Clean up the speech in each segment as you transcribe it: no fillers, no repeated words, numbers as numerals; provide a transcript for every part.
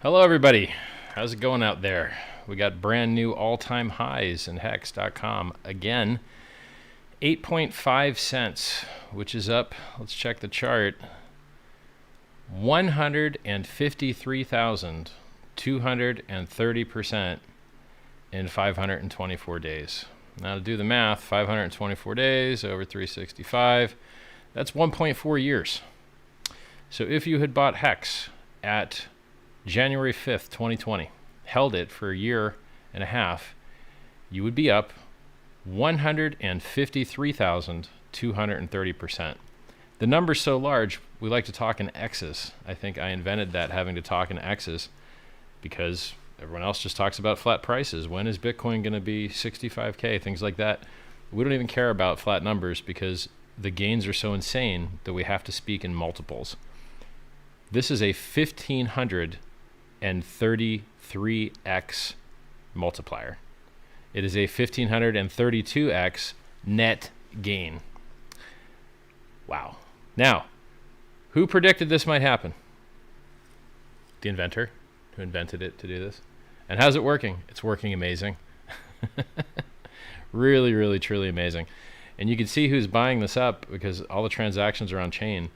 Hello everybody, how's it going out there? We got brand new all-time highs in HEX.com again. 8.5 cents, which is up, let's check the chart, 153,230% in 524 days. Now to do the math, 524 days over 365, that's 1.4 years. So if you had bought HEX at January 5th, 2020, held it for a year and a half, you would be up 153,230%. The number's so large, we like to talk in X's. I think I invented that, having to talk in X's, because everyone else just talks about flat prices. When is Bitcoin going to be 65K? Things like that. We don't even care about flat numbers because the gains are so insane that we have to speak in multiples. This is a 1,533x multiplier. It is a 1,532x net gain. Wow. Now, who predicted this might happen? The inventor who invented it to do this. And how's it working? It's working amazing. Really, really, truly amazing. And you can see who's buying this up because all the transactions are on chain.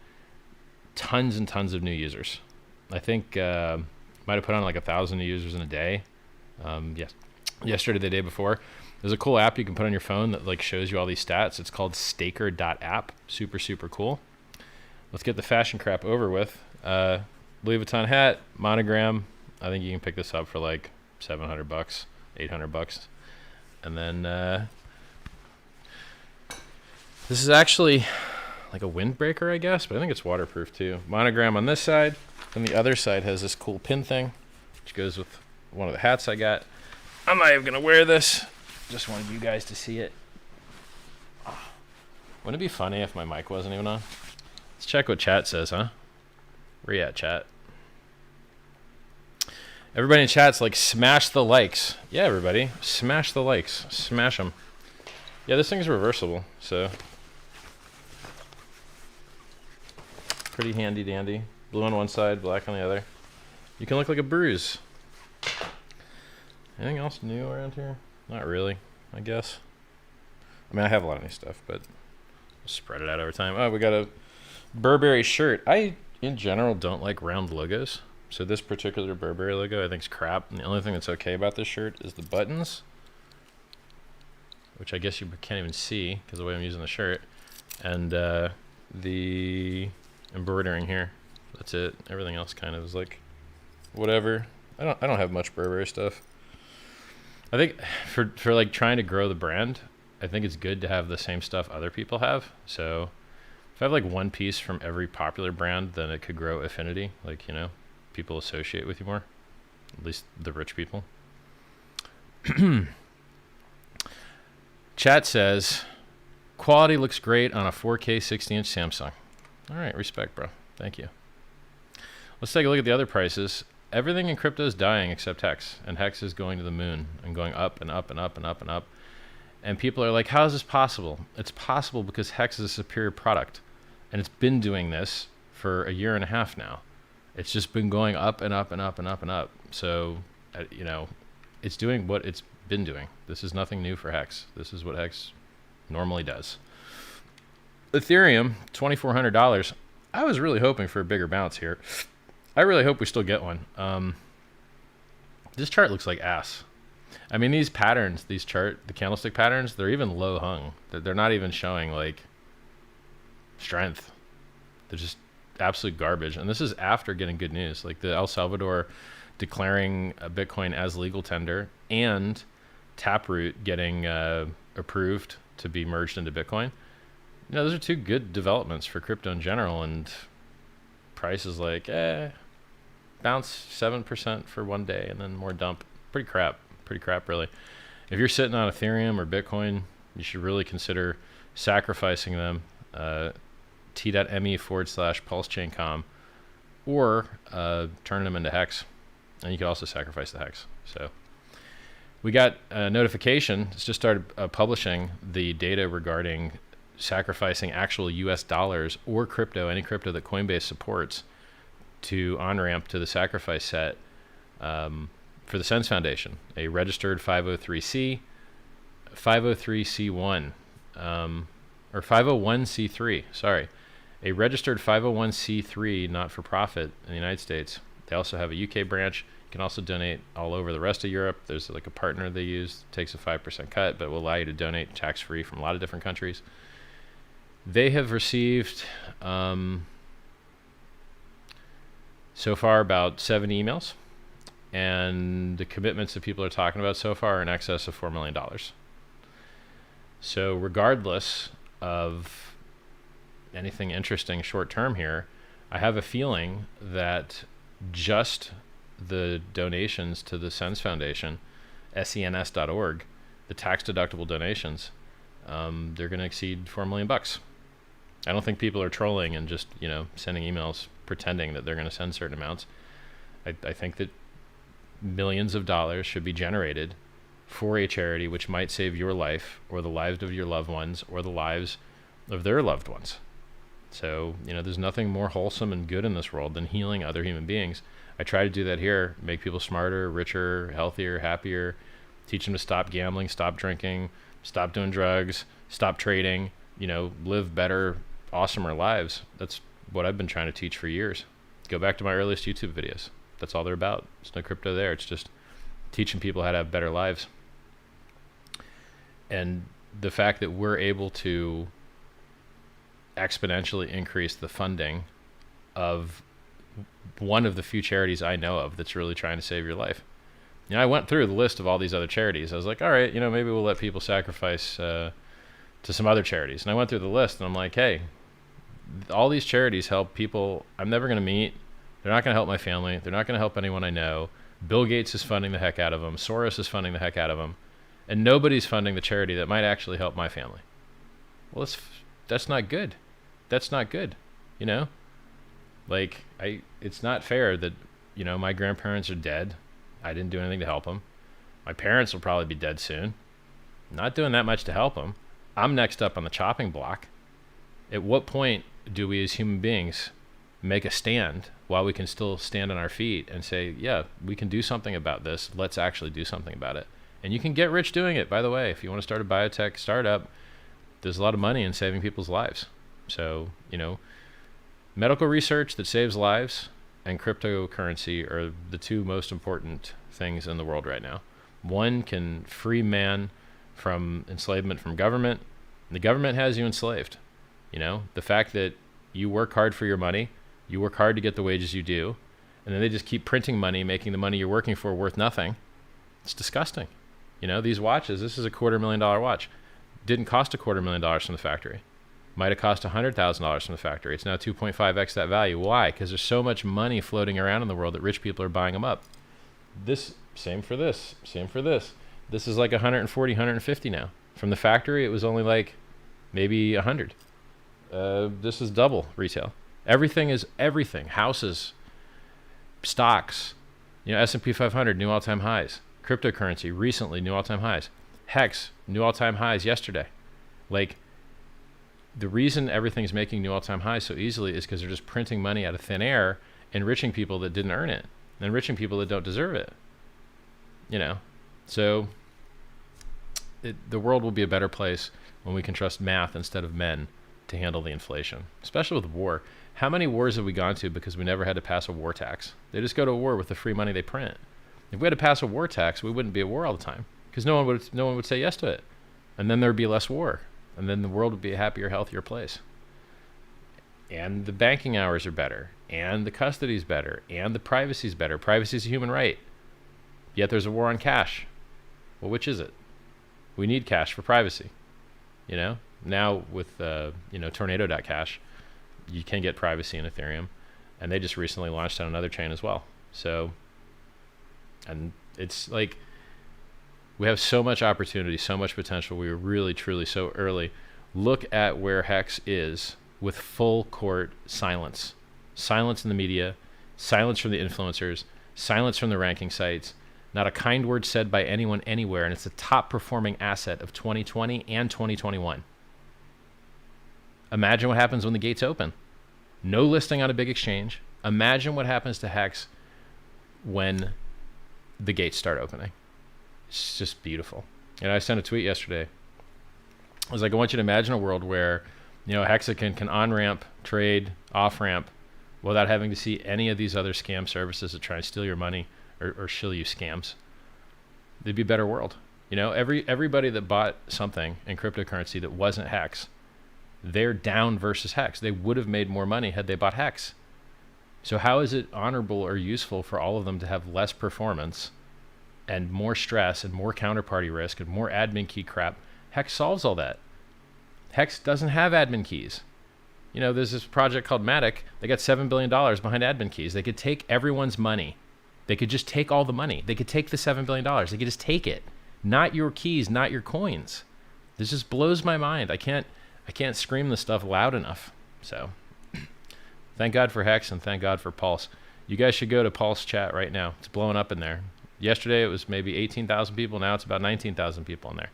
Tons and tons of new users. I think might have put on like 1,000 new users in a day. Yes, yesterday, the day before. There's a cool app you can put on your phone that like shows you all these stats. It's called Staker.app. Super, super cool. Let's get the fashion crap over with. Louis Vuitton hat, monogram. I think you can pick this up for like $700, $800. And then this is actually like a windbreaker, I guess, but I think it's waterproof too. Monogram on this side, and the other side has this cool pin thing, which goes with one of the hats I got. I'm not even gonna wear this. Just wanted you guys to see it. Wouldn't it be funny if my mic wasn't even on? Let's check what chat says, huh? Where you at, chat? Everybody in chat's like, smash the likes. Yeah, everybody, smash the likes. Smash them. Yeah, this thing's reversible, so pretty handy dandy. Blue on one side, black on the other. You can look like a bruise. Anything else new around here? Not really, I guess. I mean, I have a lot of new stuff, but I'll spread it out over time. Oh, we got a Burberry shirt. I, in general, don't like round logos. So this particular Burberry logo I think is crap. And the only thing that's okay about this shirt is the buttons, which I guess you can't even see because of the way I'm using the shirt. And the embroidering here. That's it. Everything else kind of is like whatever. I don't have much Burberry stuff. I think for like trying to grow the brand, I think it's good to have the same stuff other people have. So if I have like one piece from every popular brand, then it could grow affinity. Like, you know, people associate with you more, at least the rich people. Chat says, quality looks great on a 4K 60-inch Samsung. All right, respect, bro. Thank you. Let's take a look at the other prices. Everything in crypto is dying except HEX, and HEX is going to the moon and going up and up and up and up and up. And people are like, how is this possible? It's possible because HEX is a superior product, and it's been doing this for a year and a half now. It's just been going up and up and up and up and up. So, you know, it's doing what it's been doing. This is nothing new for HEX. This is what HEX normally does. Ethereum, $2,400. I was really hoping for a bigger bounce here. I really hope we still get one. This chart looks like ass. I mean, these patterns, the candlestick patterns, they're even low hung. They're not even showing like strength. They're just absolute garbage. And this is after getting good news, like the El Salvador declaring Bitcoin as legal tender and Taproot getting approved to be merged into Bitcoin. You know, those are two good developments for crypto in general, and price is like, bounce 7% for one day and then more dump. Pretty crap really. If you're sitting on Ethereum or Bitcoin, you should really consider sacrificing them. T.me/PulseChainCom, or turning them into HEX, and you can also sacrifice the HEX. So we got a notification. It's just started publishing the data regarding sacrificing actual US dollars or crypto, any crypto that Coinbase supports, to on-ramp to the sacrifice set for the SENS Foundation, a registered 503c, 503c1, or 501c3, sorry, a registered 501c3 not-for-profit in the United States. They also have a UK branch. You can also donate all over the rest of Europe. There's like a partner they use, takes a 5% cut, but will allow you to donate tax-free from a lot of different countries. They have received so far about 70 emails, and the commitments that people are talking about so far are in excess of $4 million. So regardless of anything interesting short-term here, I have a feeling that just the donations to the SENS Foundation, SENS.org, the tax-deductible donations, they're going to exceed $4 million. I don't think people are trolling and just, sending emails pretending that they're going to send certain amounts. I think that millions of dollars should be generated for a charity which might save your life or the lives of your loved ones or the lives of their loved ones. So, there's nothing more wholesome and good in this world than healing other human beings. I try to do that here, make people smarter, richer, healthier, happier, teach them to stop gambling, stop drinking, stop doing drugs, stop trading, live better, awesomer lives. That's what I've been trying to teach for years. Go back to my earliest YouTube videos. That's all they're about. There's no crypto there. It's just teaching people how to have better lives. And the fact that we're able to exponentially increase the funding of one of the few charities I know of that's really trying to save your life. I went through the list of all these other charities. I was like, all right, maybe we'll let people sacrifice to some other charities. And I went through the list and I'm like, hey, all these charities help people I'm never going to meet. They're not going to help my family. They're not going to help anyone I know. Bill Gates is funding the heck out of them. Soros is funding the heck out of them. And nobody's funding the charity that might actually help my family. Well, that's not good. That's not good. Like, it's not fair that, my grandparents are dead. I didn't do anything to help them. My parents will probably be dead soon. Not doing that much to help them. I'm next up on the chopping block. At what point do we as human beings make a stand while we can still stand on our feet and say, yeah, we can do something about this. Let's actually do something about it. And you can get rich doing it, by the way. If you want to start a biotech startup, there's a lot of money in saving people's lives. So, medical research that saves lives and cryptocurrency are the two most important things in the world right now. One can free man from enslavement from government. The government has you enslaved. The fact that you work hard for your money, you work hard to get the wages you do, and then they just keep printing money, making the money you're working for worth nothing. It's disgusting. These watches, this is a $250,000 watch. Didn't cost $250,000 from the factory. Might have cost $100,000 from the factory. It's now 2.5x that value. Why? Because there's so much money floating around in the world that rich people are buying them up. Same for this. This is like 140, 150 now. From the factory, it was only like maybe 100. This is double retail. Everything is everything. Houses, stocks, S&P 500, new all-time highs. Cryptocurrency, recently, new all-time highs. HEX, new all-time highs yesterday. Like, the reason everything's making new all-time highs so easily is because they're just printing money out of thin air, enriching people that didn't earn it, and enriching people that don't deserve it. So the world will be a better place when we can trust math instead of men to handle the inflation, especially with war. How many wars have we gone to because we never had to pass a war tax? They just go to war with the free money they print. If we had to pass a war tax, we wouldn't be at war all the time because no one would say yes to it, and then there'd be less war, and then the world would be a happier, healthier place. And the banking hours are better, and the custody's better, and the privacy's better. Privacy's a human right. Yet there's a war on cash. Well, which is it? We need cash for privacy. Now with Tornado.cash, you can get privacy in Ethereum, and they just recently launched on another chain as well. So, and it's like we have so much opportunity, so much potential. We are really, truly so early. Look at where HEX is with full court silence. Silence in the media, silence from the influencers, silence from the ranking sites, not a kind word said by anyone anywhere, and it's the top performing asset of 2020 and 2021. Imagine what happens when the gates open. No listing on a big exchange. Imagine what happens to HEX when the gates start opening. It's just beautiful. And I sent a tweet yesterday. I was like, I want you to imagine a world where, you know, Hexican can on-ramp, trade, off-ramp, without having to see any of these other scam services that try and steal your money or shill you scams. It'd be a better world. You know, everybody that bought something in cryptocurrency that wasn't HEX, they're down versus HEX. They would have made more money had they bought HEX. So how is it honorable or useful for all of them to have less performance and more stress and more counterparty risk and more admin key crap? HEX solves all that. HEX doesn't have admin keys. You know, there's this project called Matic. They got $7 billion behind admin keys. They could take everyone's money. They could just take all the money. They could take the $7 billion. They could just take it. Not your keys, not your coins. This just blows my mind. I can't scream this stuff loud enough. So thank God for HEX and thank God for Pulse. You guys should go to Pulse chat right now. It's blowing up in there. Yesterday it was maybe 18,000 people. Now it's about 19,000 people in there.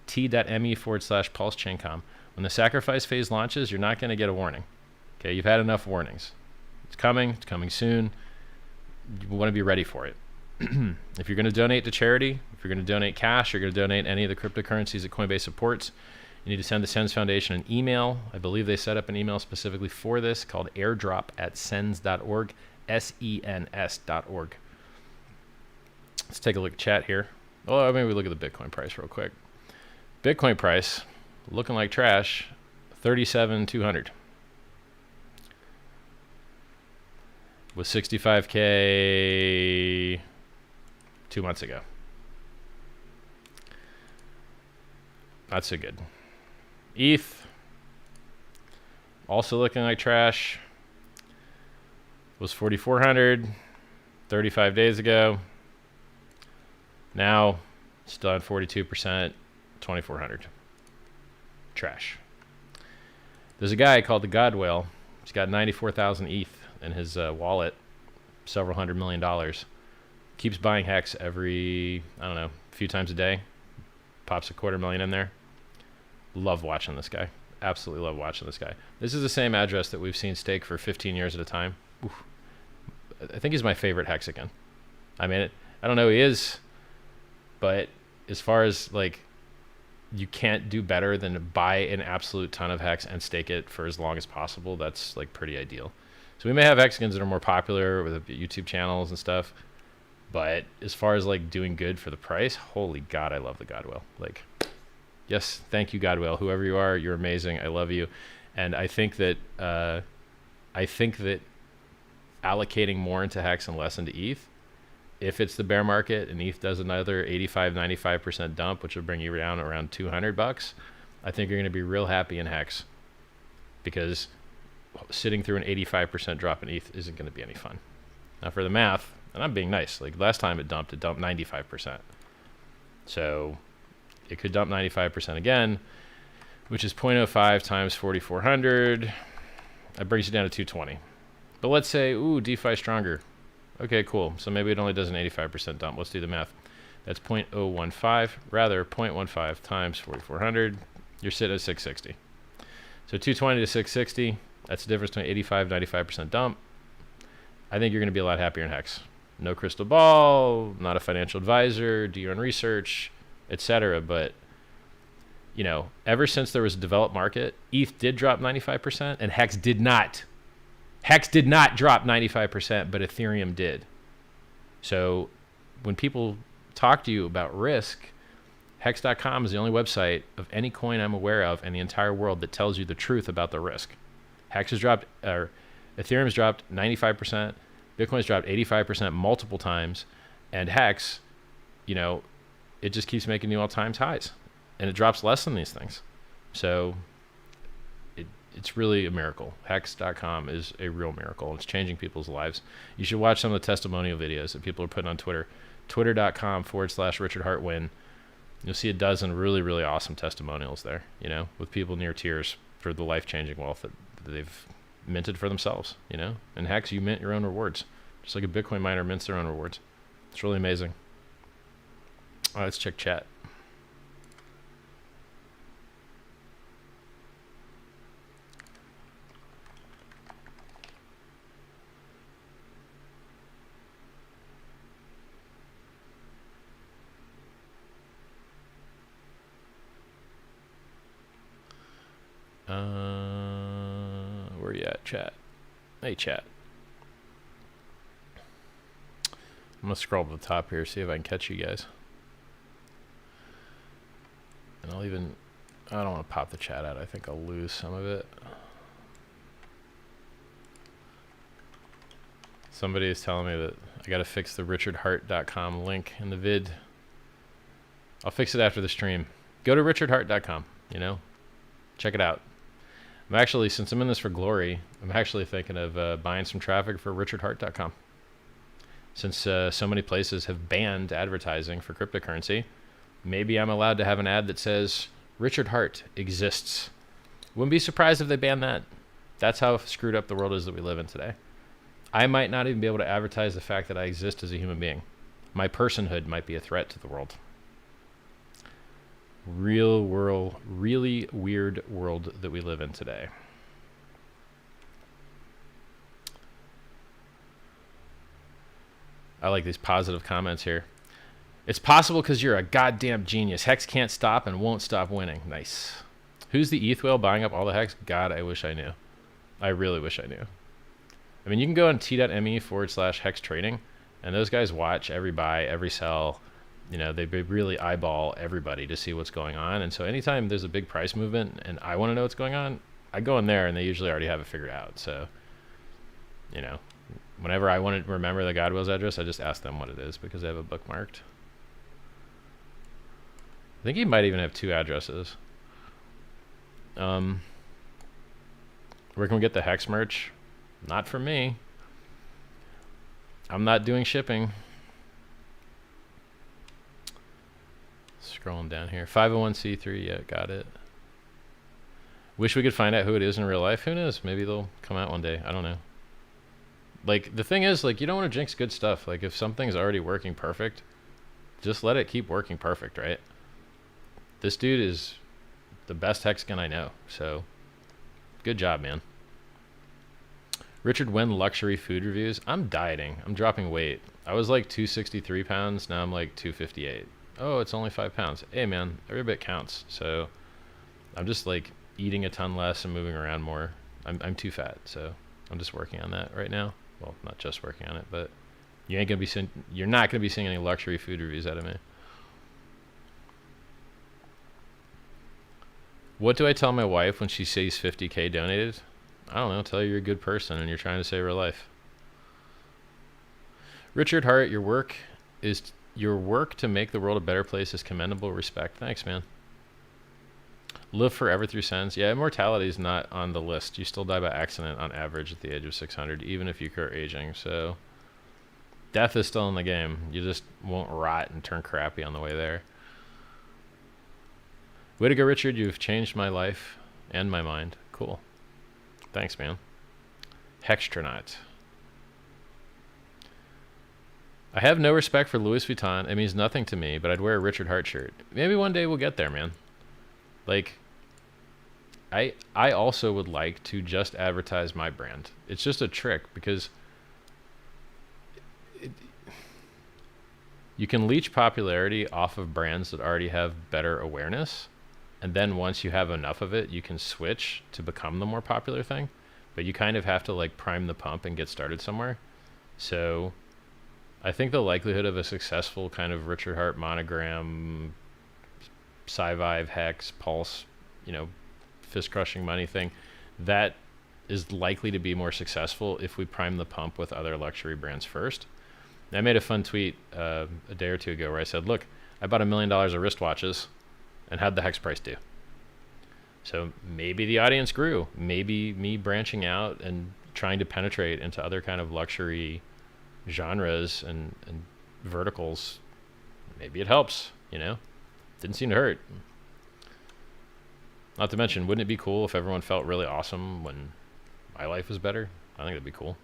t.me/PulseChainCom. When the sacrifice phase launches, you're not going to get a warning. Okay, you've had enough warnings. It's coming soon. You want to be ready for it. If you're going to donate to charity, if you're going to donate cash, you're going to donate any of the cryptocurrencies that Coinbase supports, you need to send the SENS Foundation an email. I believe they set up an email specifically for this called Airdrop at SENS.org, SENS.org. Let's take a look at chat here. Oh, maybe we look at the Bitcoin price real quick. Bitcoin price looking like trash, 37,200. Was 65K 2 months ago. Not so good. ETH also looking like trash. Was 4,400 35 days ago. Now still at 42%, 2,400. Trash. There's a guy called the God Whale. He's got 94,000 ETH in his wallet, several $100 million. Keeps buying HEX every, I don't know, a few times a day. Pops $250,000 in there. Love watching this guy. Absolutely love watching this guy. This is the same address that we've seen stake for 15 years at a time. Oof. I think he's my favorite Hexican. I mean, I don't know who he is, but as far as like, you can't do better than buy an absolute ton of HEX and stake it for as long as possible. That's like pretty ideal. So we may have Hexicans that are more popular with YouTube channels and stuff, but as far as like doing good for the price, holy God, I love the Godwell. Like, yes, thank you, Godwell. Whoever you are, you're amazing. I love you, and I think that allocating more into HEX and less into ETH, if it's the bear market and ETH does another 85-95% dump, which will bring you down around $200, I think you're going to be real happy in HEX, because sitting through an 85% drop in ETH isn't going to be any fun. Now for the math, and I'm being nice, like last time it dumped 95%. So it could dump 95% again, which is 0.05 times 4,400. That brings you down to 220. But let's say, ooh, DeFi stronger. Okay, cool. So maybe it only does an 85% dump. Let's do the math. That's 0.015, rather 0.15 times 4,400. You're sitting at 660. So 220 to 660, that's the difference between 85-95% dump. I think you're going to be a lot happier in HEX. No crystal ball, not a financial advisor, do your own research, etc. But, you know, ever since there was a developed market, ETH did drop 95% and HEX did not. HEX did not drop 95%, but Ethereum did. So when people talk to you about risk, Hex.com is the only website of any coin I'm aware of in the entire world that tells you the truth about the risk. HEX has dropped, or Ethereum's dropped 95%, Bitcoin's dropped 85% multiple times, and HEX, you know, it just keeps making new all-time highs, and it drops less than these things. So it's really a miracle. Hex.com is a real miracle. It's changing people's lives. You should watch some of the testimonial videos that people are putting on Twitter. Twitter.com/Richard Hartwin. You'll see a dozen really, really awesome testimonials there, you know, with people near tears for the life-changing wealth that they've minted for themselves, you know. In HEX, you mint your own rewards, just like a Bitcoin miner mints their own rewards. It's really amazing. All right, let's check chat. Where you at, chat? Hey, chat. I'm gonna scroll to the top here, see if I can catch you guys. And I don't want to pop the chat out. I think I'll lose some of it. Somebody is telling me that I gotta fix the richardhart.com link in the vid. I'll fix it after the stream. Go to richardhart.com, you know, check it out. I'm actually, since I'm in this for glory, I'm actually thinking of buying some traffic for richardhart.com. Since so many places have banned advertising for cryptocurrency, maybe I'm allowed to have an ad that says Richard Hart exists. Wouldn't be surprised if they ban that. That's how screwed up the world is that we live in today. I might not even be able to advertise the fact that I exist as a human being. My personhood might be a threat to the world. Real world, really weird world that we live in today. I like these positive comments here. It's possible because you're a goddamn genius. Hex can't stop and won't stop winning. Nice. Who's the ETH whale buying up all the Hex? God, I wish I knew. I really wish I knew. I mean, you can go on t.me/HEXTrading, and those guys watch every buy, every sell. You know, they really eyeball everybody to see what's going on. And so anytime there's a big price movement and I want to know what's going on, I go in there and they usually already have it figured out. So, you know, whenever I want to remember the Godwill's address, I just ask them what it is because they have it bookmarked. I think he might even have 2 addresses. Where can we get the Hex merch? Not from me. I'm not doing shipping. Scrolling down here. 501c3, yeah, got it. Wish we could find out who it is in real life. Who knows? Maybe they'll come out one day. I don't know. Like, the thing is, like, you don't want to jinx good stuff. Like, if something's already working perfect, just let it keep working perfect, right? This dude is the best Hexican I know, so good job, man. Richard, when luxury food reviews? I'm dieting. I'm dropping weight. I was like 263 pounds. Now I'm like 258. Oh, it's only 5 pounds. Hey, man, every bit counts. So I'm just like eating a ton less and moving around more. I'm too fat, so I'm just working on that right now. Well, not just working on it, but you're not gonna be seeing any luxury food reviews out of me. What do I tell my wife when she sees 50K donated? I don't know. Tell her you're a good person and you're trying to save her life. Richard Hart, your work to make the world a better place is commendable. Respect. Thanks, man. Live forever through SENS. Yeah, immortality is not on the list. You still die by accident on average at the age of 600, even if you are aging. So death is still in the game. You just won't rot and turn crappy on the way there. Way to go, Richard. You've changed my life and my mind. Cool. Thanks, man. Hextronaut. I have no respect for Louis Vuitton. It means nothing to me, but I'd wear a Richard Hart shirt. Maybe one day we'll get there, man. Like, I also would like to just advertise my brand. It's just a trick because you can leech popularity off of brands that already have better awareness. And then once you have enough of it, you can switch to become the more popular thing. But you kind of have to like prime the pump and get started somewhere. So I think the likelihood of a successful kind of Richard Hart monogram, Sci-Vive, Hex, Pulse, you know, fist crushing money thing, that is likely to be more successful if we prime the pump with other luxury brands first. And I made a fun tweet a day or two ago where I said, look, I bought $1 million of wristwatches. And how'd the Hex price do? So maybe the audience grew. Maybe me branching out and trying to penetrate into other kind of luxury genres and verticals, maybe it helps, you know? Didn't seem to hurt. Not to mention, wouldn't it be cool if everyone felt really awesome when my life was better? I think that'd be cool.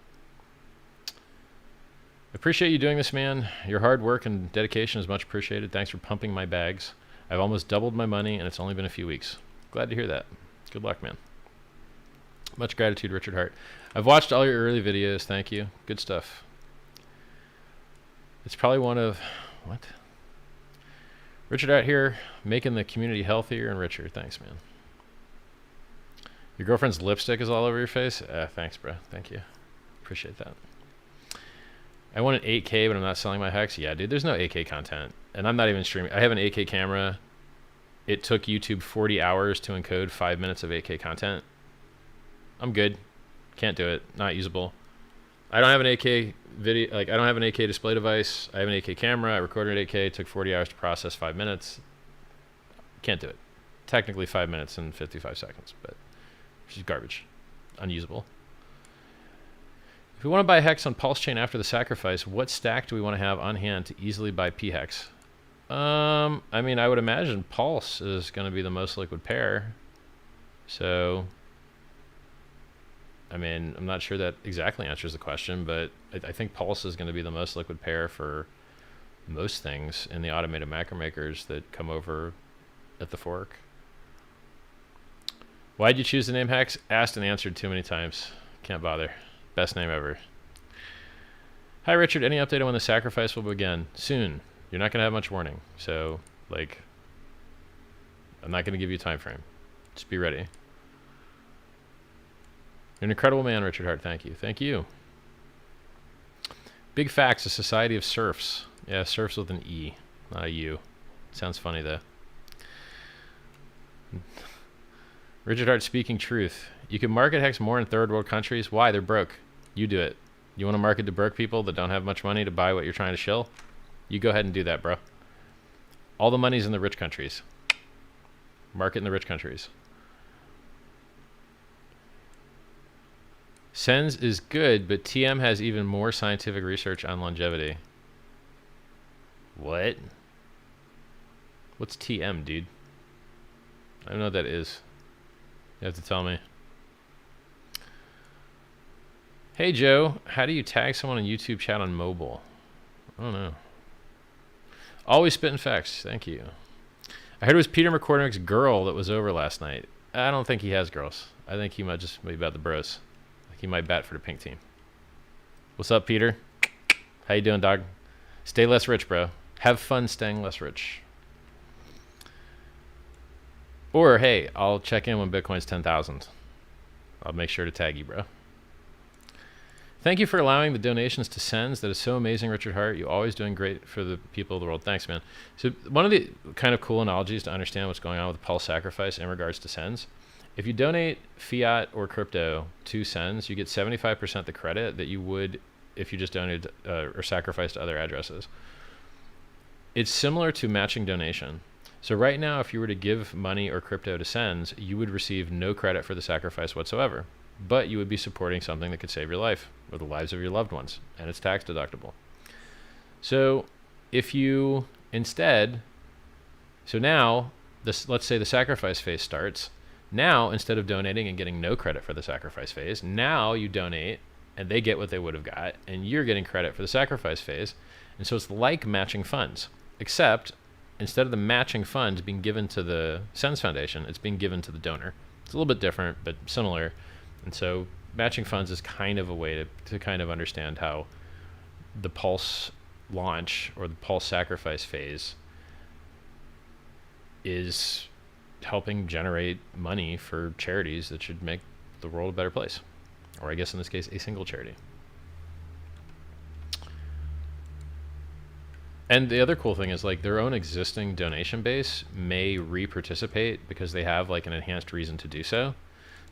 Appreciate you doing this, man. Your hard work and dedication is much appreciated. Thanks for pumping my bags. I've almost doubled my money, and it's only been a few weeks. Glad to hear that. Good luck, man. Much gratitude, Richard Hart. I've watched all your early videos. Thank you. Good stuff. It's probably one of... What? Richard Hart here, making the community healthier and richer. Thanks, man. Your girlfriend's lipstick is all over your face? Thanks, bro. Thank you. Appreciate that. I want an 8K, but I'm not selling my HEX. Yeah, dude, there's no 8K content. And I'm not even streaming. I have an 8K camera. It took YouTube 40 hours to encode 5 minutes of 8K content. I'm good. Can't do it. Not usable. I don't have an 8K video. Like, I don't have an 8K display device. I have an 8K camera. I recorded 8K. It took 40 hours to process 5 minutes. Can't do it. Technically 5 minutes and 55 seconds, but which is garbage. Unusable. If we want to buy HEX on PulseChain after the sacrifice, what stack do we want to have on hand to easily buy pHEX? I mean, I would imagine Pulse is going to be the most liquid pair. So, I mean, I'm not sure that exactly answers the question, but I think Pulse is going to be the most liquid pair for most things in the automated macro makers that come over at the fork. Why'd you choose the name HEX? Asked and answered too many times. Can't bother. Best name ever. Hi, Richard. Any update on when the sacrifice will begin? Soon. You're not going to have much warning. So, like, I'm not going to give you a time frame. Just be ready. You're an incredible man, Richard Hart. Thank you. Thank you. Big Facts, a society of serfs. Yeah, serfs with an E, not a U. Sounds funny, though. Richard Hart speaking truth. You can market HEX more in third world countries. Why? They're broke. You do it. You want to market to broke people that don't have much money to buy what you're trying to shill? You go ahead and do that, bro. All the money's in the rich countries. Market in the rich countries. SENS is good, but TM has even more scientific research on longevity. What? What's TM, dude? I don't know what that is. You have to tell me. Hey, Joe. How do you tag someone in YouTube chat on mobile? I don't know. Always spitting facts. Thank you. I heard it was Peter McCormack's girl that was over last night. I don't think he has girls. I think he might just be about the bros. Like he might bat for the pink team. What's up, Peter? How you doing, dog? Stay less rich, bro. Have fun staying less rich. Or, hey, I'll check in when Bitcoin's 10,000. I'll make sure to tag you, bro. Thank you for allowing the donations to SENS. That is so amazing, Richard Hart. You're always doing great for the people of the world. Thanks, man. So one of the kind of cool analogies to understand what's going on with the Pulse sacrifice in regards to SENS, if you donate fiat or crypto to SENS, you get 75% the credit that you would if you just donated or sacrificed to other addresses. It's similar to matching donation. So right now, if you were to give money or crypto to SENS, you would receive no credit for the sacrifice whatsoever. But you would be supporting something that could save your life or the lives of your loved ones, and it's tax deductible. So if you instead, so now, let's say the sacrifice phase starts. Now, instead of donating and getting no credit for the sacrifice phase, now you donate and they get what they would have got, and you're getting credit for the sacrifice phase. And so it's like matching funds, except instead of the matching funds being given to the SENS Foundation, it's being given to the donor. It's a little bit different, but similar. And so matching funds is kind of a way to kind of understand how the Pulse launch or the Pulse sacrifice phase is helping generate money for charities that should make the world a better place. Or I guess in this case, a single charity. And the other cool thing is like their own existing donation base may re-participate because they have like an enhanced reason to do so.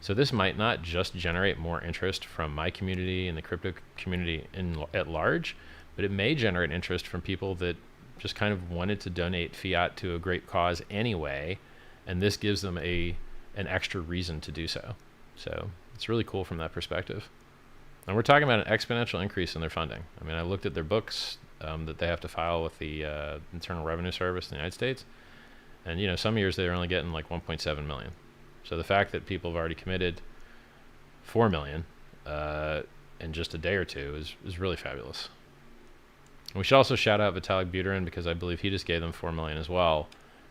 So this might not just generate more interest from my community and the crypto community at large, but it may generate interest from people that just kind of wanted to donate fiat to a great cause anyway, and this gives them an extra reason to do so. So it's really cool from that perspective. And we're talking about an exponential increase in their funding. I mean, I looked at their books that they have to file with the Internal Revenue Service in the United States, and you know, some years they're only getting like 1.7 million. So the fact that people have already committed 4 million in just a day or two is really fabulous. And we should also shout out Vitalik Buterin because I believe he just gave them 4 million as well.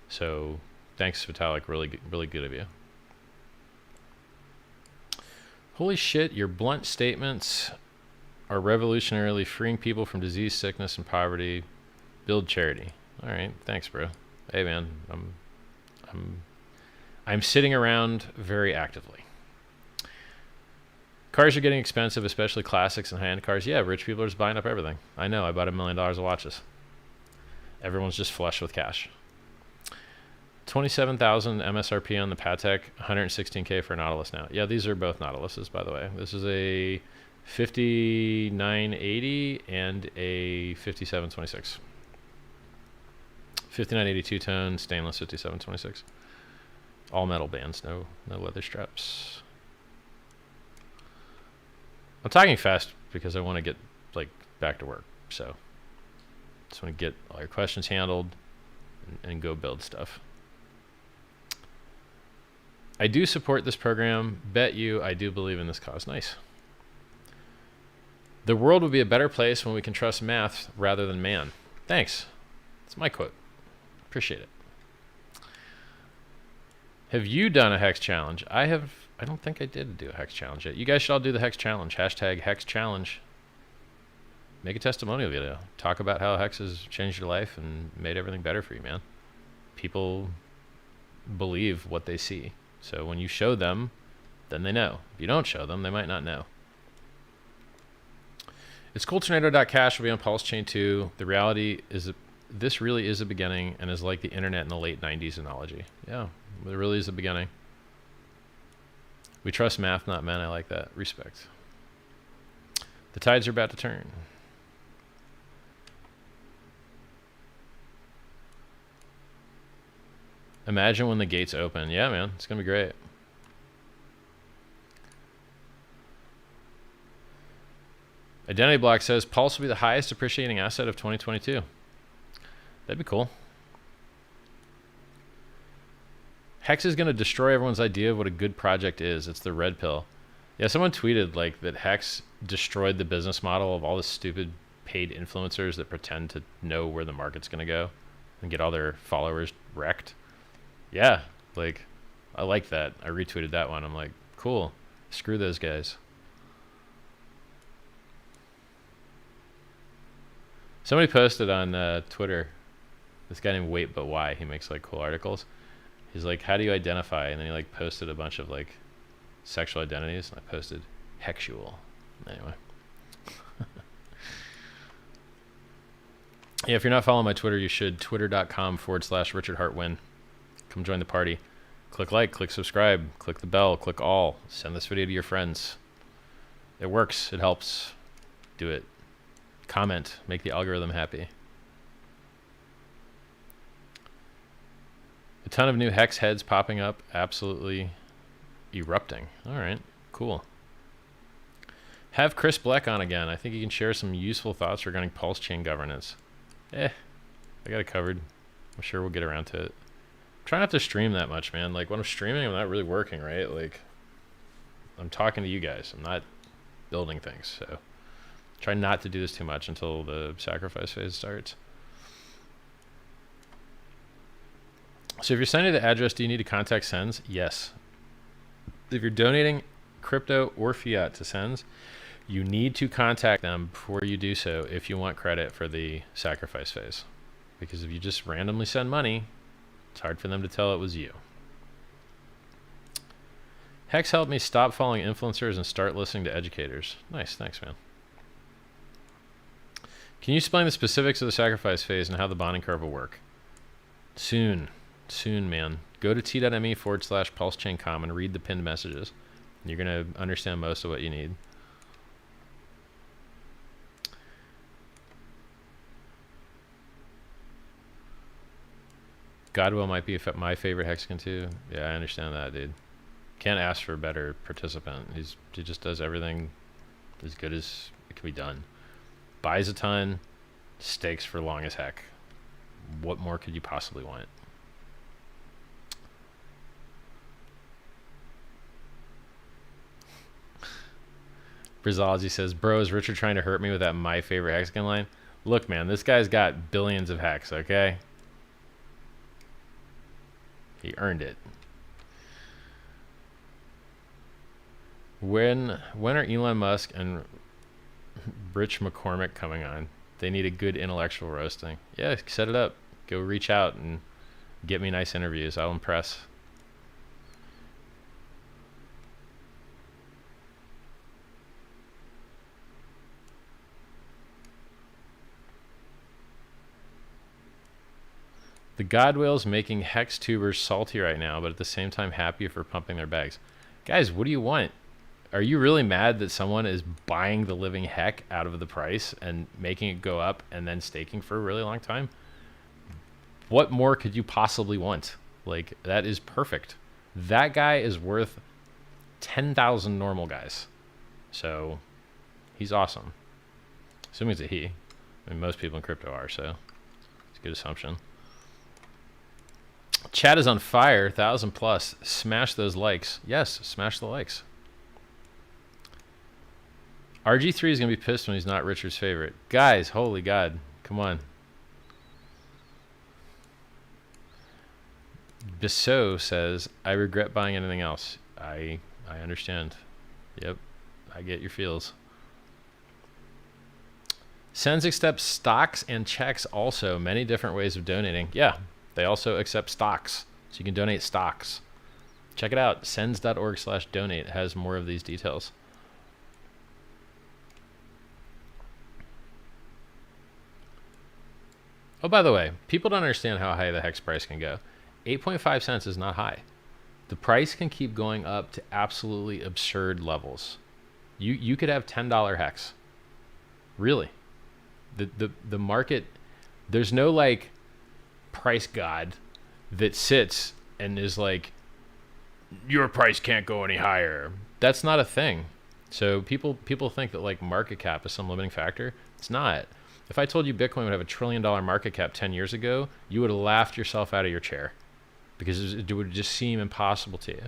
So thanks, Vitalik. Really good of you. Holy shit, your blunt statements are revolutionarily freeing people from disease, sickness, and poverty. Build charity. All right, thanks, bro. Hey, man, I'm sitting around very actively. Cars are getting expensive, especially classics and high-end cars. Yeah, rich people are just buying up everything. I know, I bought $1 million of watches. Everyone's just flush with cash. 27,000 MSRP on the Patek, 116K for Nautilus now. Yeah, these are both Nautiluses, by the way. This is a 5980 and a 5726. 5980 two-tone, stainless 5726. All metal bands, no leather straps. I'm talking fast because I want to get like back to work. So just want to get all your questions handled and go build stuff. I do support this program. Bet you I do believe in this cause. Nice. The world would be a better place when we can trust math rather than man. Thanks. That's my quote. Appreciate it. Have you done a HEX challenge? I don't think I did do a HEX challenge yet. You guys should all do the HEX challenge. Hashtag HEX challenge. Make a testimonial video. Talk about how HEX has changed your life and made everything better for you, man. People believe what they see. So when you show them, then they know. If you don't show them, they might not know. It's cool Tornado.cash will be on PulseChain too. The reality is that this really is the beginning and is like the internet in the late 90s analogy. Yeah, it really is the beginning. We trust math, not men. I like that. Respect. The tides are about to turn. Imagine when the gates open. Yeah, man, it's gonna be great. Identity Block says Pulse will be the highest appreciating asset of 2022. That'd be cool. HEX is gonna destroy everyone's idea of what a good project is. It's the red pill. Yeah, someone tweeted like that HEX destroyed the business model of all the stupid paid influencers that pretend to know where the market's gonna go and get all their followers wrecked. Yeah, like, I like that. I retweeted that one. I'm like, cool. Screw those guys. Somebody posted on Twitter, this guy named Wait But Why. He makes like cool articles. He's like, how do you identify? And then he like posted a bunch of like sexual identities. And I posted Hexual. Anyway. Yeah, if you're not following my Twitter, you should. Twitter.com/RichardHartWin. Come join the party. Click like, click subscribe, click the bell, click all. Send this video to your friends. It works. It helps. Do it. Comment. Make the algorithm happy. A ton of new HEX heads popping up. Absolutely erupting. All right. Cool. Have Chris Bleck on again. I think he can share some useful thoughts regarding Pulse chain governance. I got it covered. I'm sure we'll get around to it. Try not to stream that much, man. Like when I'm streaming, I'm not really working, right? Like I'm talking to you guys. I'm not building things. So try not to do this too much until the sacrifice phase starts. So if you're sending the address, do you need to contact SENS? Yes. If you're donating crypto or fiat to SENS, you need to contact them before you do so if you want credit for the sacrifice phase. Because if you just randomly send money, it's hard for them to tell it was you. HEX helped me stop following influencers and start listening to educators. Nice, thanks, man. Can you explain the specifics of the sacrifice phase and how the bonding curve will work? Soon, man. Go to t.me/PulseChainCom and read the pinned messages. You're going to understand most of what you need. Godwell might be my favorite Hexican too. Yeah, I understand that, dude. Can't ask for a better participant. He just does everything as good as it can be done. Buys a ton, stakes for long as heck. What more could you possibly want? Brizology says, bro, is Richard trying to hurt me with that my favorite Hexican line? Look, man, this guy's got billions of HEX, okay? He earned it. When are Elon Musk and Rich McCormack coming on? They need a good intellectual roasting. Yeah, set it up. Go reach out and get me nice interviews. I'll impress. The God Whale's making Hex tubers salty right now, but at the same time happy for pumping their bags. Guys, what do you want? Are you really mad that someone is buying the living heck out of the price and making it go up and then staking for a really long time? What more could you possibly want? Like, that is perfect. That guy is worth 10,000 normal guys. So he's awesome. Assuming it's a he. I mean, most people in crypto are, so it's a good assumption. Chat is on fire, 1,000 plus. Smash those likes. Yes, smash the likes. RG3 is going to be pissed when he's not Richard's favorite. Guys, holy God. Come on. Bissot says, I regret buying anything else. I understand. Yep, I get your feels. SENS accepts stocks and checks also. Many different ways of donating. Yeah, they also accept stocks. So you can donate stocks. Check it out. sens.org/donate has more of these details. Oh, by the way, people don't understand how high the HEX price can go. 8.5 cents is not high. The price can keep going up to absolutely absurd levels. You could have $10 HEX. Really. The market, there's no like price god that sits and is like, your price can't go any higher. That's not a thing. So people think that like market cap is some limiting factor. It's not. If I told you Bitcoin would have $1 trillion market cap 10 years ago, you would have laughed yourself out of your chair because it would just seem impossible to you.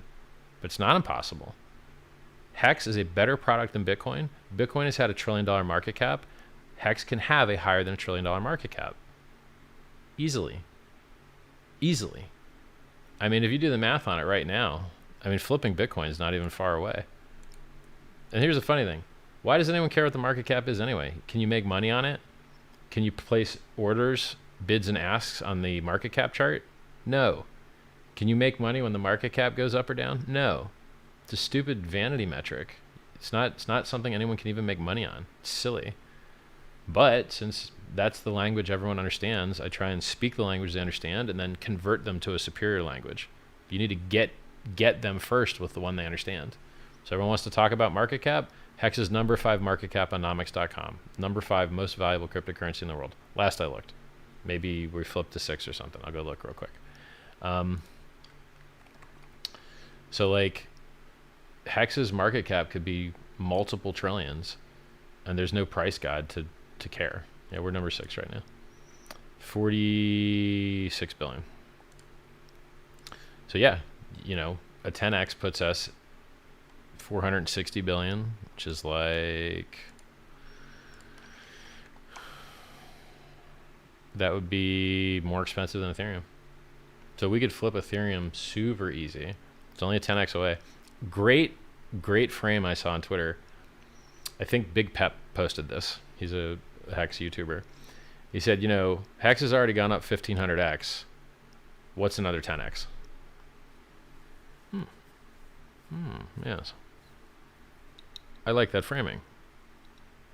But it's not impossible. HEX is a better product than Bitcoin. Bitcoin has had $1 trillion market cap. HEX can have a higher than $1 trillion market cap. Easily. Easily. I mean, if you do the math on it right now, I mean, flipping Bitcoin is not even far away. And here's the funny thing. Why does anyone care what the market cap is anyway? Can you make money on it? Can you place orders, bids and asks on the market cap chart? No. Can you make money when the market cap goes up or down? No. It's a stupid vanity metric. It's not something anyone can even make money on. It's silly. But since that's the language everyone understands, I try and speak the language they understand and then convert them to a superior language. You need to get them first with the one they understand. So everyone wants to talk about market cap. HEX is number 5 market cap on nomics.com. Number 5 most valuable cryptocurrency in the world. Last I looked. Maybe we flipped to 6 or something. I'll go look real quick. So like HEX's market cap could be multiple trillions and there's no price guide to care. Yeah, we're number 6 right now. 46 billion. So yeah, you know, a 10x puts us 460 billion, which is like, that would be more expensive than Ethereum. So we could flip Ethereum super easy. It's only a 10x away. Great frame I saw on Twitter. I think Big Pep posted this. He's a HEX YouTuber. He said, you know, HEX has already gone up 1500x. What's another 10x? Yes. I like that framing.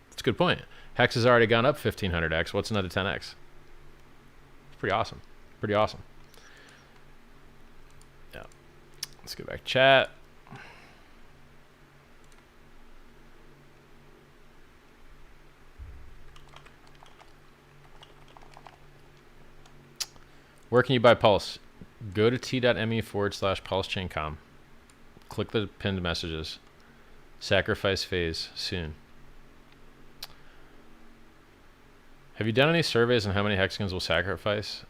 That's a good point. HEX has already gone up 1500x. What's another 10x? It's pretty awesome. Pretty awesome. Yeah. Let's get back to chat. Where can you buy Pulse? Go to t.me/PulseChainCom. Click the pinned messages. Sacrifice phase soon. Have you done any surveys on how many Hexicans will sacrifice?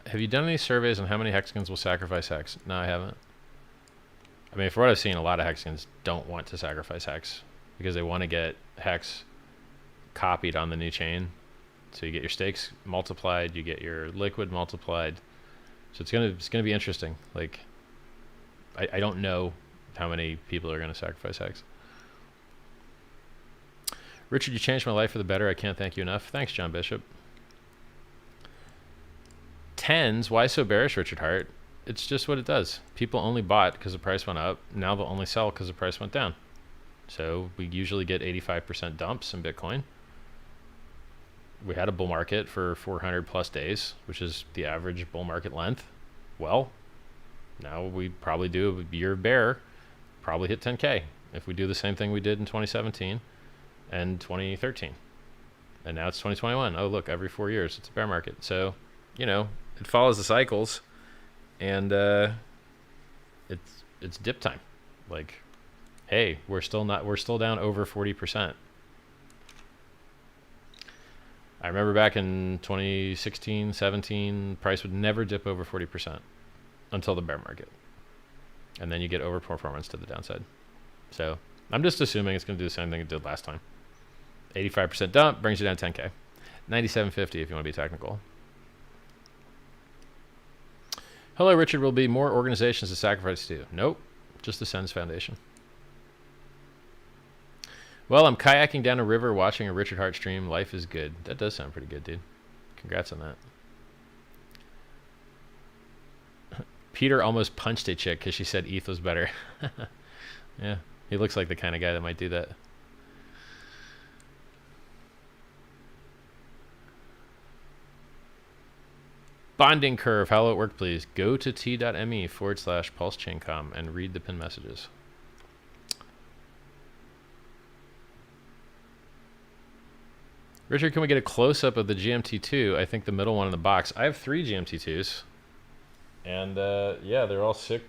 Have you done any surveys on how many Hexicans will sacrifice HEX? No, I haven't. I mean, for what I've seen, a lot of Hexicans don't want to sacrifice HEX because they want to get HEX copied on the new chain. So you get your stakes multiplied, you get your liquid multiplied. So it's gonna be interesting. Like, I don't know how many people are gonna sacrifice HEX. Richard, you changed my life for the better. I can't thank you enough. Thanks, John Bishop. Tens, why so bearish, Richard Hart? It's just what it does. People only bought because the price went up. Now they'll only sell because the price went down. So we usually get 85% dumps in Bitcoin. we had a bull market for 400 plus days, which is the average bull market length. Well, now we probably do a year bear, probably hit 10K if we do the same thing we did in 2017 and 2013. And now it's 2021. Oh, look, every 4 years it's a bear market. So, you know, it follows the cycles, and it's dip time. Like, hey, we're still down over 40%. I remember back in 2016, 17, price would never dip over 40% until the bear market. And then you get overperformance to the downside. So I'm just assuming it's going to do the same thing it did last time. 85% dump brings you down 10K. 97.50 if you want to be technical. Hello, Richard. Will be more organizations to sacrifice to? Nope. Just the SENS Foundation. Well, I'm kayaking down a river watching a Richard Hart stream. Life is good. That does sound pretty good, dude. Congrats on that. Peter almost punched a chick because she said ETH was better. Yeah, he looks like the kind of guy that might do that. Bonding curve. How will it work, please? Go to t.me/PulseChainCom and read the pin messages. Richard, can we get a close-up of the GMT2? I think the middle one in the box. I have 3 GMT2s. And, yeah, they're all sick,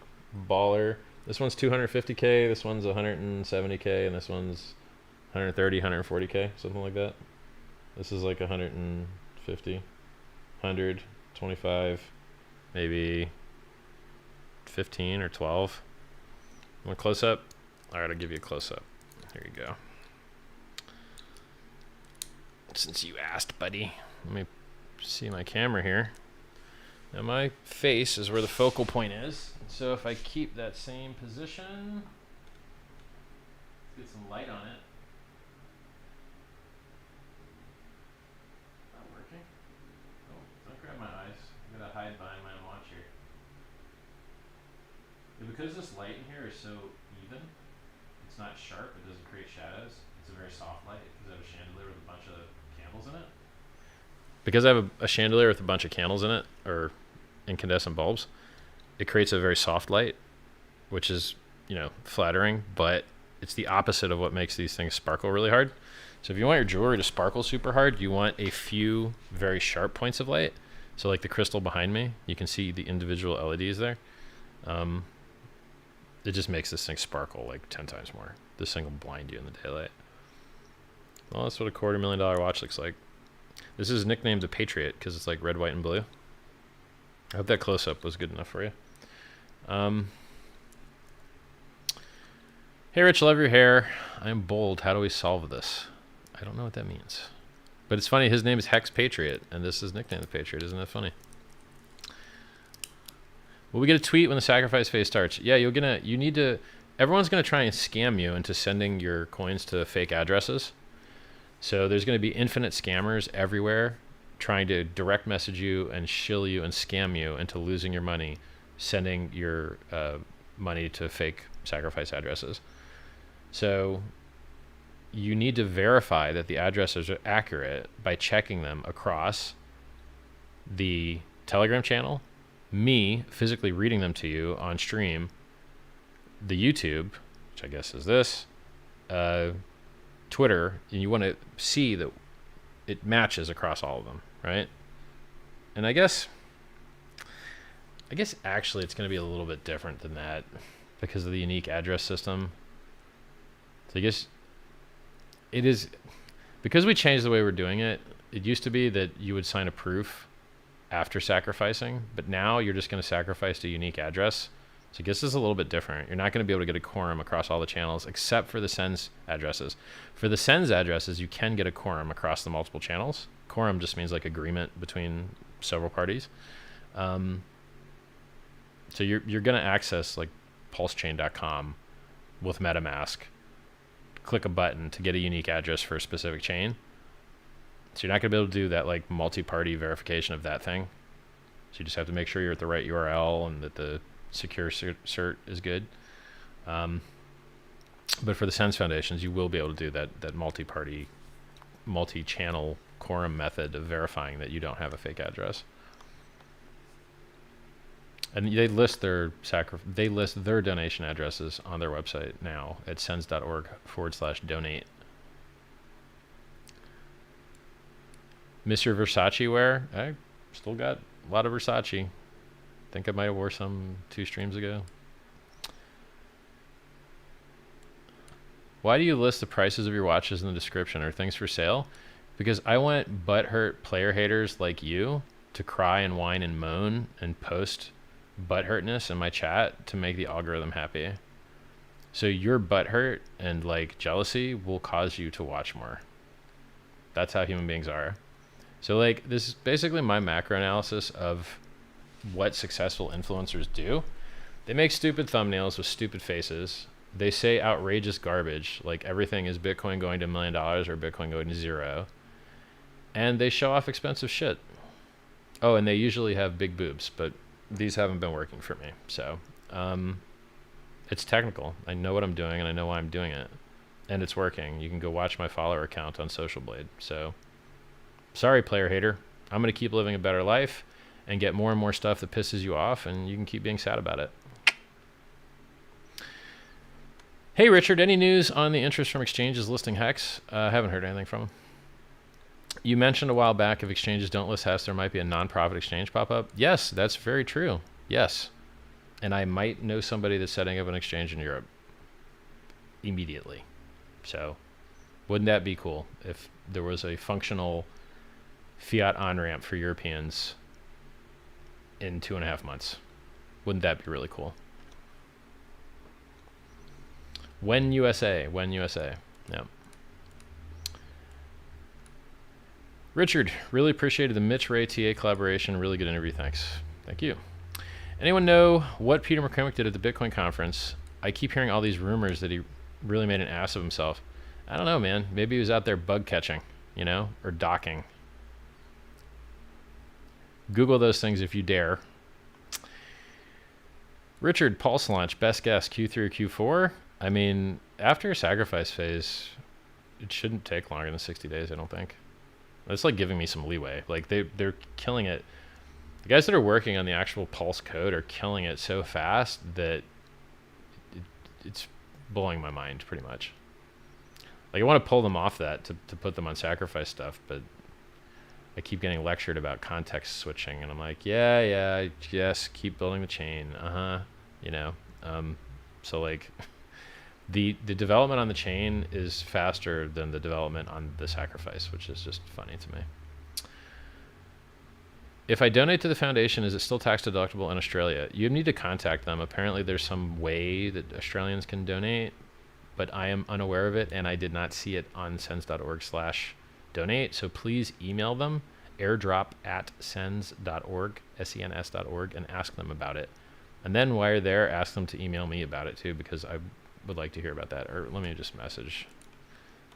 baller. This one's 250K, this one's 170K, and this one's 130, 140K, something like that. This is like 150, 100, 25, maybe 15 or 12. Want a close-up? All right, I'll give you a close-up. Here you go. Since you asked, buddy. Let me see my camera here. Now my face is where the focal point is. So if I keep that same position, get some light on it. Not working. Oh, don't grab my eyes. I'm gonna hide behind my own watch here. Yeah, because this light in here is so even, it's not sharp, it doesn't create shadows. It's a very soft light because I have a chandelier with a bunch of candles in it. Because I have a chandelier with a bunch of candles in it, or incandescent bulbs, it creates a very soft light, which is, you know, flattering, but it's the opposite of what makes these things sparkle really hard. So if you want your jewelry to sparkle super hard, you want a few very sharp points of light. So like the crystal behind me, you can see the individual LEDs there. It just makes this thing sparkle like 10 times more. This thing will blind you in the daylight. Well, that's what a $250,000 watch looks like. This is nicknamed the Patriot because it's like red, white, and blue. I hope that close-up was good enough for you. Hey, Rich, love your hair. I'm bold. How do we solve this? I don't know what that means. But it's funny, his name is HEX Patriot, and this is nicknamed the Patriot. Isn't that funny? Will we get a tweet when the sacrifice phase starts? Yeah, you need to, everyone's going to try and scam you into sending your coins to fake addresses. So there's going to be infinite scammers everywhere trying to direct message you and shill you and scam you into losing your money, sending your money to fake sacrifice addresses. So you need to verify that the addresses are accurate by checking them across the Telegram channel, me physically reading them to you on stream, the YouTube, which I guess is this, Twitter, and you want to see that it matches across all of them, right? And I guess actually it's going to be a little bit different than that because of the unique address system. So I guess it is, because we changed the way we're doing it, it used to be that you would sign a proof after sacrificing, but now you're just going to sacrifice to a unique address. So I guess this is a little bit different. You're not going to be able to get a quorum across all the channels except for the SENS addresses. For the SENS addresses, you can get a quorum across the multiple channels. Quorum just means like agreement between several parties. So you're going to access like PulseChain.com with MetaMask, click a button to get a unique address for a specific chain. So you're not going to be able to do that like multi-party verification of that thing. So you just have to make sure you're at the right URL and that the secure cert is good. But for the SENS foundations, you will be able to do that multi-party, multi-channel quorum method of verifying that you don't have a fake address. And they list their donation addresses on their website now at sens.org/donate. Miss your Versace wear? I still got a lot of Versace. Think I might have wore some 2 streams ago. Why do you list the prices of your watches in the description? Are things for sale? Because I want butthurt player haters like you to cry and whine and moan and post butthurtness in my chat to make the algorithm happy. So your butthurt and like jealousy will cause you to watch more. That's how human beings are. So like this is basically my macro analysis of what successful influencers do. They make stupid thumbnails with stupid faces. They say outrageous garbage, like everything is Bitcoin going to $1 million or Bitcoin going to 0. And they show off expensive shit. Oh, and they usually have big boobs, but these haven't been working for me. So it's technical. I know what I'm doing and I know why I'm doing it. And it's working. You can go watch my follower account on Social Blade. So sorry, player hater. I'm going to keep living a better life and get more and more stuff that pisses you off, and you can keep being sad about it. Hey, Richard, any news on the interest from exchanges listing HEX? I haven't heard anything from them. You mentioned a while back if exchanges don't list HEX, there might be a non-profit exchange pop up. Yes, that's very true. Yes. And I might know somebody that's setting up an exchange in Europe immediately. So wouldn't that be cool if there was a functional fiat on-ramp for Europeans in 2.5 months? Wouldn't that be really cool? When USA. Yeah. Richard, really appreciated the Mitch Ray TA collaboration. Really good interview. Thanks. Thank you. Anyone know what Peter McCormack did at the Bitcoin conference? I keep hearing all these rumors that he really made an ass of himself. I don't know, man. Maybe he was out there bug catching, you know, or docking. Google those things if you dare. Richard, Pulse launch, best guess, Q3 or Q4? I mean, after a sacrifice phase, it shouldn't take longer than 60 days, I don't think. That's like giving me some leeway. Like they're killing it. The guys that are working on the actual Pulse code are killing it so fast that it's blowing my mind pretty much. Like I want to pull them off that to put them on sacrifice stuff, but I keep getting lectured about context switching, and I'm like, yes, keep building the chain, you know. So like, the development on the chain is faster than the development on the sacrifice, which is just funny to me. If I donate to the foundation, is it still tax deductible in Australia? You need to contact them. Apparently, there's some way that Australians can donate, but I am unaware of it, and I did not see it on sens.org/donate. So please email them, airdrop@sens.org, SENS.org, and ask them about it. And then while you're there, ask them to email me about it too, because I would like to hear about that. Or let me just message.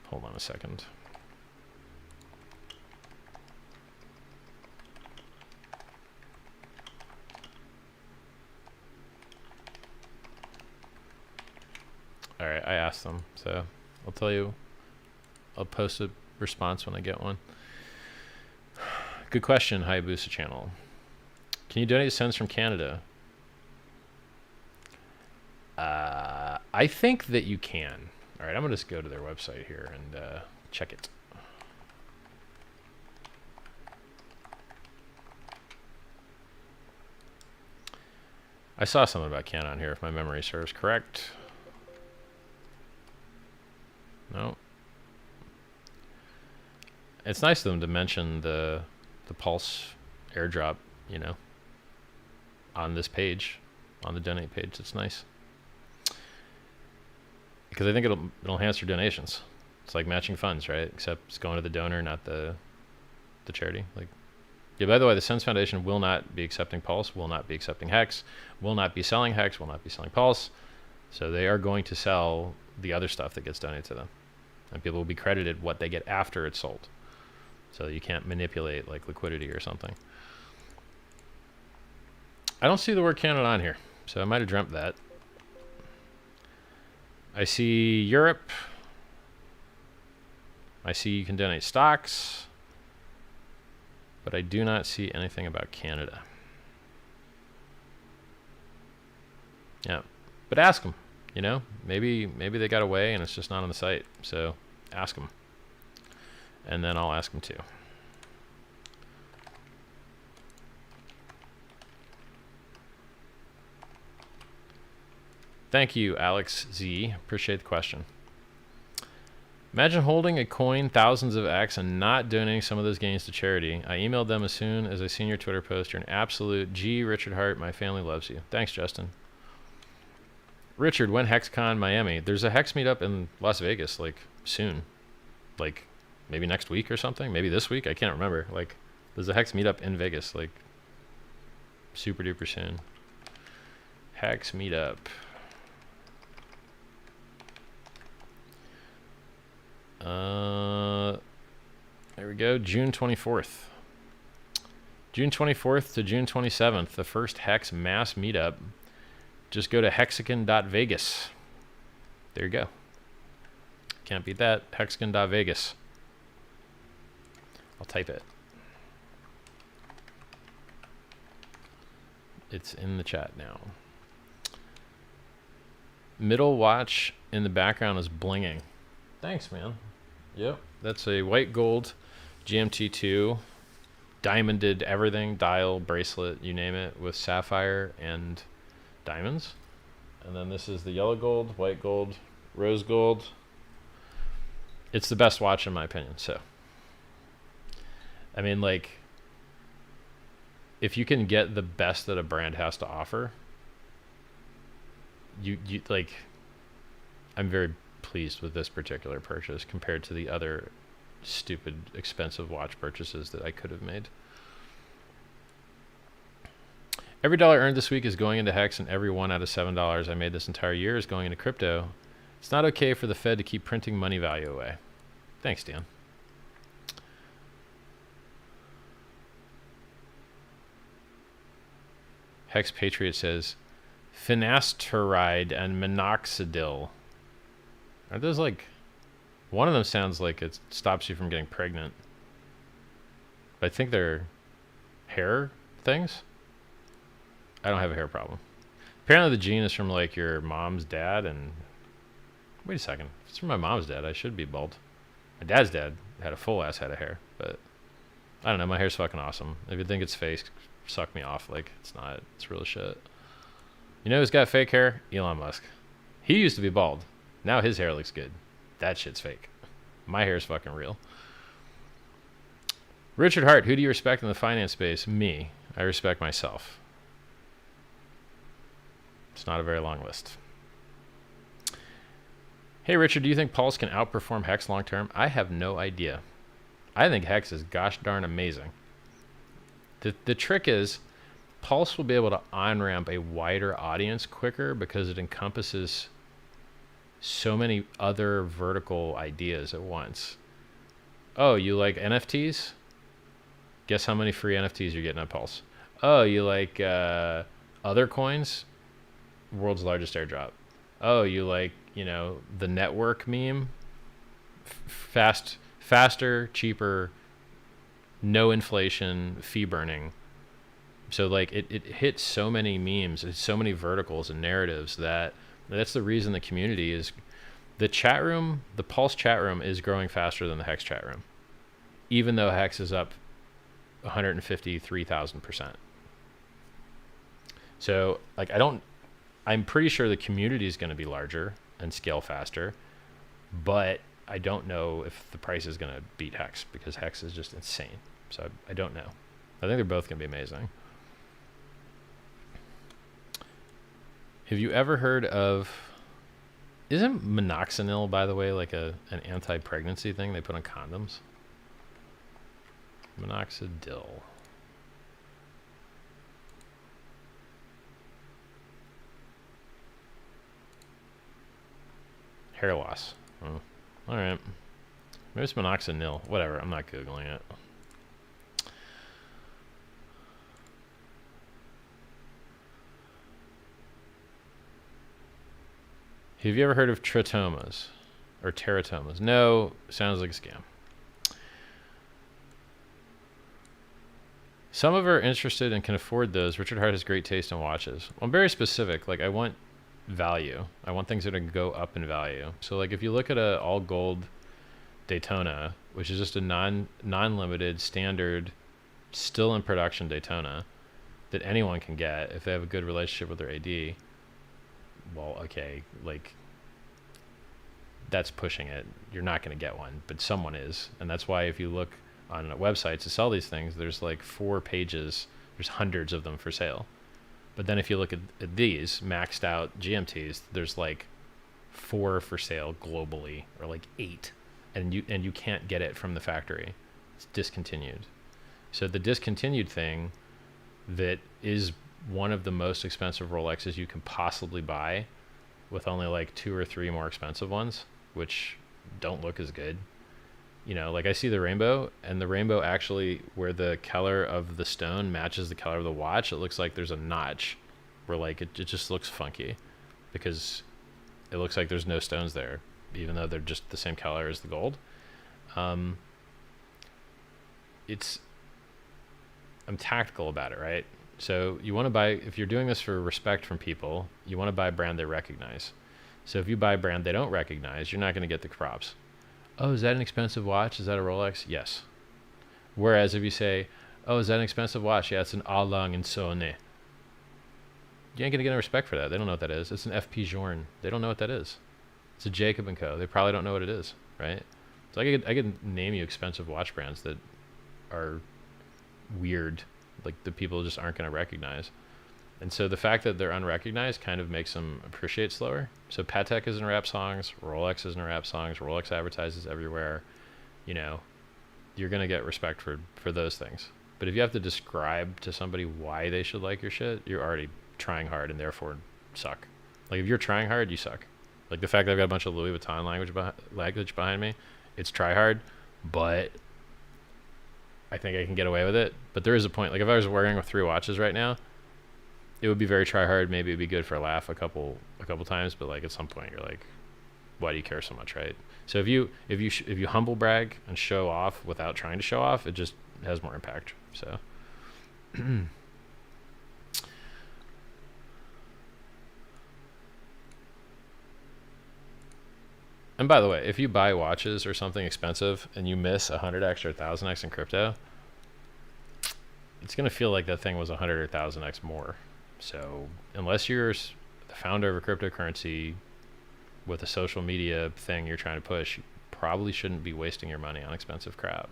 Hold on a second. All right, I asked them, so I'll tell you. I'll post a response when I get one. Good question, Hayabusa channel. Can you donate cents from Canada? I think that you can. All right, I'm gonna just go to their website here and check it. I saw something about Canada on here, if my memory serves correct. No. It's nice of them to mention the Pulse airdrop, you know, on this page, on the donate page. It's nice. Because I think it'll enhance your donations. It's like matching funds, right? Except it's going to the donor, not the charity. Like, yeah, by the way, the SENS Foundation will not be accepting Pulse, will not be accepting HEX, will not be selling HEX, will not be selling Pulse. So they are going to sell the other stuff that gets donated to them. And people will be credited what they get after it's sold. So you can't manipulate like liquidity or something. I don't see the word Canada on here, so I might have dreamt that. I see Europe. I see you can donate stocks. but I do not see anything about Canada. Yeah, but ask them. You know, maybe they got away and it's just not on the site. So ask them, and then I'll ask them too. Thank you, Alex Z. Appreciate the question. Imagine holding a coin, thousands of X, and not donating some of those gains to charity. I emailed them as soon as I seen your Twitter post. You're an absolute G, Richard Hart. My family loves you. Thanks, Justin. Richard, when HEXCon Miami? There's a HEX meetup in Las Vegas, like, soon. Like, maybe next week or something. Maybe this week. I can't remember. Like, there's a HEX meetup in Vegas, like, super duper soon. HEX meetup. There we go. June 24th. June 24th to June 27th, the first HEX mass meetup. Just go to Hexican.vegas. There you go. Can't beat that. Hexican.vegas. I'll type it. It's in the chat now. Middle watch in the background is blinging. Thanks, man. Yep. That's a white gold GMT2, diamonded everything, dial, bracelet, you name it, with sapphire and diamonds. And then this is the yellow gold, white gold, rose gold. It's the best watch in my opinion. So, I mean, like, if you can get the best that a brand has to offer, you like, I'm very pleased with this particular purchase compared to the other stupid expensive watch purchases that I could have made. Every dollar earned this week is going into HEX, and every $1 out of $7 I made this entire year is going into crypto. It's not okay for the Fed to keep printing money value away. Thanks, Dan. Hex Patriot says finasteride and minoxidil. Are those like, one of them sounds like it stops you from getting pregnant. But I think they're hair things. I don't have a hair problem. Apparently the gene is from like your mom's dad, and wait a second. If it's from my mom's dad, I should be bald. My dad's dad had a full ass head of hair, but I don't know, my hair's fucking awesome. If you think it's fake, suck me off. Like, it's not. It's real shit. You know who's got fake hair? Elon Musk. He used to be bald. Now his hair looks good. That shit's fake. My hair's fucking real. Richard Hart, who do you respect in the finance space? Me. I respect myself. It's not a very long list. Hey Richard, do you think Pulse can outperform HEX long term? I have no idea. I think HEX is gosh darn amazing. The trick is Pulse will be able to on-ramp a wider audience quicker because it encompasses so many other vertical ideas at once. Oh, you like NFTs? Guess how many free NFTs you're getting at Pulse? Oh, you like other coins? World's largest airdrop. Oh, you like, you know, the network meme? Faster, cheaper, no inflation, fee burning. So like it hits so many memes, it's so many verticals and narratives that's the reason the community is, the chat room, the Pulse chat room is growing faster than the HEX chat room, even though HEX is up 153,000%. So like I'm pretty sure the community is going to be larger and scale faster, but I don't know if the price is going to beat HEX because HEX is just insane. So I don't know. I think they're both going to be amazing. Have you ever heard of, isn't minoxidil, by the way, like an anti-pregnancy thing they put on condoms? Minoxidil. Hair loss. Oh, all right. Maybe it's minoxidil. Whatever. I'm not Googling it. Have you ever heard of teratomas or teratomas? No, sounds like a scam. Some of are interested and can afford those. Richard Hart has great taste in watches. Well, I'm very specific. Like, I want value. I want things that are going to go up in value. So, like, if you look at a all gold Daytona, which is just a non-limited standard, still in production Daytona that anyone can get if they have a good relationship with their AD. Well, okay, like, that's pushing it. You're not going to get one, but someone is. And that's why if you look on websites to sell these things, there's like 4 pages, there's hundreds of them for sale. But then if you look at these maxed out GMTs, there's like 4 for sale globally, or like 8, and you can't get it from the factory. It's discontinued. So the discontinued thing that is one of the most expensive Rolexes you can possibly buy, with only like 2 or 3 more expensive ones, which don't look as good. You know, like I see the rainbow, and the rainbow actually, where the color of the stone matches the color of the watch, it looks like there's a notch where like it just looks funky, because it looks like there's no stones there, even though they're just the same color as the gold. I'm tactical about it, right? So you want to buy, if you're doing this for respect from people, you want to buy a brand they recognize. So if you buy a brand they don't recognize, you're not going to get the props. Oh, is that an expensive watch? Is that a Rolex? Yes. Whereas if you say, oh, is that an expensive watch? Yeah, it's an A. Lange & Söhne. You ain't going to get any respect for that. They don't know what that is. It's an FP Journe. They don't know what that is. It's a Jacob & Co. They probably don't know what it is, right? So I could name you expensive watch brands that are weird, like the people just aren't going to recognize. And so the fact that they're unrecognized kind of makes them appreciate slower. So Patek is in rap songs, Rolex is in rap songs, Rolex advertises everywhere. You know, you're going to get respect for those things. But if you have to describe to somebody why they should like your shit, you're already trying hard and therefore suck. Like if you're trying hard, you suck. Like the fact that I've got a bunch of Louis Vuitton language behind me, it's try hard, but I think I can get away with it. But there is a point. Like if I was wearing with 3 watches right now, it would be very try hard. Maybe it'd be good for a laugh a couple times, but like at some point you're like, why do you care so much, right? So if you humble brag and show off without trying to show off, it just has more impact. So and by the way, if you buy watches or something expensive and you miss 100x or 1000x in crypto, it's gonna feel like that thing was 100 or 1000x more. So unless you're the founder of a cryptocurrency with a social media thing you're trying to push, you probably shouldn't be wasting your money on expensive crap.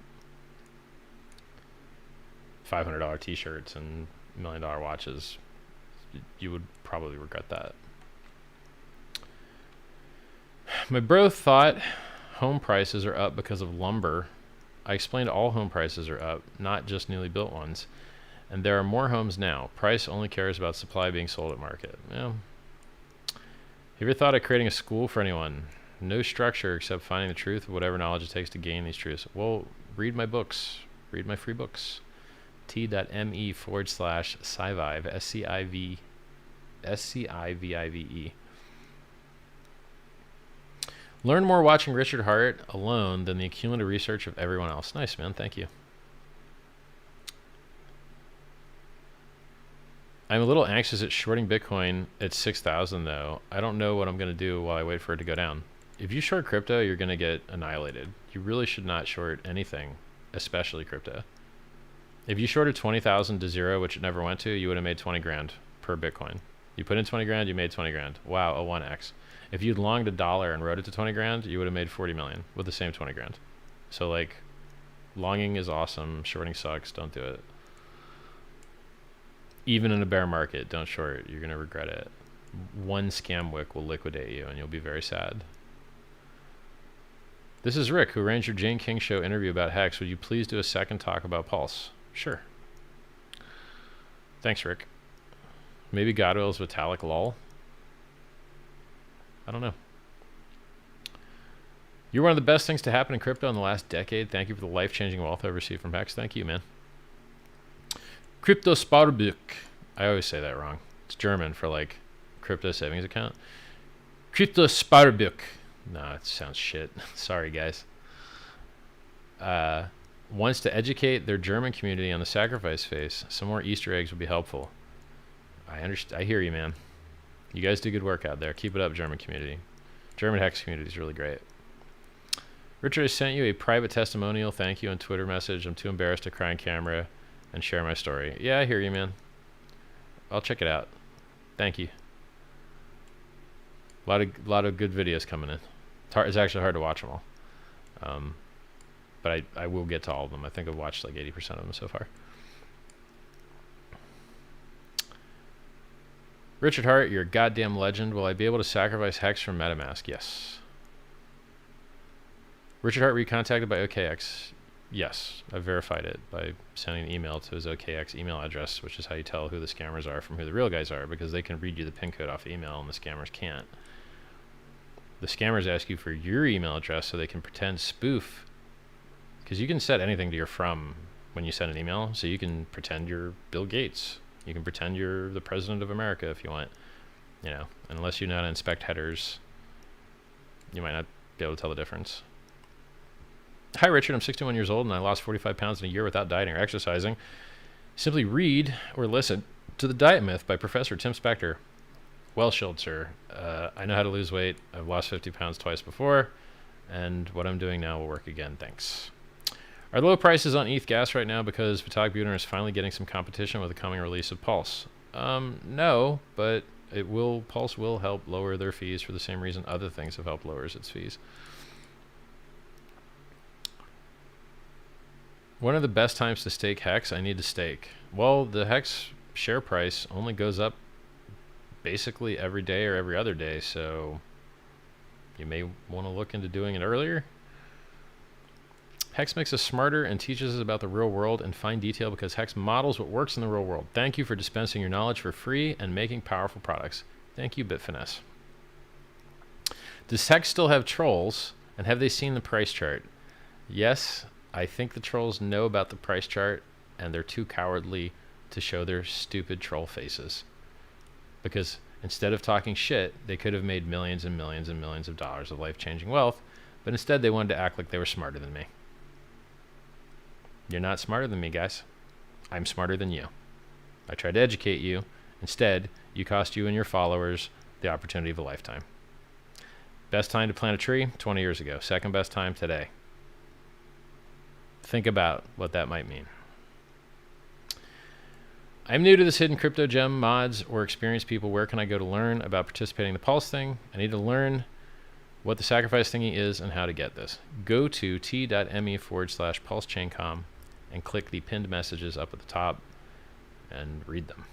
$500 t-shirts and $1 million watches, you would probably regret that. My bro thought home prices are up because of lumber. I explained all home prices are up, not just newly built ones. And there are more homes now. Price only cares about supply being sold at market. Yeah. Have you ever thought of creating a school for anyone? No structure except finding the truth of whatever knowledge it takes to gain these truths. Well, read my books. Read my free books. t.me/Scivive, SCIVIVE. Learn more watching Richard Hart alone than the accumulative research of everyone else. Nice, man. Thank you. I'm a little anxious at shorting Bitcoin at 6,000 though. I don't know what I'm going to do while I wait for it to go down. If you short crypto, you're going to get annihilated. You really should not short anything, especially crypto. If you shorted 20,000 to 0, which it never went to, you would have made 20 grand per Bitcoin. You put in 20 grand, you made 20 grand. Wow, a 1x. If you'd longed $1 and wrote it to 20 grand, you would have made 40 million with the same 20 grand. So like, longing is awesome. Shorting sucks. Don't do it. Even in a bear market, don't short. You're going to regret it. One scam wick will liquidate you and you'll be very sad. This is Rick, who arranged your Jane King Show interview about HEX. Would you please do a second talk about Pulse? Sure. Thanks, Rick. Maybe Whale Is Vitalik lol. I don't know. You're one of the best things to happen in crypto in the last decade. Thank you for the life-changing wealth I received from HEX. Thank you, man. Crypto Sparbuch. I always say that wrong. It's German for like crypto savings account. Crypto Sparbuch. Nah, it sounds shit. Sorry, guys. wants to educate their German community on the sacrifice phase. Some more Easter eggs would be helpful. I understand. I hear you, man. You guys do good work out there. Keep it up, German community. German Hex community is really great. Richard, I sent you a private testimonial. Thank you on Twitter message. I'm too embarrassed to cry on camera and share my story. Yeah, I hear you, man. I'll check it out. Thank you. A lot of good videos coming in. It's actually hard to watch them all. But I will get to all of them. I think I've watched like 80% of them so far. Richard Hart, you're a goddamn legend. Will I be able to sacrifice HEX from MetaMask? Yes. Richard Hart, were you contacted by OKX? Yes. I verified it by sending an email to his OKX email address, which is how you tell who the scammers are from who the real guys are, because they can read you the PIN code off email and the scammers can't. The scammers ask you for your email address so they can pretend spoof, because you can set anything to your from when you send an email. So you can pretend you're Bill Gates. You can pretend you're the president of America if you want. You know, unless you know how to inspect headers, you might not be able to tell the difference. Hi, Richard. I'm 61 years old and I lost 45 pounds in a year without dieting or exercising. Simply read or listen to The Diet Myth by Professor Tim Spector. Well, Shield, sir. I know how to lose weight. I've lost 50 pounds twice before, and what I'm doing now will work again. Thanks. Are the low prices on ETH gas right now because Patek Buter is finally getting some competition with the coming release of Pulse? No, but Pulse will help lower their fees for the same reason other things have helped lower its fees. One of the best times to stake HEX, I need to stake. Well, the HEX share price only goes up basically every day or every other day, so you may want to look into doing it earlier. HEX makes us smarter and teaches us about the real world in fine detail because HEX models what works in the real world. Thank you for dispensing your knowledge for free and making powerful products. Thank you, Bitfinesse. Does HEX still have trolls, and have they seen the price chart? Yes, I think the trolls know about the price chart, and they're too cowardly to show their stupid troll faces. Because instead of talking shit, they could have made millions and millions and millions of dollars of life-changing wealth, but instead they wanted to act like they were smarter than me. You're not smarter than me, guys. I'm smarter than you. I tried to educate you. Instead, you cost you and your followers the opportunity of a lifetime. Best time to plant a tree? 20 years ago. Second best time today. Think about what that might mean. I'm new to this hidden crypto gem mods or experienced people. Where can I go to learn about participating in the Pulse thing? I need to learn what the sacrifice thingy is and how to get this. Go to t.me/PulseChainCom and click the pinned messages up at the top and read them.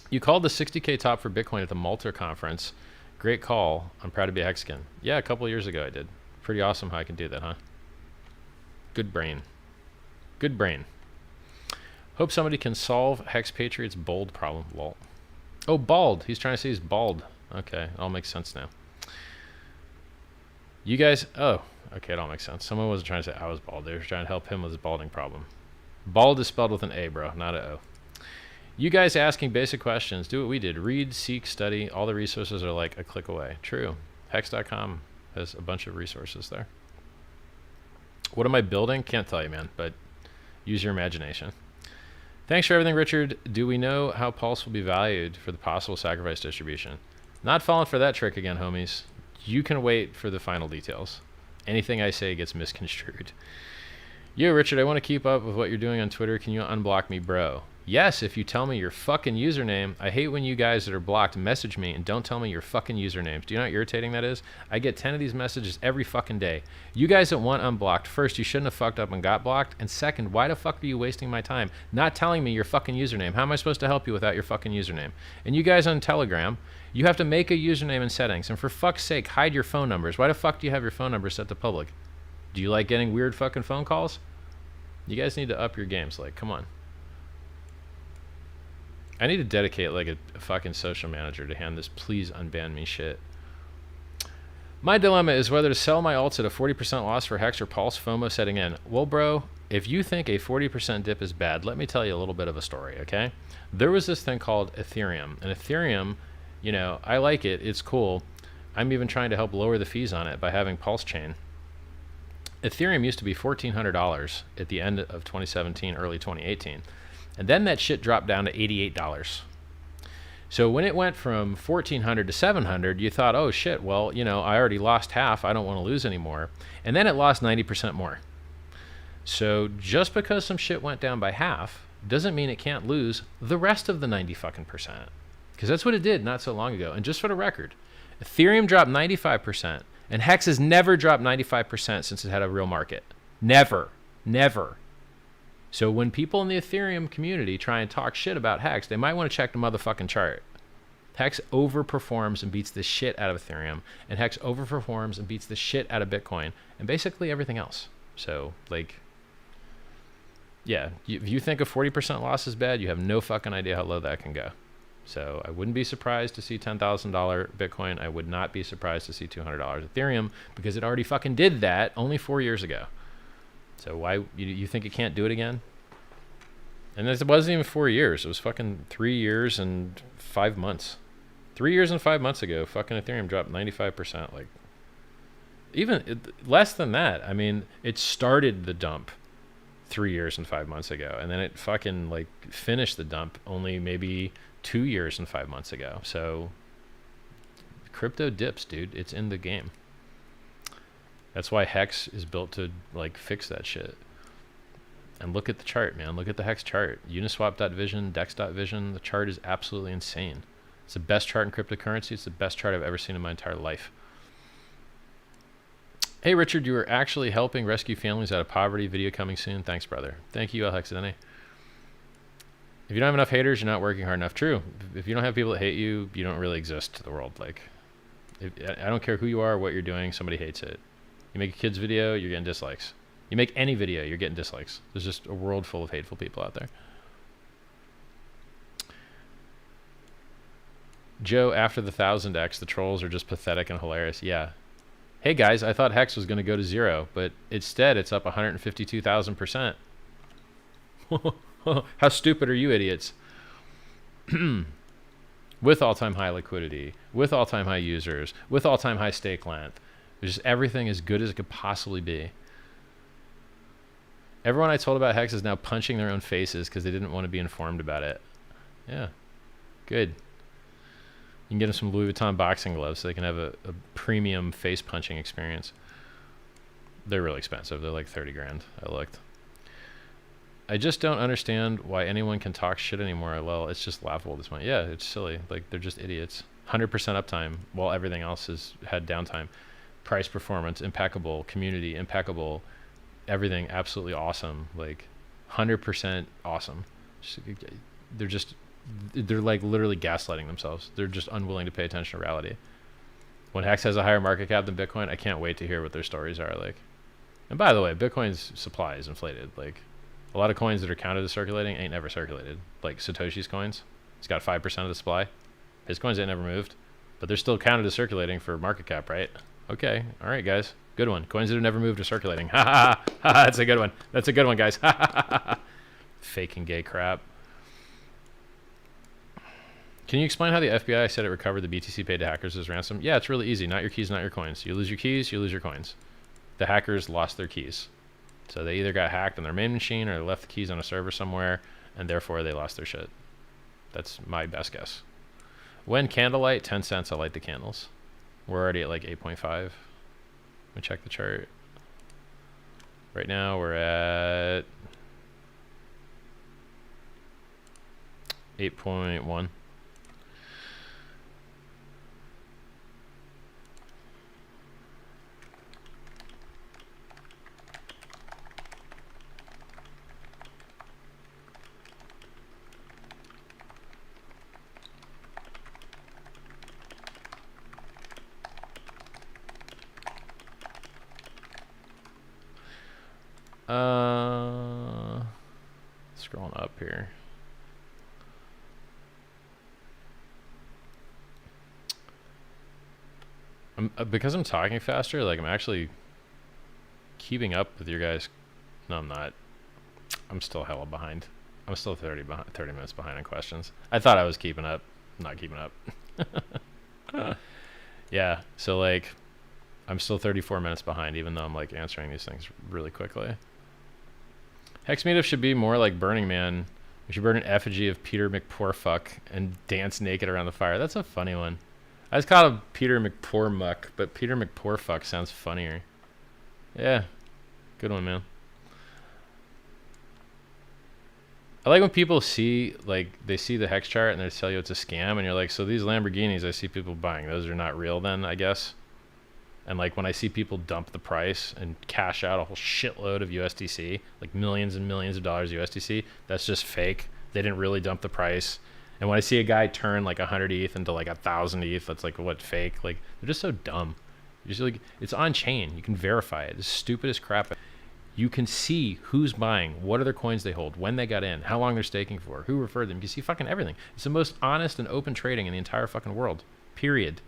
You called the 60K top for Bitcoin at the Malta conference. Great call. I'm proud to be a Hexican. Yeah, a couple of years ago I did. Pretty awesome how I can do that, huh? Good brain. Good brain. Hope somebody can solve Hex Patriot's bold problem. Lol. Oh, bald. He's trying to say he's bald. Okay, it all makes sense now. You guys... Oh, okay, it all makes sense. Someone wasn't trying to say I was bald. They were trying to help him with his balding problem. Bald is spelled with an A, bro, not a O. You guys asking basic questions. Do what we did. Read, seek, study. All the resources are like a click away. True. Hex.com has a bunch of resources there. What am I building? Can't tell you, man, but use your imagination. Thanks for everything, Richard. Do we know how Pulse will be valued for the possible sacrifice distribution? Not falling for that trick again, homies. You can wait for the final details. Anything I say gets misconstrued. Yo, Richard, I want to keep up with what you're doing on Twitter. Can you unblock me, bro? Yes, if you tell me your fucking username. I hate when you guys that are blocked message me and don't tell me your fucking usernames. Do you know how irritating that is? I get 10 of these messages every fucking day. You guys that want unblocked, first, you shouldn't have fucked up and got blocked. And second, why the fuck are you wasting my time not telling me your fucking username? How am I supposed to help you without your fucking username? And you guys on Telegram, you have to make a username in settings. And for fuck's sake, hide your phone numbers. Why the fuck do you have your phone numbers set to public? Do you like getting weird fucking phone calls? You guys need to up your games. Like, come on. I need to dedicate like a fucking social manager to hand this please unban me shit. My dilemma is whether to sell my alts at a 40% loss for HEX or Pulse, FOMO setting in. Well, bro, if you think a 40% dip is bad, let me tell you a little bit of a story, okay? There was this thing called Ethereum. And Ethereum, you know, I like it. It's cool. I'm even trying to help lower the fees on it by having PulseChain. Ethereum used to be $1,400 at the end of 2017, early 2018. And then that shit dropped down to $88. So when it went from 1,400 to 700, you thought, oh shit, well, you know, I already lost half. I don't want to lose anymore. And then it lost 90% more. So just because some shit went down by half doesn't mean it can't lose the rest of the 90%. Because that's what it did not so long ago. And just for the record, Ethereum dropped 95%. And HEX has never dropped 95% since it had a real market. Never. Never. So when people in the Ethereum community try and talk shit about HEX, they might want to check the motherfucking chart. HEX overperforms and beats the shit out of Ethereum. And HEX overperforms and beats the shit out of Bitcoin. And basically everything else. So, like, yeah, if you think a 40% loss is bad, you have no fucking idea how low that can go. So I wouldn't be surprised to see $10,000 Bitcoin. I would not be surprised to see $200 Ethereum, because it already fucking did that only 4 years ago. So why you think it can't do it again? And it wasn't even 4 years. It was fucking 3 years and 5 months. 3 years and 5 months ago, fucking Ethereum dropped 95%. Like, even less than that. I mean, it started the dump 3 years and 5 months ago, and then it fucking like finished the dump only maybe 2 years and 5 months ago. So crypto dips, dude. It's in the game. That's why HEX is built to like fix that shit. And look at the chart, man. Look at the HEX chart. Uniswap.vision, Dex.vision. The chart is absolutely insane. It's the best chart in cryptocurrency. It's the best chart I've ever seen in my entire life. Hey, Richard, you are actually helping rescue families out of poverty. Video coming soon. Thanks, brother. Thank you, HEXican. If you don't have enough haters, you're not working hard enough. True. If you don't have people that hate you, you don't really exist to the world. Like, I don't care who you are or what you're doing, somebody hates it. You make a kid's video, you're getting dislikes. You make any video, you're getting dislikes. There's just a world full of hateful people out there. Joe, after the 1000x, the trolls are just pathetic and hilarious. Yeah. Hey guys, I thought HEX was going to go to 0, but instead it's up 152,000%. How stupid are you idiots? With all-time high liquidity, with all-time high users, with all-time high stake length. There's just everything as good as it could possibly be. Everyone I told about HEX is now punching their own faces because they didn't want to be informed about it. Yeah, good. You can get them some Louis Vuitton boxing gloves so they can have a premium face punching experience. They're really expensive. They're like 30 grand. I looked. I just don't understand why anyone can talk shit anymore. Well, it's just laughable at this point. Yeah, it's silly. Like, they're just idiots. 100% uptime while everything else has had downtime. Price performance, impeccable. Community, impeccable. Everything absolutely awesome. Like, 100% awesome. They're like literally gaslighting themselves. They're just unwilling to pay attention to reality. When HEX has a higher market cap than Bitcoin, I can't wait to hear what their stories are like. And by the way, Bitcoin's supply is inflated. Like, a lot of coins that are counted as circulating ain't never circulated. Like Satoshi's coins, he's got 5% of the supply. His coins ain't never moved, but they're still counted as circulating for market cap, right? Okay, all right, guys, good one. Coins that have never moved are circulating. Ha ha ha! That's a good one. That's a good one, guys. Ha ha ha ha! Fake and gay crap. Can you explain how the FBI said it recovered the BTC paid to hackers as ransom? Yeah, it's really easy. Not your keys, not your coins. You lose your keys, you lose your coins. The hackers lost their keys. So they either got hacked on their main machine or they left the keys on a server somewhere, and therefore they lost their shit. That's my best guess. When candlelight, 10 cents, I'll light the candles. We're already at like 8.5. Let me check the chart. Right now we're at 8.1. Scrolling up here. Because I'm talking faster, like I'm actually keeping up with your guys. No, I'm not. I'm still hella behind. I'm still 30 minutes behind on questions. I thought I was keeping up. I'm not keeping up. Yeah, so like I'm still 34 minutes behind, even though I'm like answering these things really quickly. Hex meetup should be more like Burning Man. We should burn an effigy of Peter McPoorfuck and dance naked around the fire. That's a funny one. I just call him Peter McPoormuck, but Peter McPoorfuck sounds funnier. Yeah, good one, man. I like when people see, like, they see the hex chart and they tell you it's a scam, and you're like, so these Lamborghinis I see people buying, those are not real then, I guess? And like when I see people dump the price and cash out a whole shitload of USDC, like millions and millions of dollars USDC, that's just fake. They didn't really dump the price. And when I see a guy turn like 100 ETH into like 1,000 ETH, that's like, what, fake? Like, they're just so dumb. You're just like, it's on chain. You can verify it. It's stupid as crap. You can see who's buying, what other coins they hold, when they got in, how long they're staking for, who referred them. You can see fucking everything. It's the most honest and open trading in the entire fucking world. Period.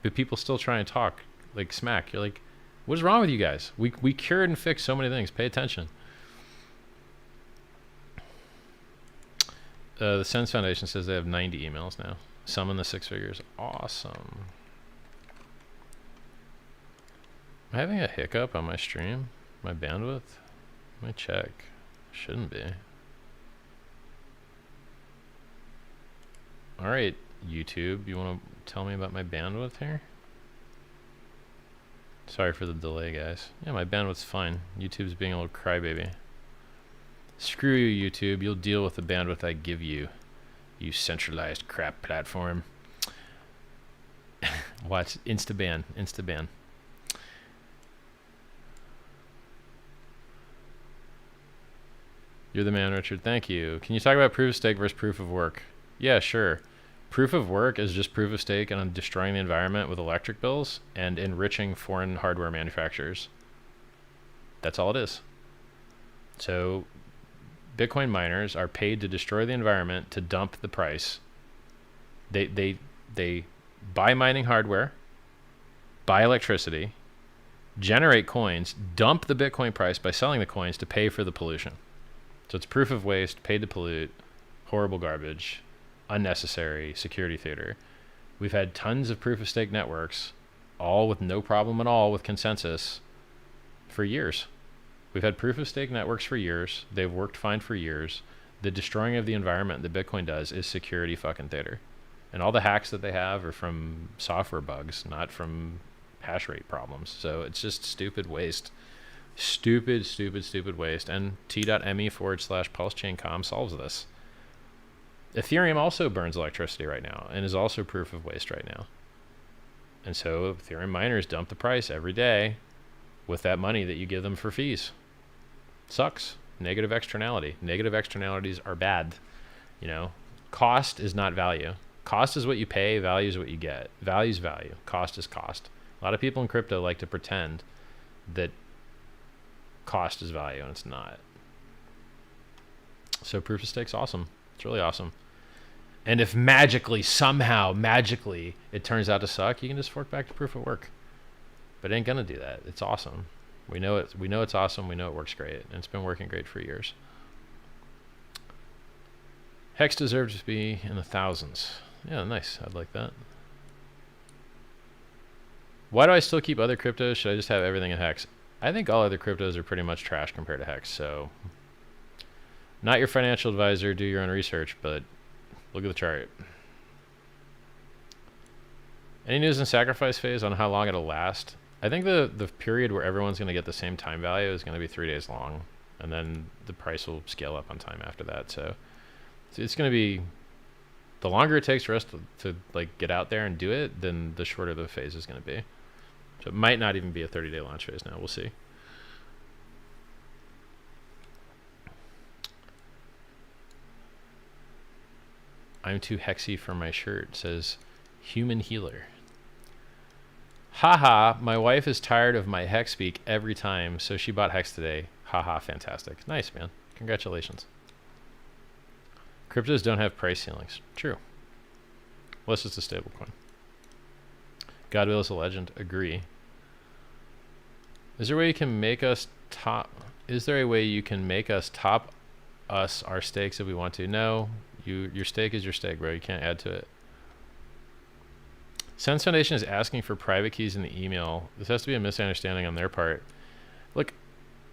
But people still try and talk like smack. You're like, what is wrong with you guys? We cured and fixed so many things. Pay attention. The SENS Foundation says they have 90 emails now. Some in the 6 figures. Awesome. Am I having a hiccup on my stream? My bandwidth? Let me check. Shouldn't be. Alright, YouTube. You want to tell me about my bandwidth here? Sorry for the delay, guys. Yeah, my bandwidth's fine. YouTube's being a little crybaby. Screw you, YouTube. You'll deal with the bandwidth I give you, you centralized crap platform. Watch. Insta-ban. Insta-ban. You're the man, Richard. Thank you. Can you talk about proof of stake versus proof of work? Yeah, sure. Proof of work is just proof of stake and destroying the environment with electric bills and enriching foreign hardware manufacturers. That's all it is. So Bitcoin miners are paid to destroy the environment to dump the price. They buy mining hardware, buy electricity, generate coins, dump the Bitcoin price by selling the coins to pay for the pollution. So it's proof of waste, paid to pollute, horrible garbage, unnecessary security theater. We've had tons of proof of stake networks, all with no problem at all with consensus for years. We've had proof of stake networks for years. They've worked fine for years. The destroying of the environment that Bitcoin does is security fucking theater. And all the hacks that they have are from software bugs, not from hash rate problems. So it's just stupid waste. Stupid, stupid, stupid waste. And t.me/PulseChainCom solves this. Ethereum also burns electricity right now and is also proof of waste right now. And so Ethereum miners dump the price every day with that money that you give them for fees. Sucks. Negative externality. Negative externalities are bad. You know, cost is not value. Cost is what you pay. Value is what you get. Value is value. Cost is cost. A lot of people in crypto like to pretend that cost is value, and it's not. So proof of stake's awesome. It's really awesome. And if magically, somehow, magically, it turns out to suck, you can just fork back to proof of work. But it ain't gonna do that. It's awesome. We know it. We know it's awesome. We know it works great, and it's been working great for years. Hex deserves to be in the thousands. Yeah, nice. I'd like that. Why do I still keep other cryptos? Should I just have everything in Hex? I think all other cryptos are pretty much trash compared to Hex. So, not your financial advisor. Do your own research, but look at the chart. Any news in sacrifice phase on how long it'll last? I think the period where everyone's going to get the same time value is going to be 3 days long, and then the price will scale up on time after that. So it's going to be, the longer it takes for us to like get out there and do it, then the shorter the phase is going to be. So it might not even be a 30-day launch phase now. We'll see. I'm too hexy for my shirt, says Human Healer. Haha, my wife is tired of my hex speak every time, so she bought Hex today. Haha, fantastic. Nice, man. Congratulations. Cryptos don't have price ceilings. True. Unless it's a stable coin. Godwill is a legend. Agree. Is there a way you can make us top? Is there a way you can make us top us our stakes if we want to? No. Your stake is your stake, bro. You can't add to it. SENS Foundation is asking for private keys in the email. This has to be a misunderstanding on their part. Look,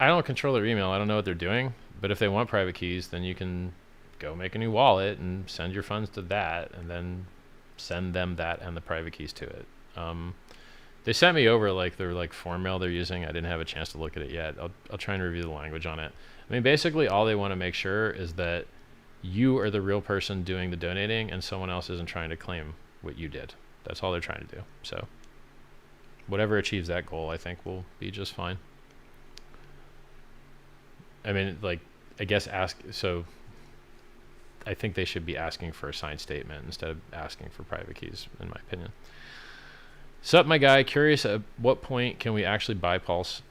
I don't control their email. I don't know what they're doing. But if they want private keys, then you can go make a new wallet and send your funds to that, and then send them that and the private keys to it. They sent me over like their form mail they're using. I didn't have a chance to look at it yet. I'll try and review the language on it. I mean, basically all they want to make sure is that you are the real person doing the donating and someone else isn't trying to claim what you did. That's all they're trying to do. So whatever achieves that goal, I think will be just fine. I mean, like, I guess so I think they should be asking for a signed statement instead of asking for private keys, in my opinion. Sup, my guy, curious at what point can we actually buy Pulse?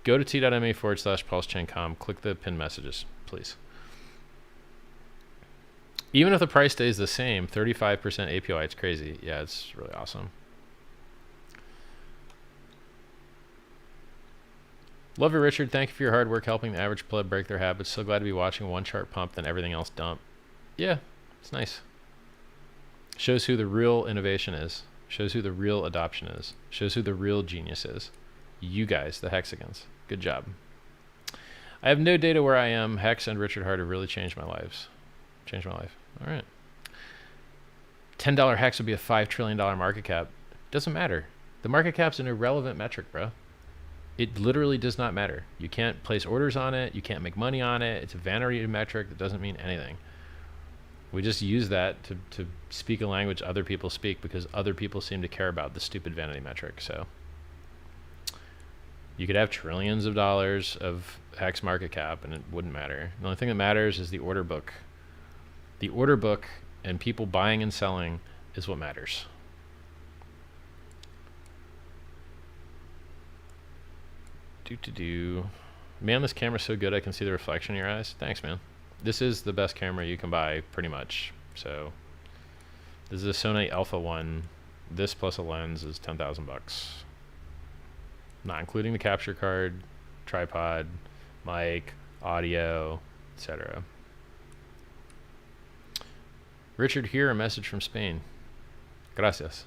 Go to t.me/PulseChainCom, click the pinned messages, please. Even if the price stays the same, 35% APY, it's crazy. Yeah, it's really awesome. Love you, Richard. Thank you for your hard work helping the average pleb break their habits. So glad to be watching one chart pump, then everything else dump. Yeah, it's nice. Shows who the real innovation is. Shows who the real adoption is. Shows who the real genius is. You guys, the Hexicans. Good job. I have no data where I am. Hex and Richard Hart have really changed my lives. Changed my life. All right. $10 Hex would be a $5 trillion market cap. Doesn't matter. The market cap's an irrelevant metric, bro. It literally does not matter. You can't place orders on it. You can't make money on it. It's a vanity metric that doesn't mean anything. We just use that to speak a language other people speak because other people seem to care about the stupid vanity metric. So you could have trillions of dollars of Hex market cap and it wouldn't matter. The only thing that matters is the order book. The order book and people buying and selling is what matters. Man, this camera's so good I can see the reflection in your eyes. Thanks, man. This is the best camera you can buy, pretty much. So this is a Sony Alpha 1. This plus a lens is 10,000 bucks. Not including the capture card, tripod, mic, audio, etc. Richard here, a message from Spain. Gracias.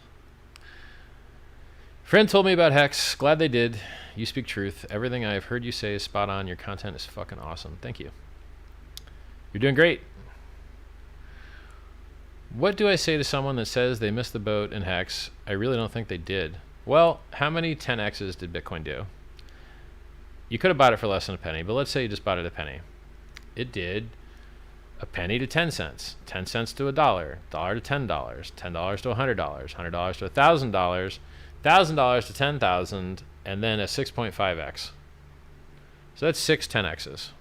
Friend told me about Hex. Glad they did. You speak truth. Everything I've heard you say is spot on. Your content is fucking awesome. Thank you. You're doing great. What do I say to someone that says they missed the boat in Hex? I really don't think they did. Well, how many 10Xs did Bitcoin do? You could have bought it for less than a penny, but let's say you just bought it a penny. It did a penny to 10 cents, 10 cents to $1, $1 to $10, $10 to $100, $100 to $1,000, $1,000 to 10,000, and then a 6.5x. So that's 6 10x's.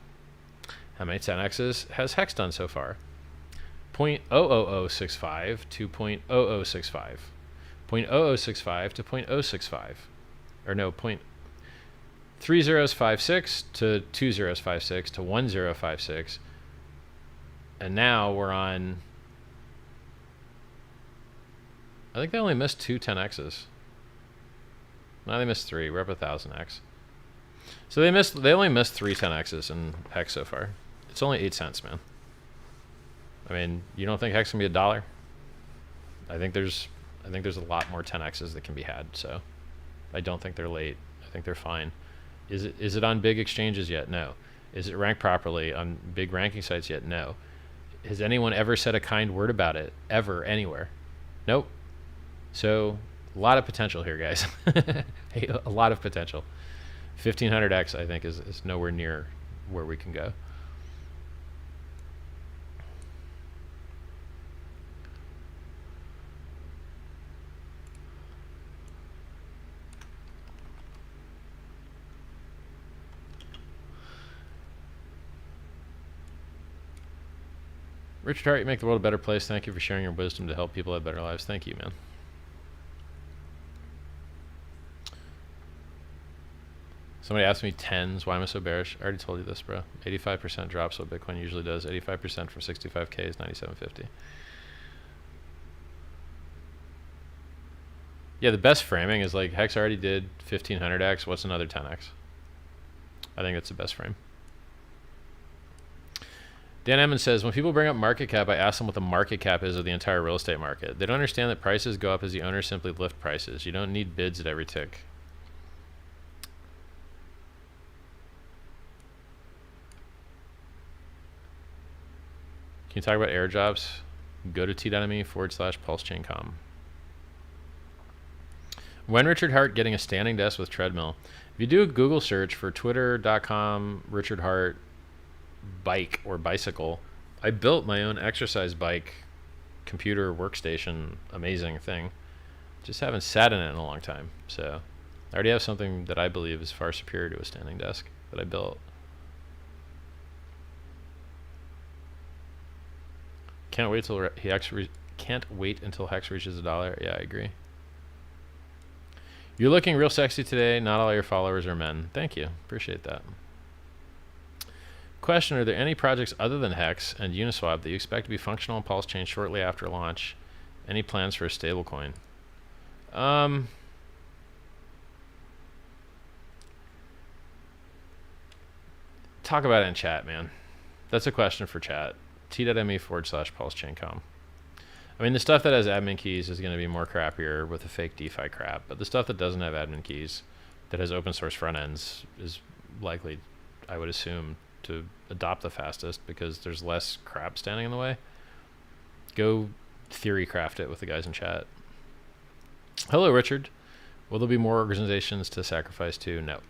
How many 10x's has Hex done so far? 0.00065 to 0.0065. 0.0065 to 0.065. Or no, 0.3056 to 2056 to 1056. And now we're on, I think they only missed 2 10x's. No, they missed 3. We're up 1,000x. So they only missed 3 10x's in Hex so far. It's only 8 cents, man. I mean, you don't think Hex can be $1? I think there's a lot more 10x's that can be had. So I don't think they're late. I think they're fine. Is it on big exchanges yet? No. Is it ranked properly on big ranking sites yet? No. Has anyone ever said a kind word about it ever anywhere? Nope. So a lot of potential here, guys. A lot of potential. 1500x I think is nowhere near where we can go. Richard Hart, you make the world a better place. Thank you for sharing your wisdom to help people have better lives. Thank you, man. Somebody asked me tens. Why am I so bearish? I already told you this, bro. 85% drops what Bitcoin usually does. 85% from 65K is 97.50. Yeah, the best framing is like Hex already did 1500x. What's another 10x? I think that's the best frame. Dan Emmons says, when people bring up market cap, I ask them what the market cap is of the entire real estate market. They don't understand that prices go up as the owners simply lift prices. You don't need bids at every tick. Can you talk about airdrops? Go to t.me/PulseChainCom. When Richard Hart getting a standing desk with treadmill? If you do a Google search for twitter.com Richard Hart bike or bicycle, I built my own exercise bike computer workstation, amazing thing. Just haven't sat in it in a long time. So I already have something that I believe is far superior to a standing desk that I built. Can't wait until HEX reaches $1. Yeah, I agree. You're looking real sexy today. Not all your followers are men. Thank you. Appreciate that. Question, are there any projects other than HEX and Uniswap that you expect to be functional on PulseChain shortly after launch? Any plans for a stablecoin? Talk about it in chat, man. That's a question for chat. t.me/PulseChainCom. I mean, the stuff that has admin keys is going to be more crappier with the fake DeFi crap, but the stuff that doesn't have admin keys, that has open source front ends, is likely, I would assume, to adopt the fastest because there's less crap standing in the way. Go theory craft it with the guys in chat. Hello, Richard. Will there be more organizations to sacrifice to? No.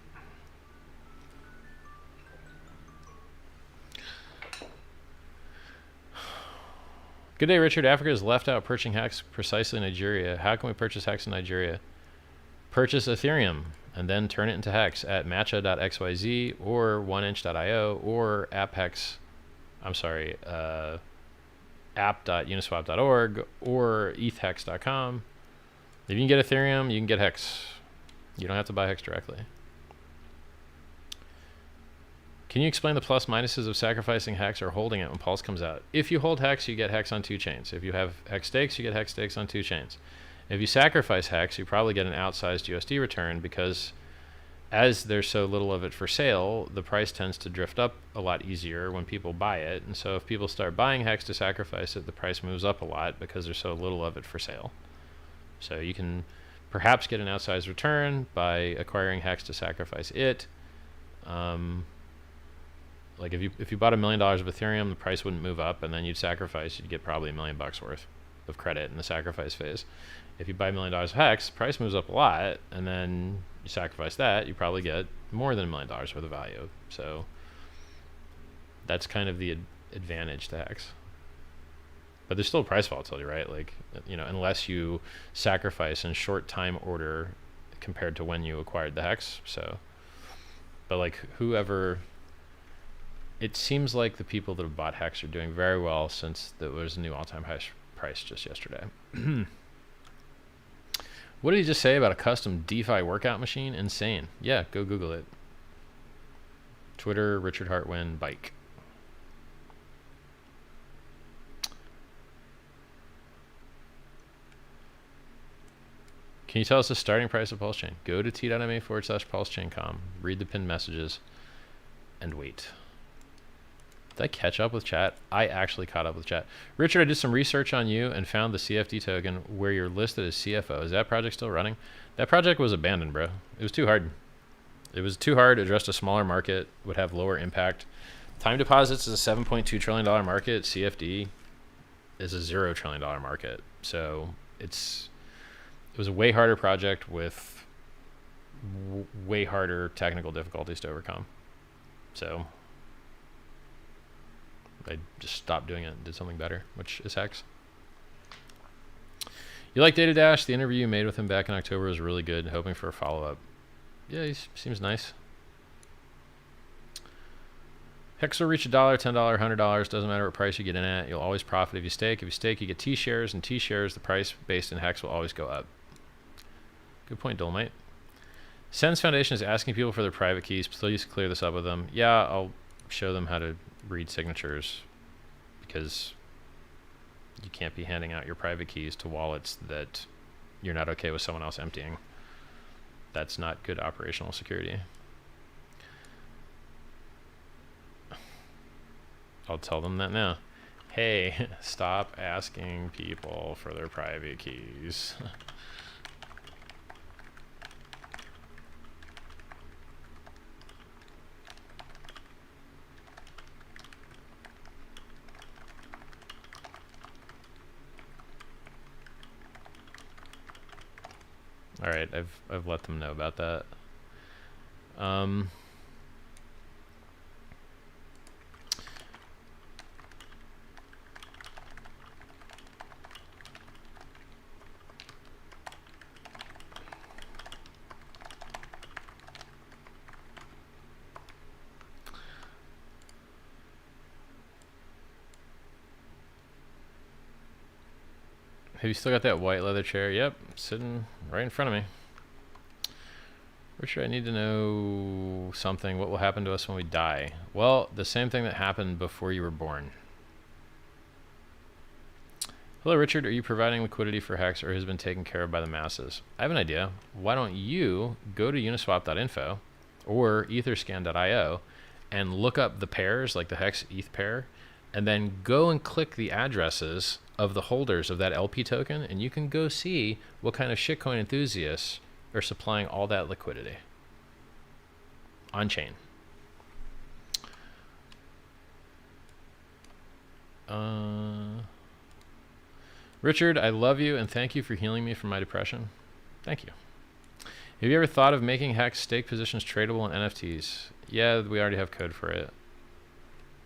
Good day, Richard. Africa has left out purchasing HEX precisely in Nigeria. How can we purchase HEX in Nigeria? Purchase Ethereum and then turn it into HEX at matcha.xyz or 1inch.io or app.uniswap.org or ethhex.com. If you can get Ethereum, you can get HEX. You don't have to buy HEX directly. Can you explain the plus minuses of sacrificing HEX or holding it when Pulse comes out? If you hold HEX, you get HEX on 2 chains. If you have HEX stakes, you get HEX stakes on 2 chains. If you sacrifice HEX, you probably get an outsized USD return because as there's so little of it for sale, the price tends to drift up a lot easier when people buy it. And so if people start buying HEX to sacrifice it, the price moves up a lot because there's so little of it for sale. So you can perhaps get an outsized return by acquiring HEX to sacrifice it. Like if you bought $1 million of Ethereum, the price wouldn't move up, and then you'd sacrifice, you'd get probably $1 million worth of credit in the sacrifice phase. If you buy $1 million of HEX, the price moves up a lot, and then you sacrifice that, you probably get more than $1 million worth of value. So that's kind of the advantage to HEX. But there's still price volatility, right? Like, you know, unless you sacrifice in short time order compared to when you acquired the HEX. So, but like whoever. It seems like the people that have bought HEX are doing very well since there was a new all-time high price just yesterday. What did he just say about a custom DeFi workout machine? Insane. Yeah, go Google it. Twitter, Richard Hartwin, bike. Can you tell us the starting price of PulseChain? Go to t.me/PulseChainCom, read the pinned messages, and wait. Did I catch up with chat? I actually caught up with chat. Richard, I did some research on you and found the CFD token where you're listed as CFO. Is that project still running? That project was abandoned, bro. It was too hard. It was too hard, addressed a smaller market, would have lower impact. Time deposits is a $7.2 trillion market. CFD is a $0 trillion market. So it was a way harder project with way harder technical difficulties to overcome. So I just stopped doing it and did something better, which is HEX. You like Data Dash? The interview you made with him back in October was really good. Hoping for a follow-up. Yeah, he seems nice. HEX will reach $1, $10, $100. Doesn't matter what price you get in at. You'll always profit if you stake. If you stake, you get T shares, and T shares, the price based in HEX will always go up. Good point, Dolomite. SENS Foundation is asking people for their private keys. Please clear this up with them. Yeah, I'll show them how to read signatures because you can't be handing out your private keys to wallets that you're not okay with someone else emptying. That's not good operational security. I'll tell them that now. Hey, stop asking people for their private keys. All right, I've let them know about that. Have you still got that white leather chair? Yep, sitting right in front of me. Richard, I need to know something. What will happen to us when we die? Well, the same thing that happened before you were born. Hello, Richard. Are you providing liquidity for HEX or has been taken care of by the masses? I have an idea. Why don't you go to uniswap.info or etherscan.io and look up the pairs, like the HEX ETH pair, and then go and click the addresses of the holders of that LP token, and you can go see what kind of shitcoin enthusiasts are supplying all that liquidity on chain. Richard, I love you and thank you for healing me from my depression. Thank you. Have you ever thought of making HEX stake positions tradable in NFTs? Yeah, we already have code for it.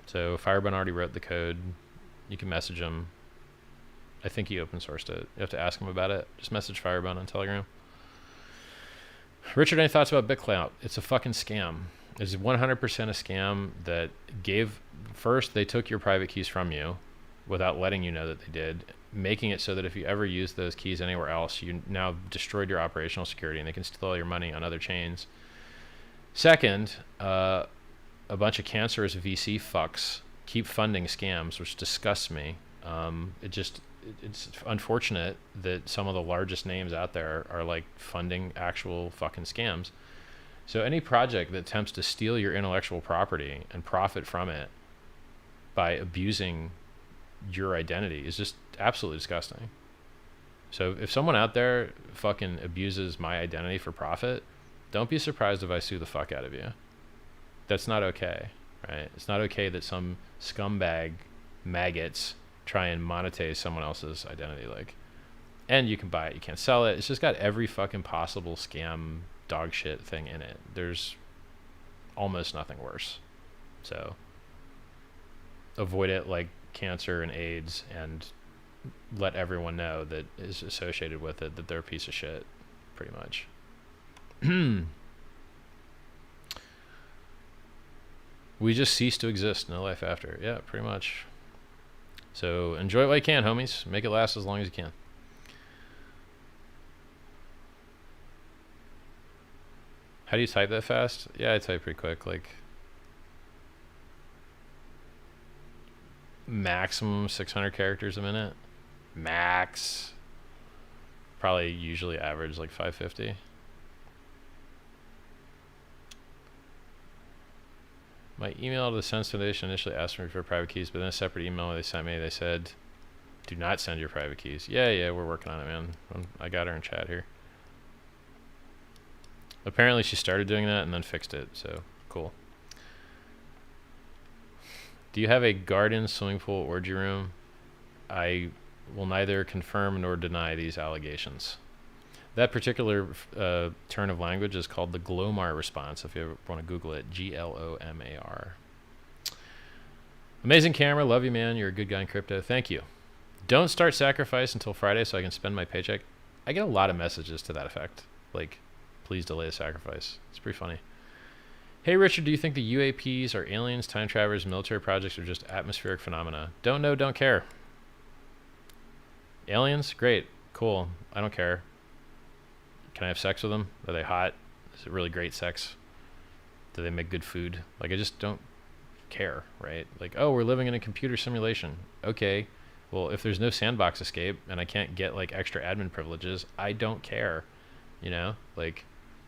So Firebun already wrote the code. You can message him. I think he open sourced it. You have to ask him about it. Just message Firebun on Telegram. Richard, any thoughts about BitClout? It's a fucking scam. It's 100% a scam that first they took your private keys from you without letting you know that they did, making it so that if you ever use those keys anywhere else, you now destroyed your operational security and they can steal all your money on other chains. Second, a bunch of cancerous VC fucks keep funding scams, which disgusts me. It's unfortunate that some of the largest names out there are like funding actual fucking scams. So any project that attempts to steal your intellectual property and profit from it by abusing your identity is just absolutely disgusting. So if someone out there fucking abuses my identity for profit, don't be surprised if I sue the fuck out of you. That's not okay, right? It's not okay that some scumbag maggots try and monetize someone else's identity, and you can buy it, you can't sell it. It's just got every fucking possible scam dog shit thing in it. There's almost nothing worse. So avoid it like cancer and AIDS, and let everyone know that is associated with it that they're a piece of shit, pretty much. We just cease to exist, no life after. Yeah, pretty much. So enjoy it while you can, homies. Make it last as long as you can. How do you type that fast? Yeah, I type pretty quick, like maximum 600 characters a minute. Max. Probably usually average like 550. My email to the SENS Foundation initially asked me for private keys, but then a separate email they sent me, they said, do not send your private keys. Yeah, we're working on it, man. I got her in chat here. Apparently she started doing that and then fixed it, so cool. Do you have a garden, swimming pool, orgy room? I will neither confirm nor deny these allegations. That particular turn of language is called the Glomar response, if you ever want to Google it, Glomar. Amazing camera, love you, man. You're a good guy in crypto. Thank you. Don't start sacrifice until Friday so I can spend my paycheck. I get a lot of messages to that effect, like, please delay the sacrifice. It's pretty funny. Hey, Richard, do you think the UAPs are aliens, time travelers, military projects, or just atmospheric phenomena? Don't know, don't care. Aliens? Great. Cool. I don't care. Can I have sex with them? Are they hot? Is it really great sex? Do they make good food? Like, I just don't care, right? Like, oh, we're living in a computer simulation. Okay. Well, if there's no sandbox escape and I can't get like extra admin privileges, I don't care. You know, like,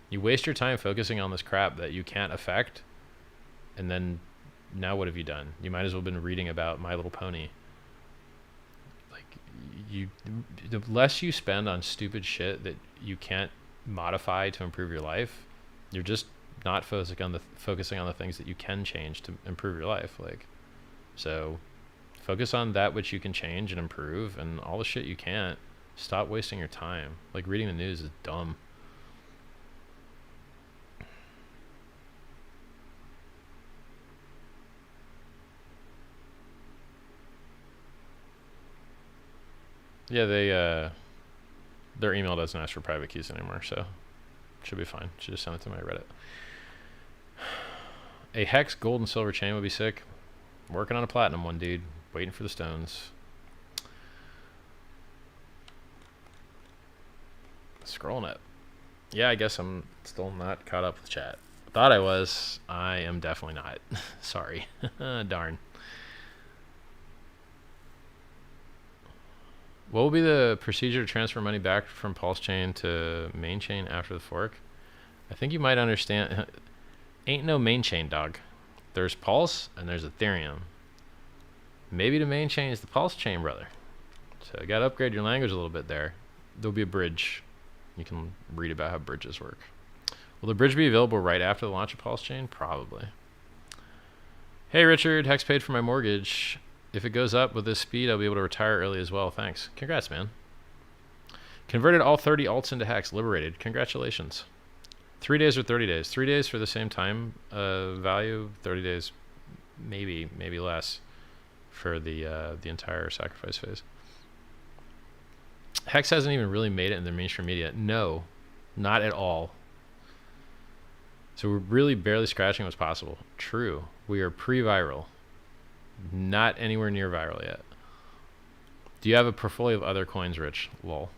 you waste your time focusing on this crap that you can't affect, and then now what have you done? You might as well have been reading about My Little Pony. Like, the less you spend on stupid shit that you can't modify to improve your life, you're just not focusing on the things that you can change to improve your life. Like, so focus on that which you can change and improve, and all the shit you can't, stop wasting your time. Like, reading the news is dumb. Yeah, their email doesn't ask for private keys anymore, so should be fine. Should just send it to my Reddit. A HEX gold and silver chain would be sick. Working on a platinum one, dude. Waiting for the stones. Scrolling it. Yeah, I guess I'm still not caught up with chat. Thought I was. I am definitely not. Sorry. Darn. What will be the procedure to transfer money back from PulseChain to main chain after the fork? I think you might understand. Ain't no main chain, dog. There's Pulse and there's Ethereum. Maybe the main chain is the PulseChain, brother. So you got to upgrade your language a little bit there. There'll be a bridge. You can read about how bridges work. Will the bridge be available right after the launch of PulseChain? Probably. Hey, Richard. Hex paid for my mortgage. If it goes up with this speed, I'll be able to retire early as well. Thanks. Congrats, man. Converted all 30 alts into HEX. Liberated. Congratulations. 3 days or 30 days? 3 days for the same time value. 30 days, maybe less for the entire sacrifice phase. HEX hasn't even really made it in the mainstream media. No, not at all. So we're really barely scratching what's possible. True. We are pre-viral. Not anywhere near viral yet. Do you have a portfolio of other coins, Rich? Lol.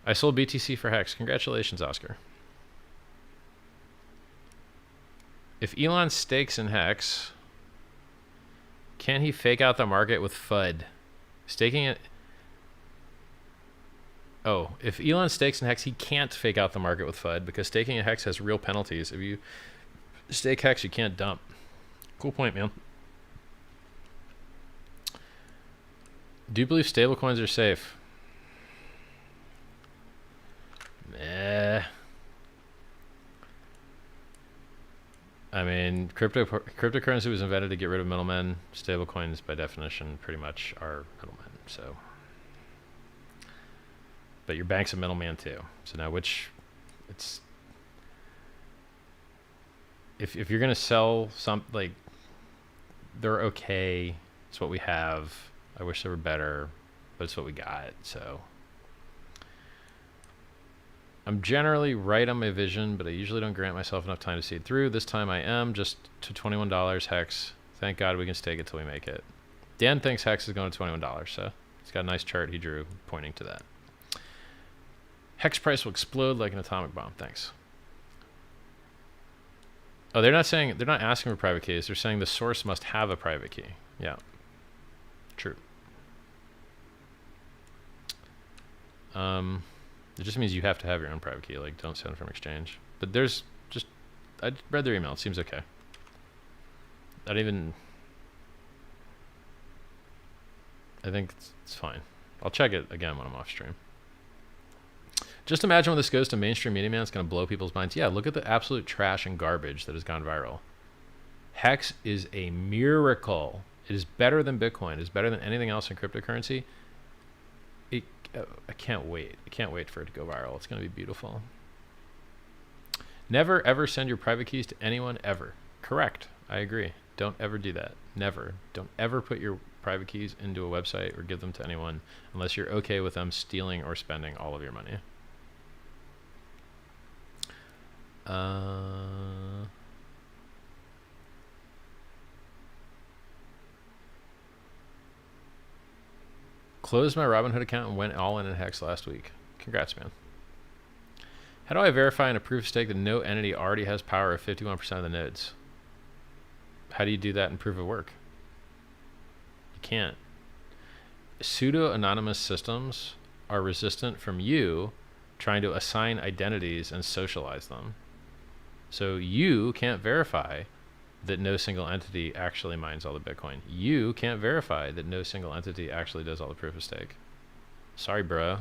I sold BTC for HEX. Congratulations, Oscar. If Elon stakes in HEX, can he fake out the market with FUD? Staking it. Oh, if Elon stakes in HEX, he can't fake out the market with FUD because staking in HEX has real penalties. If you stake HEX, you can't dump. Cool point, man. Do you believe stablecoins are safe? Meh. I mean, cryptocurrency was invented to get rid of middlemen. Stablecoins, by definition, pretty much are middlemen. So, but your bank's a middleman too. So now, if you're gonna sell like, they're okay. It's what we have. I wish they were better, but it's what we got. So I'm generally right on my vision, but I usually don't grant myself enough time to see it through. This time I am, just to $21 HEX. Thank God we can stake it till we make it. Dan thinks HEX is going to $21, so he's got a nice chart he drew pointing to that. HEX price will explode like an atomic bomb. Thanks. Oh, they're not asking for private keys. They're saying the source must have a private key. Yeah. True. It just means you have to have your own private key. Like, don't send it from exchange. But there's just, I read their email. It seems okay. I think it's fine. I'll check it again when I'm off stream. Just imagine when this goes to mainstream media, man, it's going to blow people's minds. Yeah, look at the absolute trash and garbage that has gone viral. HEX is a miracle. It is better than Bitcoin. It is better than anything else in cryptocurrency. I can't wait. I can't wait for it to go viral. It's going to be beautiful. Never, ever send your private keys to anyone, ever. Correct. I agree. Don't ever do that. Never. Don't ever put your private keys into a website or give them to anyone unless you're okay with them stealing or spending all of your money. Closed my Robinhood account and went all in HEX last week. Congrats, man. How do I verify in a proof of stake that no entity already has power of 51% of the nodes? How do you do that in proof of work? You can't. Pseudo-anonymous systems are resistant from you trying to assign identities and socialize them. So you can't verify that no single entity actually mines all the Bitcoin. You can't verify that no single entity actually does all the proof of stake. Sorry, bro.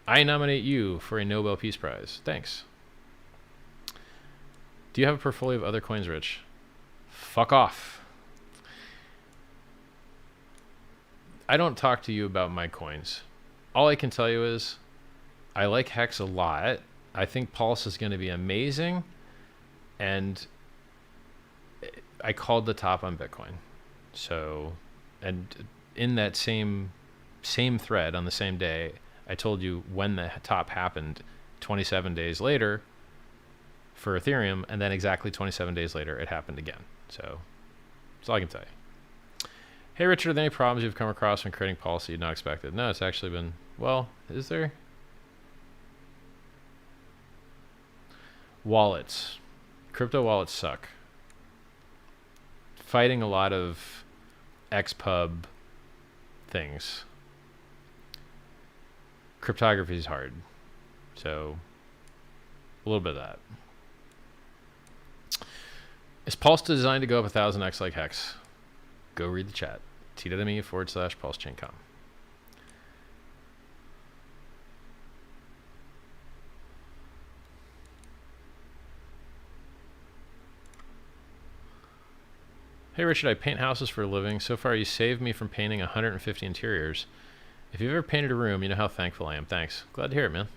I nominate you for a Nobel Peace Prize. Thanks. Do you have a portfolio of other coins, Rich? Fuck off. I don't talk to you about my coins. All I can tell you is I like HEX a lot. I think Pulse is going to be amazing. And I called the top on Bitcoin. So, and in that same thread on the same day, I told you when the top happened 27 days later for Ethereum, and then exactly 27 days later it happened again. So that's all I can tell you. Hey Richard, are there any problems you've come across when creating policy you'd not expected? No, it's actually been, well, is there? Wallets. Crypto wallets suck. Fighting a lot of XPub things. Cryptography is hard. So a little bit of that. Is Pulse designed to go up 1000x like HEX? Go read the chat. t.me/PulseChainCom. Hey Richard, I paint houses for a living. So far you saved me from painting 150 interiors. If you've ever painted a room, you know how thankful I am. Thanks. Glad to hear it, man.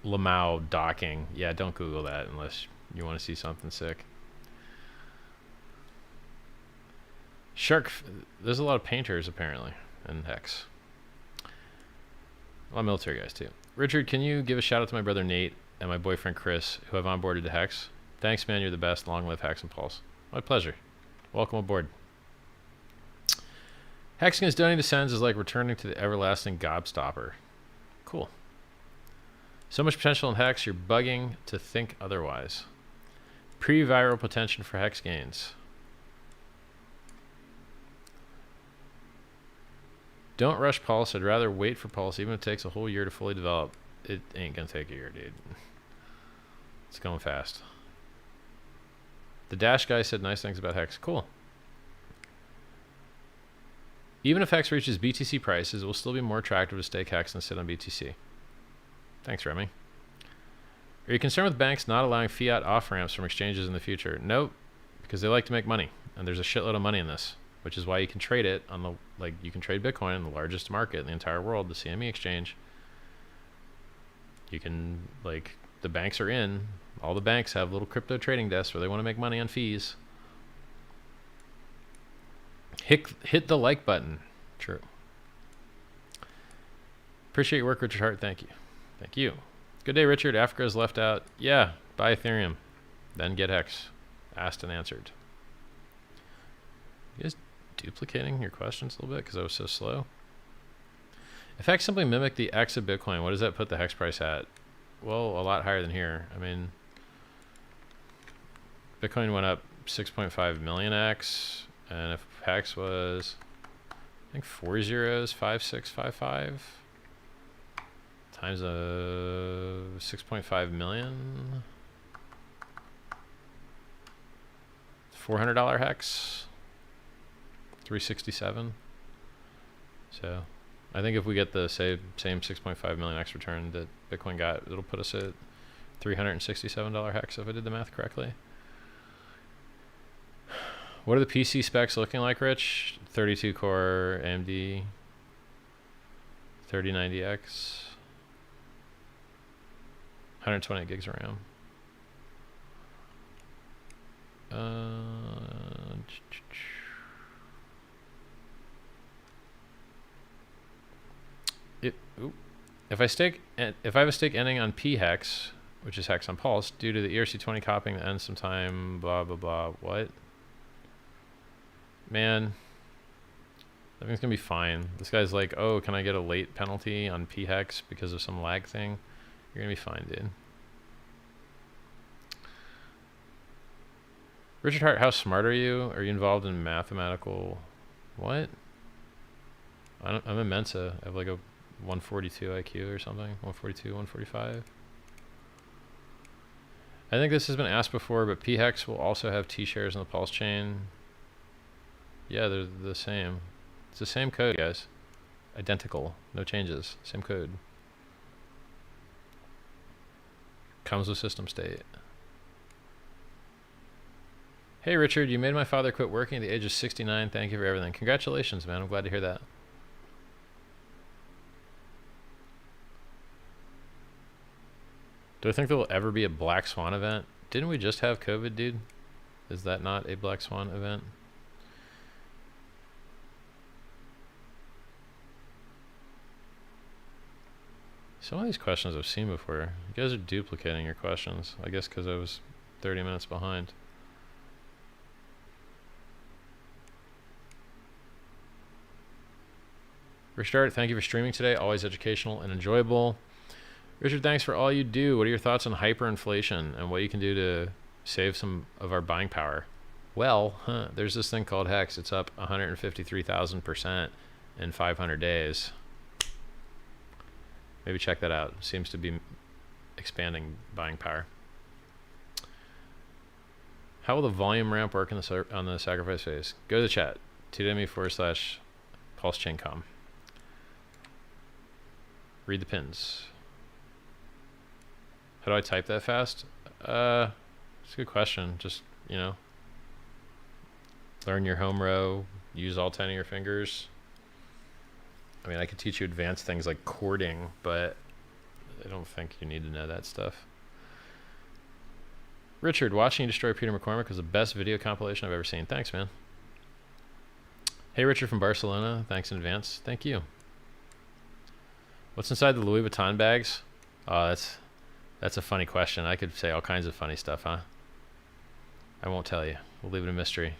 Lamau docking. Yeah, don't Google that unless you want to see something sick. There's a lot of painters apparently in HEX. A lot of military guys too. Richard, can you give a shout out to my brother Nate and my boyfriend Chris, who have onboarded to HEX? Thanks, man. You're the best. Long live HEX and Pulse. My pleasure. Welcome aboard. Hexican's donating to SENS is like returning to the everlasting gobstopper. Cool. So much potential in HEX, you're bugging to think otherwise. Pre-viral potential for HEX gains. Don't rush Pulse. I'd rather wait for Pulse, even if it takes a whole year to fully develop. It ain't gonna take a year, dude. It's going fast. The Dash guy said nice things about HEX. Cool. Even if HEX reaches BTC prices, it will still be more attractive to stake HEX than sit on BTC. Thanks, Remy. Are you concerned with banks not allowing fiat off-ramps from exchanges in the future? Nope, because they like to make money, and there's a shitload of money in this, which is why you can trade it on the, like, you can trade Bitcoin in the largest market in the entire world, the CME exchange. You can, like, the banks are in. All the banks have little crypto trading desks where they want to make money on fees. Hit the like button. True. Appreciate your work, Richard Hart. Thank you. Thank you. Good day, Richard. Africa is left out. Yeah, buy Ethereum. Then get HEX. Asked and answered. You guys duplicating your questions a little bit because I was so slow? If HEX simply mimicked the X of Bitcoin, what does that put the HEX price at? Well, a lot higher than here. I mean, Bitcoin went up 6.5 million X, and if HEX was, I think 4 zeros, 5655 times a 6.5 million, $400 HEX, 367. So I think if we get the same 6.5 million X return that Bitcoin got, it'll put us at $367 HEX if I did the math correctly. What are the PC specs looking like, Rich? 32 core AMD 3090X, 128 gigs of RAM. If I have a stake ending on pHEX, which is HEX on Pulse, due to the ERC20 copying that ends sometime, blah blah blah. What? Man, everything's gonna be fine. This guy's like, oh, can I get a late penalty on pHEX because of some lag thing? You're gonna be fine, dude. Richard Hart, how smart are you? Are you involved in mathematical? What? I'm in Mensa. I have like a 142 IQ or something. 142, 145. I think this has been asked before, but pHEX will also have T shares in the Pulse chain. Yeah, they're the same. It's the same code, guys. Identical. No changes. Same code. Comes with system state. Hey, Richard, you made my father quit working at the age of 69. Thank you for everything. Congratulations, man. I'm glad to hear that. Do I think there will ever be a Black Swan event? Didn't we just have COVID, dude? Is that not a Black Swan event? Some of these questions I've seen before. You guys are duplicating your questions. I guess because I was 30 minutes behind. Richard, thank you for streaming today. Always educational and enjoyable. Richard, thanks for all you do. What are your thoughts on hyperinflation and what you can do to save some of our buying power? Well, there's this thing called HEX. It's up 153,000% in 500 days. Maybe check that out. Seems to be expanding buying power. How will the volume ramp work on the sacrifice phase? Go to the chat. t.me/PulseChainCom. Read the pins. How do I type that fast? It's a good question. Just, you know, learn your home row, use all 10 of your fingers. I mean, I could teach you advanced things like chording, but I don't think you need to know that stuff. Richard, watching you destroy Peter McCormack was the best video compilation I've ever seen. Thanks, man. Hey, Richard from Barcelona. Thanks in advance. Thank you. What's inside the Louis Vuitton bags? Oh, that's a funny question. I could say all kinds of funny stuff, huh? I won't tell you. We'll leave it a mystery.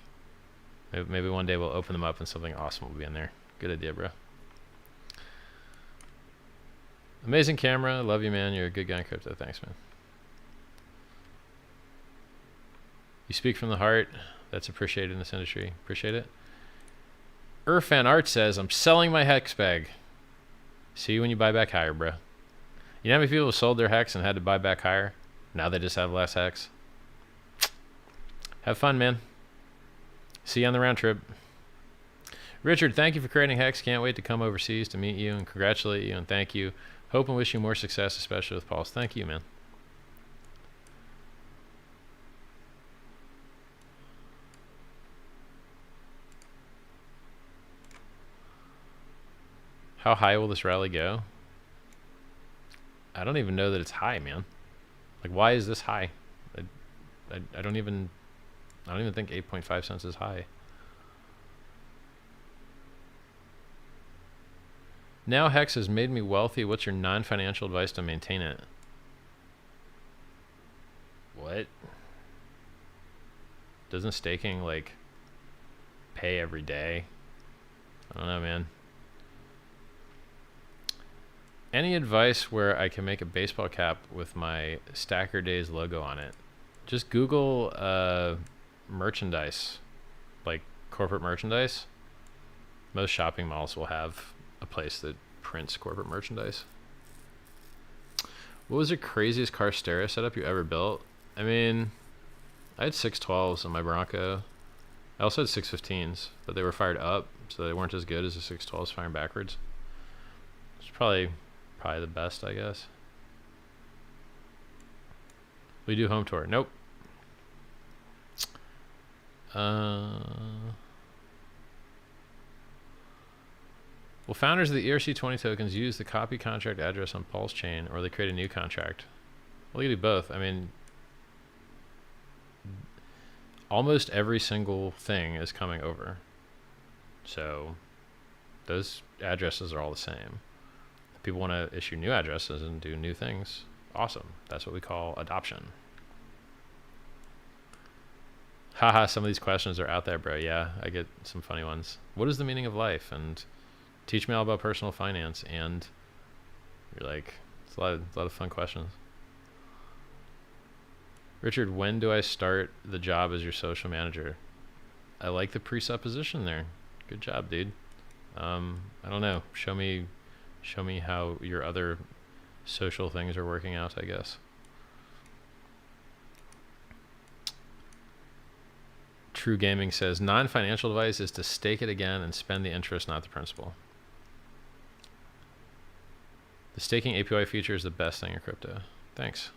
Maybe one day we'll open them up and something awesome will be in there. Good idea, bro. Amazing camera. Love you, man. You're a good guy in crypto. Thanks, man. You speak from the heart. That's appreciated in this industry. Appreciate it. Irfan Art says, I'm selling my HEX bag. See you when you buy back higher, bro. You know how many people have sold their HEX and had to buy back higher? Now they just have less HEX. Have fun, man. See you on the round trip. Richard, thank you for creating HEX. Can't wait to come overseas to meet you and congratulate you and thank you. Hope and wish you more success, especially with Pulse. Thank you, man. How high will this rally go? I don't even know that it's high, man. Like, why is this high? I don't even think 8.5 cents is high. Now HEX has made me wealthy. What's your non-financial advice to maintain it? What? Doesn't staking, like, pay every day? I don't know, man. Any advice where I can make a baseball cap with my Stacker Days logo on it? Just Google merchandise, like corporate merchandise. Most shopping malls will have a place that prints corporate merchandise. What was the craziest car stereo setup you ever built? I mean, I had 612s on my Bronco. I also had 615s, but they were fired up, so they weren't as good as the 612s firing backwards. It's probably the best, I guess. We do home tour. Nope. Will founders of the ERC20 tokens use the copy contract address on Pulse Chain, or they create a new contract? Well, you do both. I mean, almost every single thing is coming over. So those addresses are all the same. If people want to issue new addresses and do new things, awesome. That's what we call adoption. Haha, some of these questions are out there, bro. Yeah, I get some funny ones. What is the meaning of life? And teach me all about personal finance. And you're like, it's a lot of fun questions. Richard, when do I start the job as your social manager? I like the presupposition there. Good job, dude. I don't know. Show me Show me how your other social things are working out, I guess. True Gaming says, non-financial advice is to stake it again and spend the interest, not the principal. The staking API feature is the best thing in crypto. Thanks.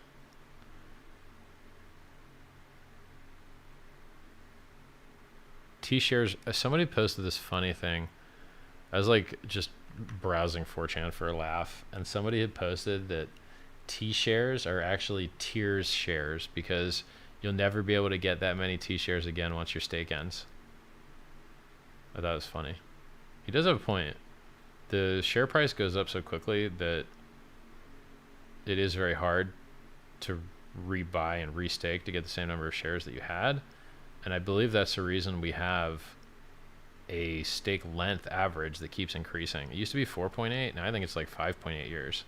T-shares, somebody posted this funny thing. I was like just browsing 4chan for a laugh, and somebody had posted that T-shares are actually tiers shares because you'll never be able to get that many T-shares again once your stake ends. I thought it was funny. He does have a point. The share price goes up so quickly that it is very hard to rebuy and restake to get the same number of shares that you had. And I believe that's the reason we have a stake length average that keeps increasing. It used to be 4.8, now I think it's like 5.8 years.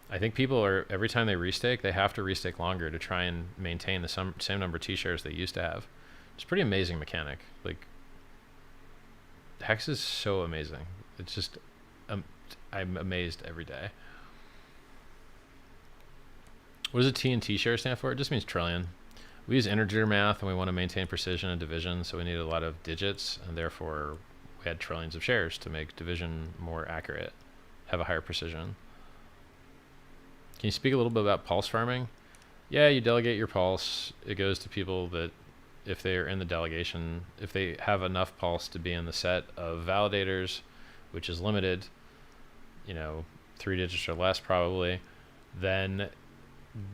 I think people are, every time they restake, they have to restake longer to try and maintain the same number of T-shares they used to have. It's a pretty amazing mechanic. Like, HEX is so amazing. It's just, I'm amazed every day. What does a T in T-share stand for? It just means trillion. We use integer math and we want to maintain precision and division, so we need a lot of digits, and therefore we had trillions of shares to make division more accurate, have a higher precision. Can you speak a little bit about pulse farming? Yeah, you delegate your pulse. It goes to people that, if they're in the delegation, if they have enough pulse to be in the set of validators, which is limited, 3 digits or less probably, then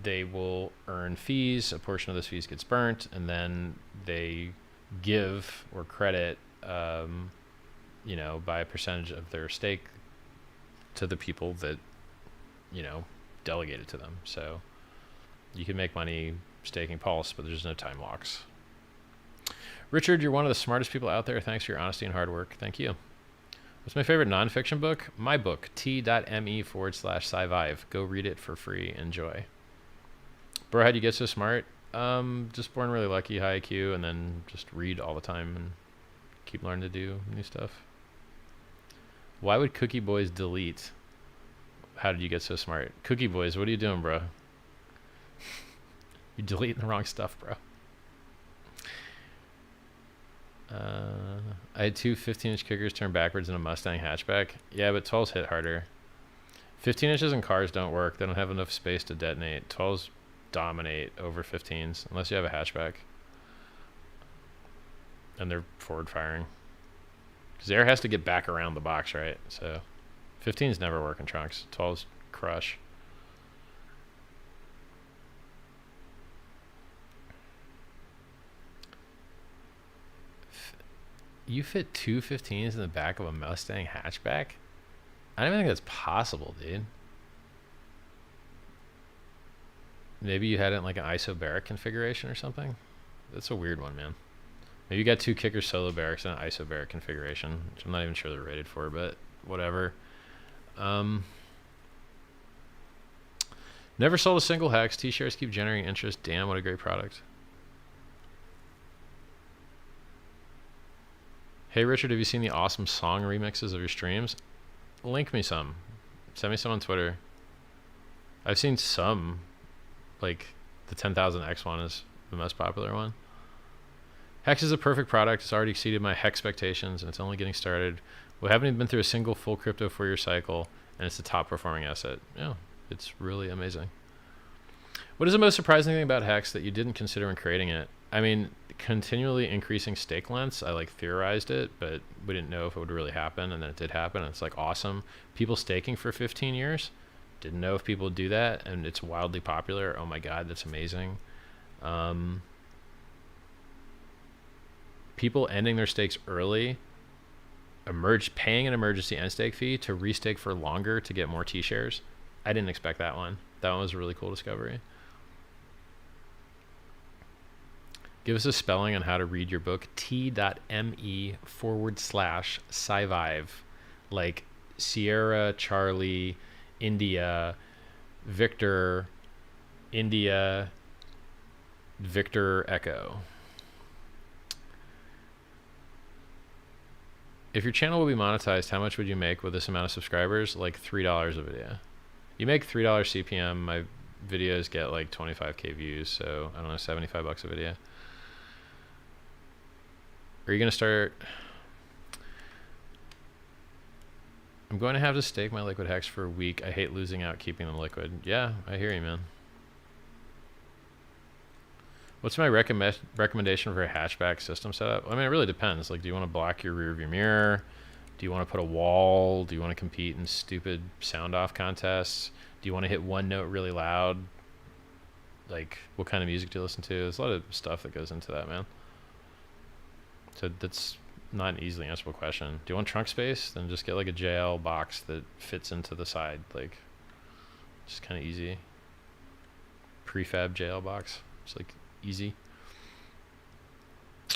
they will earn fees. A portion of those fees gets burnt, and then they give or credit, by a percentage of their stake to the people that, delegated to them. So you can make money staking pulse, but there's no time locks. Richard, you're one of the smartest people out there. Thanks for your honesty and hard work. Thank you. What's my favorite nonfiction book? My book, t.me/sci-vive. Go read it for free. Enjoy. Bro, how'd you get so smart? Just born really lucky, high IQ, and then just read all the time and keep learning to do new stuff. Why would Cookie Boys delete? How did you get so smart? Cookie Boys, what are you doing, bro? You're deleting the wrong stuff, bro. I had two 15-inch kickers turn backwards in a Mustang hatchback. Yeah, but 12s hit harder. 15 inches in cars don't work. They don't have enough space to detonate. 12s dominate over 15s unless you have a hatchback. And they're forward firing. Because the air has to get back around the box, right? So 15s never work in trunks. 12s crush. You fit two 15s in the back of a Mustang hatchback? I don't even think that's possible, dude. Maybe you had it in like an isobaric configuration or something? That's a weird one, man. Maybe you got two kicker solo barracks in an isobaric configuration, which I'm not even sure they're rated for, but whatever. Never sold a single hex. T-shares keep generating interest. Damn, what a great product. Hey Richard, have you seen the awesome song remixes of your streams? Link me some. Send me some on Twitter. I've seen some. Like the 10,000X one is the most popular one. HEX is a perfect product. It's already exceeded my HEX expectations, and it's only getting started. We haven't even been through a single full crypto 4-year cycle, and it's the top performing asset. Yeah, it's really amazing. What is the most surprising thing about HEX that you didn't consider when creating it? I mean, continually increasing stake lengths. I like theorized it, but we didn't know if it would really happen, and then it did happen, and it's like awesome. People staking for 15 years. Didn't know if people would do that, and it's wildly popular. Oh my god, that's amazing. People ending their stakes early, paying an emergency end stake fee to restake for longer to get more T-shares. I didn't expect that one. That one was a really cool discovery. Give us a spelling on how to read your book. t.me/sci-vive, like Sierra, Charlie, India, Victor, India, Victor, Echo. If your channel will be monetized, how much would you make with this amount of subscribers? Like $3 a video. You make $3 CPM. My videos get like 25K views, so I don't know, 75 bucks a video. Are you gonna start? I'm going to have to stake my liquid hex for a week. I hate losing out keeping them liquid. Yeah, I hear you, man. What's my recommendation for a hatchback system setup? I mean, it really depends. Like, do you want to block your rear view mirror? Do you want to put a wall? Do you want to compete in stupid sound off contests? Do you want to hit one note really loud? Like, what kind of music do you listen to? There's a lot of stuff that goes into that, man. So that's not an easily answerable question. Do you want trunk space? Then just get like a JL box that fits into the side. Like, just kind of easy. Prefab JL box. Just like easy.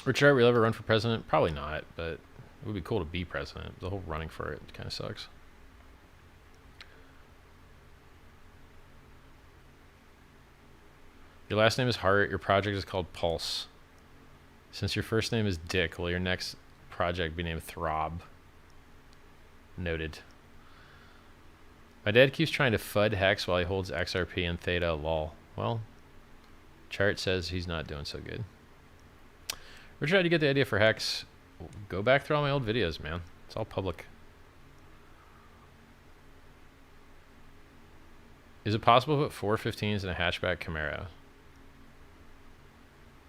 Richard, will you ever run for president? Probably not, but it would be cool to be president. The whole running for it kind of sucks. Your last name is Hart. Your project is called Pulse. Since your first name is Dick, will your next project be named Throb? Noted. My dad keeps trying to FUD HEX while he holds XRP and Theta lol. Well, chart says he's not doing so good. Richard, how did you get the idea for HEX? Go back through all my old videos, man. It's all public. Is it possible to put 415s in a hatchback Camaro?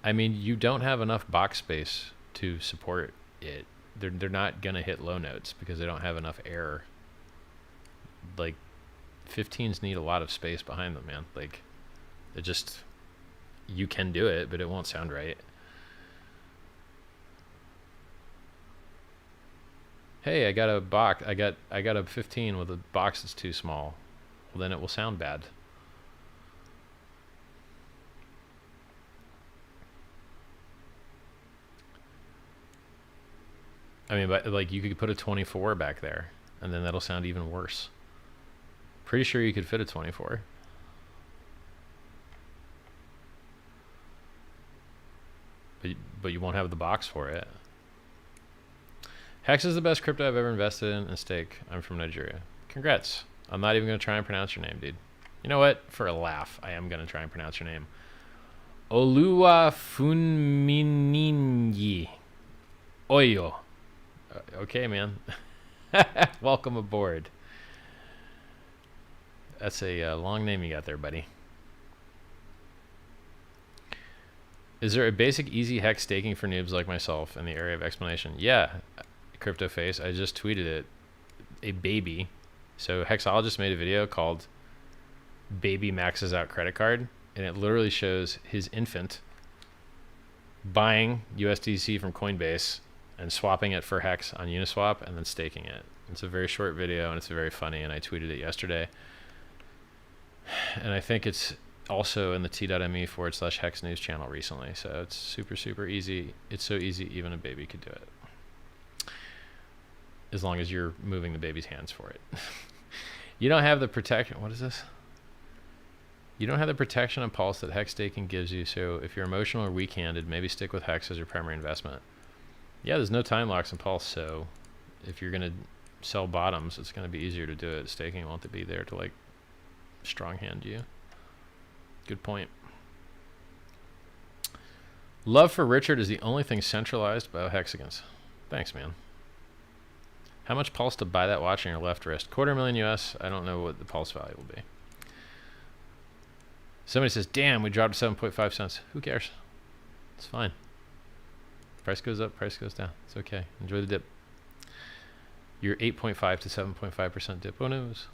I mean, you don't have enough box space to support it. They're not gonna hit low notes because they don't have enough air. Like, 15s need a lot of space behind them, man. Like, it just, you can do it, but it won't sound right. Hey, I got a box. I got a 15 with a box that's too small. Well, then it will sound bad. I mean, but like, you could put a 24 back there, and then that'll sound even worse. Pretty sure you could fit a 24. But you won't have the box for it. HEX is the best crypto I've ever invested in and stake. I'm from Nigeria. Congrats. I'm not even going to try and pronounce your name, dude. You know what? For a laugh, I am going to try and pronounce your name. Oluwafunmininyi Oyo. Okay, man. Welcome aboard. That's a long name you got there, buddy. Is there a basic easy HEX staking for noobs like myself in the area of explanation? Yeah, Crypto Face. I just tweeted it. A baby. So Hexologist made a video called Baby Maxes Out Credit Card, and it literally shows his infant buying USDC from Coinbase and swapping it for HEX on Uniswap and then staking it. It's a very short video and it's very funny, and I tweeted it yesterday. And I think it's also in the t.me/HEX news channel recently. So it's super, super easy. It's so easy even a baby could do it. As long as you're moving the baby's hands for it. You don't have the protection. What is this? You don't have the protection and Pulse that HEX staking gives you. So if you're emotional or weak-handed, maybe stick with HEX as your primary investment. Yeah, there's no time locks in Pulse, so if you're gonna sell bottoms, it's gonna be easier to do it. Staking won't be there to like strong hand you. Good point. Love for Richard is the only thing centralized by Hexicans. Thanks, man. How much Pulse to buy that watch on your left wrist? $250,000 US. I don't know what the Pulse value will be. Somebody says, damn, we dropped 7.5 cents. Who cares? It's fine. Price goes up, price goes down. It's okay. Enjoy the dip. Your 8.5 to 7.5% dip. Who knows?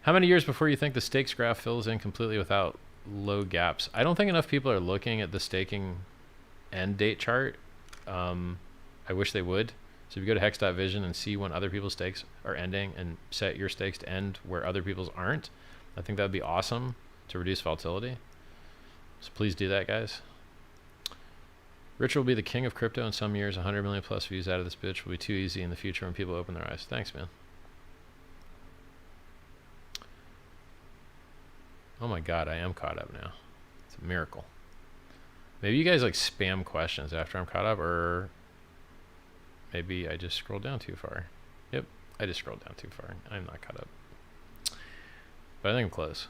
How many years before you think the stakes graph fills in completely without low gaps? I don't think enough people are looking at the staking end date chart. I wish they would. So if you go to hex.vision and see when other people's stakes are ending and set your stakes to end where other people's aren't, I think that would be awesome to reduce volatility. So please do that, guys. Rich will be the king of crypto in some years. 100 million plus views out of this bitch will be too easy in the future when people open their eyes. Thanks, man. Oh my God, I am caught up now. It's a miracle. Maybe you guys like spam questions after I'm caught up, or Maybe I just scrolled down too far. Yep, I just scrolled down too far. I'm not caught up. But I think I'm close.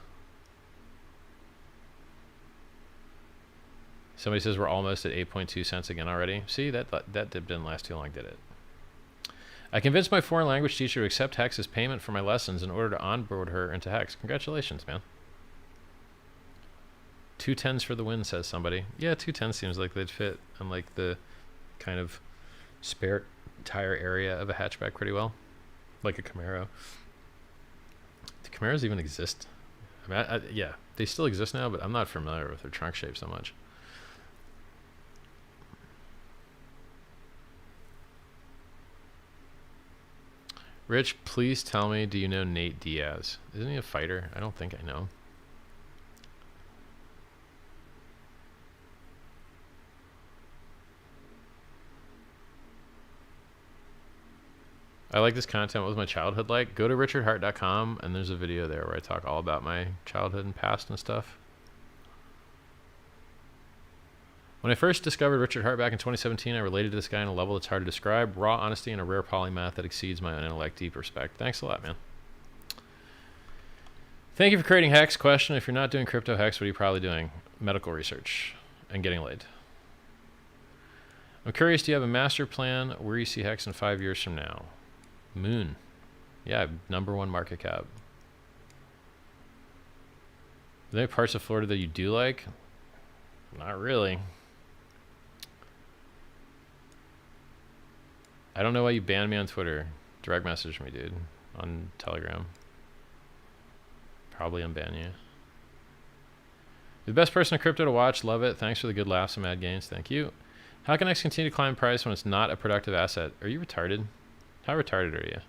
Somebody says we're almost at 8.2 cents again already. See, that dip didn't last too long, did it? I convinced my foreign language teacher to accept HEX as payment for my lessons in order to onboard her into HEX. Congratulations, man. 210s for the win, says somebody. Yeah, 210 seems like they'd fit on like the kind of spare tire area of a hatchback pretty well. Like a Camaro. Do Camaros even exist? I mean, yeah, they still exist now, but I'm not familiar with their trunk shape so much. Rich, please tell me, do you know Nate Diaz? Isn't he a fighter? I don't think I know. I like this content. What was my childhood like? Go to richardhart.com and there's a video there where I talk all about my childhood and past and stuff. When I first discovered Richard Hart back in 2017, I related to this guy on a level that's hard to describe. Raw honesty and a rare polymath that exceeds my own intellect. Deep respect. Thanks a lot, man. Thank you for creating HEX. Question, if you're not doing crypto HEX, what are you probably doing? Medical research and getting laid. I'm curious, do you have a master plan where you see HEX in 5 years from now? Moon. Yeah, #1 market cap. Are there any parts of Florida that you do like? Not really. I don't know why you banned me on Twitter. Direct message me, dude. On Telegram. Probably unban you. The best person in crypto to watch. Love it. Thanks for the good laughs and mad gains. Thank you. How can X continue to climb price when it's not a productive asset? Are you retarded? How retarded are you?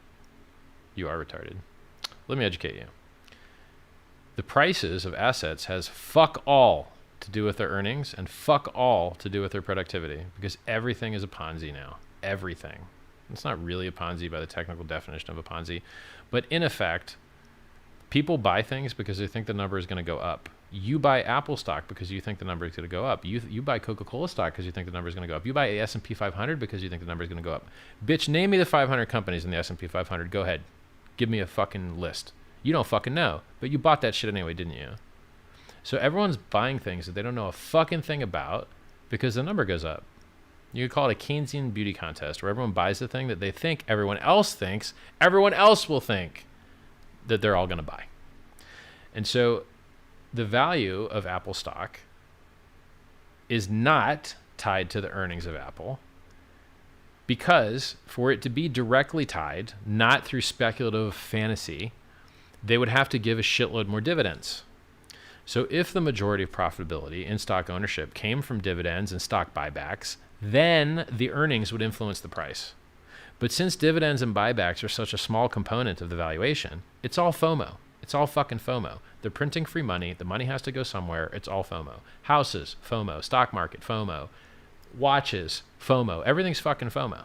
You are retarded. Let me educate you. The prices of assets has fuck all to do with their earnings and fuck all to do with their productivity, because everything is a Ponzi now. Everything. It's not really a Ponzi by the technical definition of a Ponzi, but in effect, people buy things because they think the number is going to go up. You buy Apple stock because you think the number is going to go up. You buy Coca-Cola stock because you think the number is going to go up. You buy S&P 500 because you think the number is going to go up. Bitch, name me the 500 companies in the S&P 500. Go ahead. Give me a fucking list. You don't fucking know, but you bought that shit anyway, didn't you? So everyone's buying things that they don't know a fucking thing about because the number goes up. You could call it a Keynesian beauty contest where everyone buys the thing that they think everyone else thinks everyone else will think that they're all going to buy. And so the value of Apple stock is not tied to the earnings of Apple, because for it to be directly tied, not through speculative fantasy, they would have to give a shitload more dividends. So if the majority of profitability in stock ownership came from dividends and stock buybacks, then the earnings would influence the price. But since dividends and buybacks are such a small component of the valuation, it's all FOMO. It's all fucking FOMO. They're printing free money. The money has to go somewhere. It's all FOMO. Houses, FOMO. Stock market, FOMO. Watches, FOMO. Everything's fucking FOMO.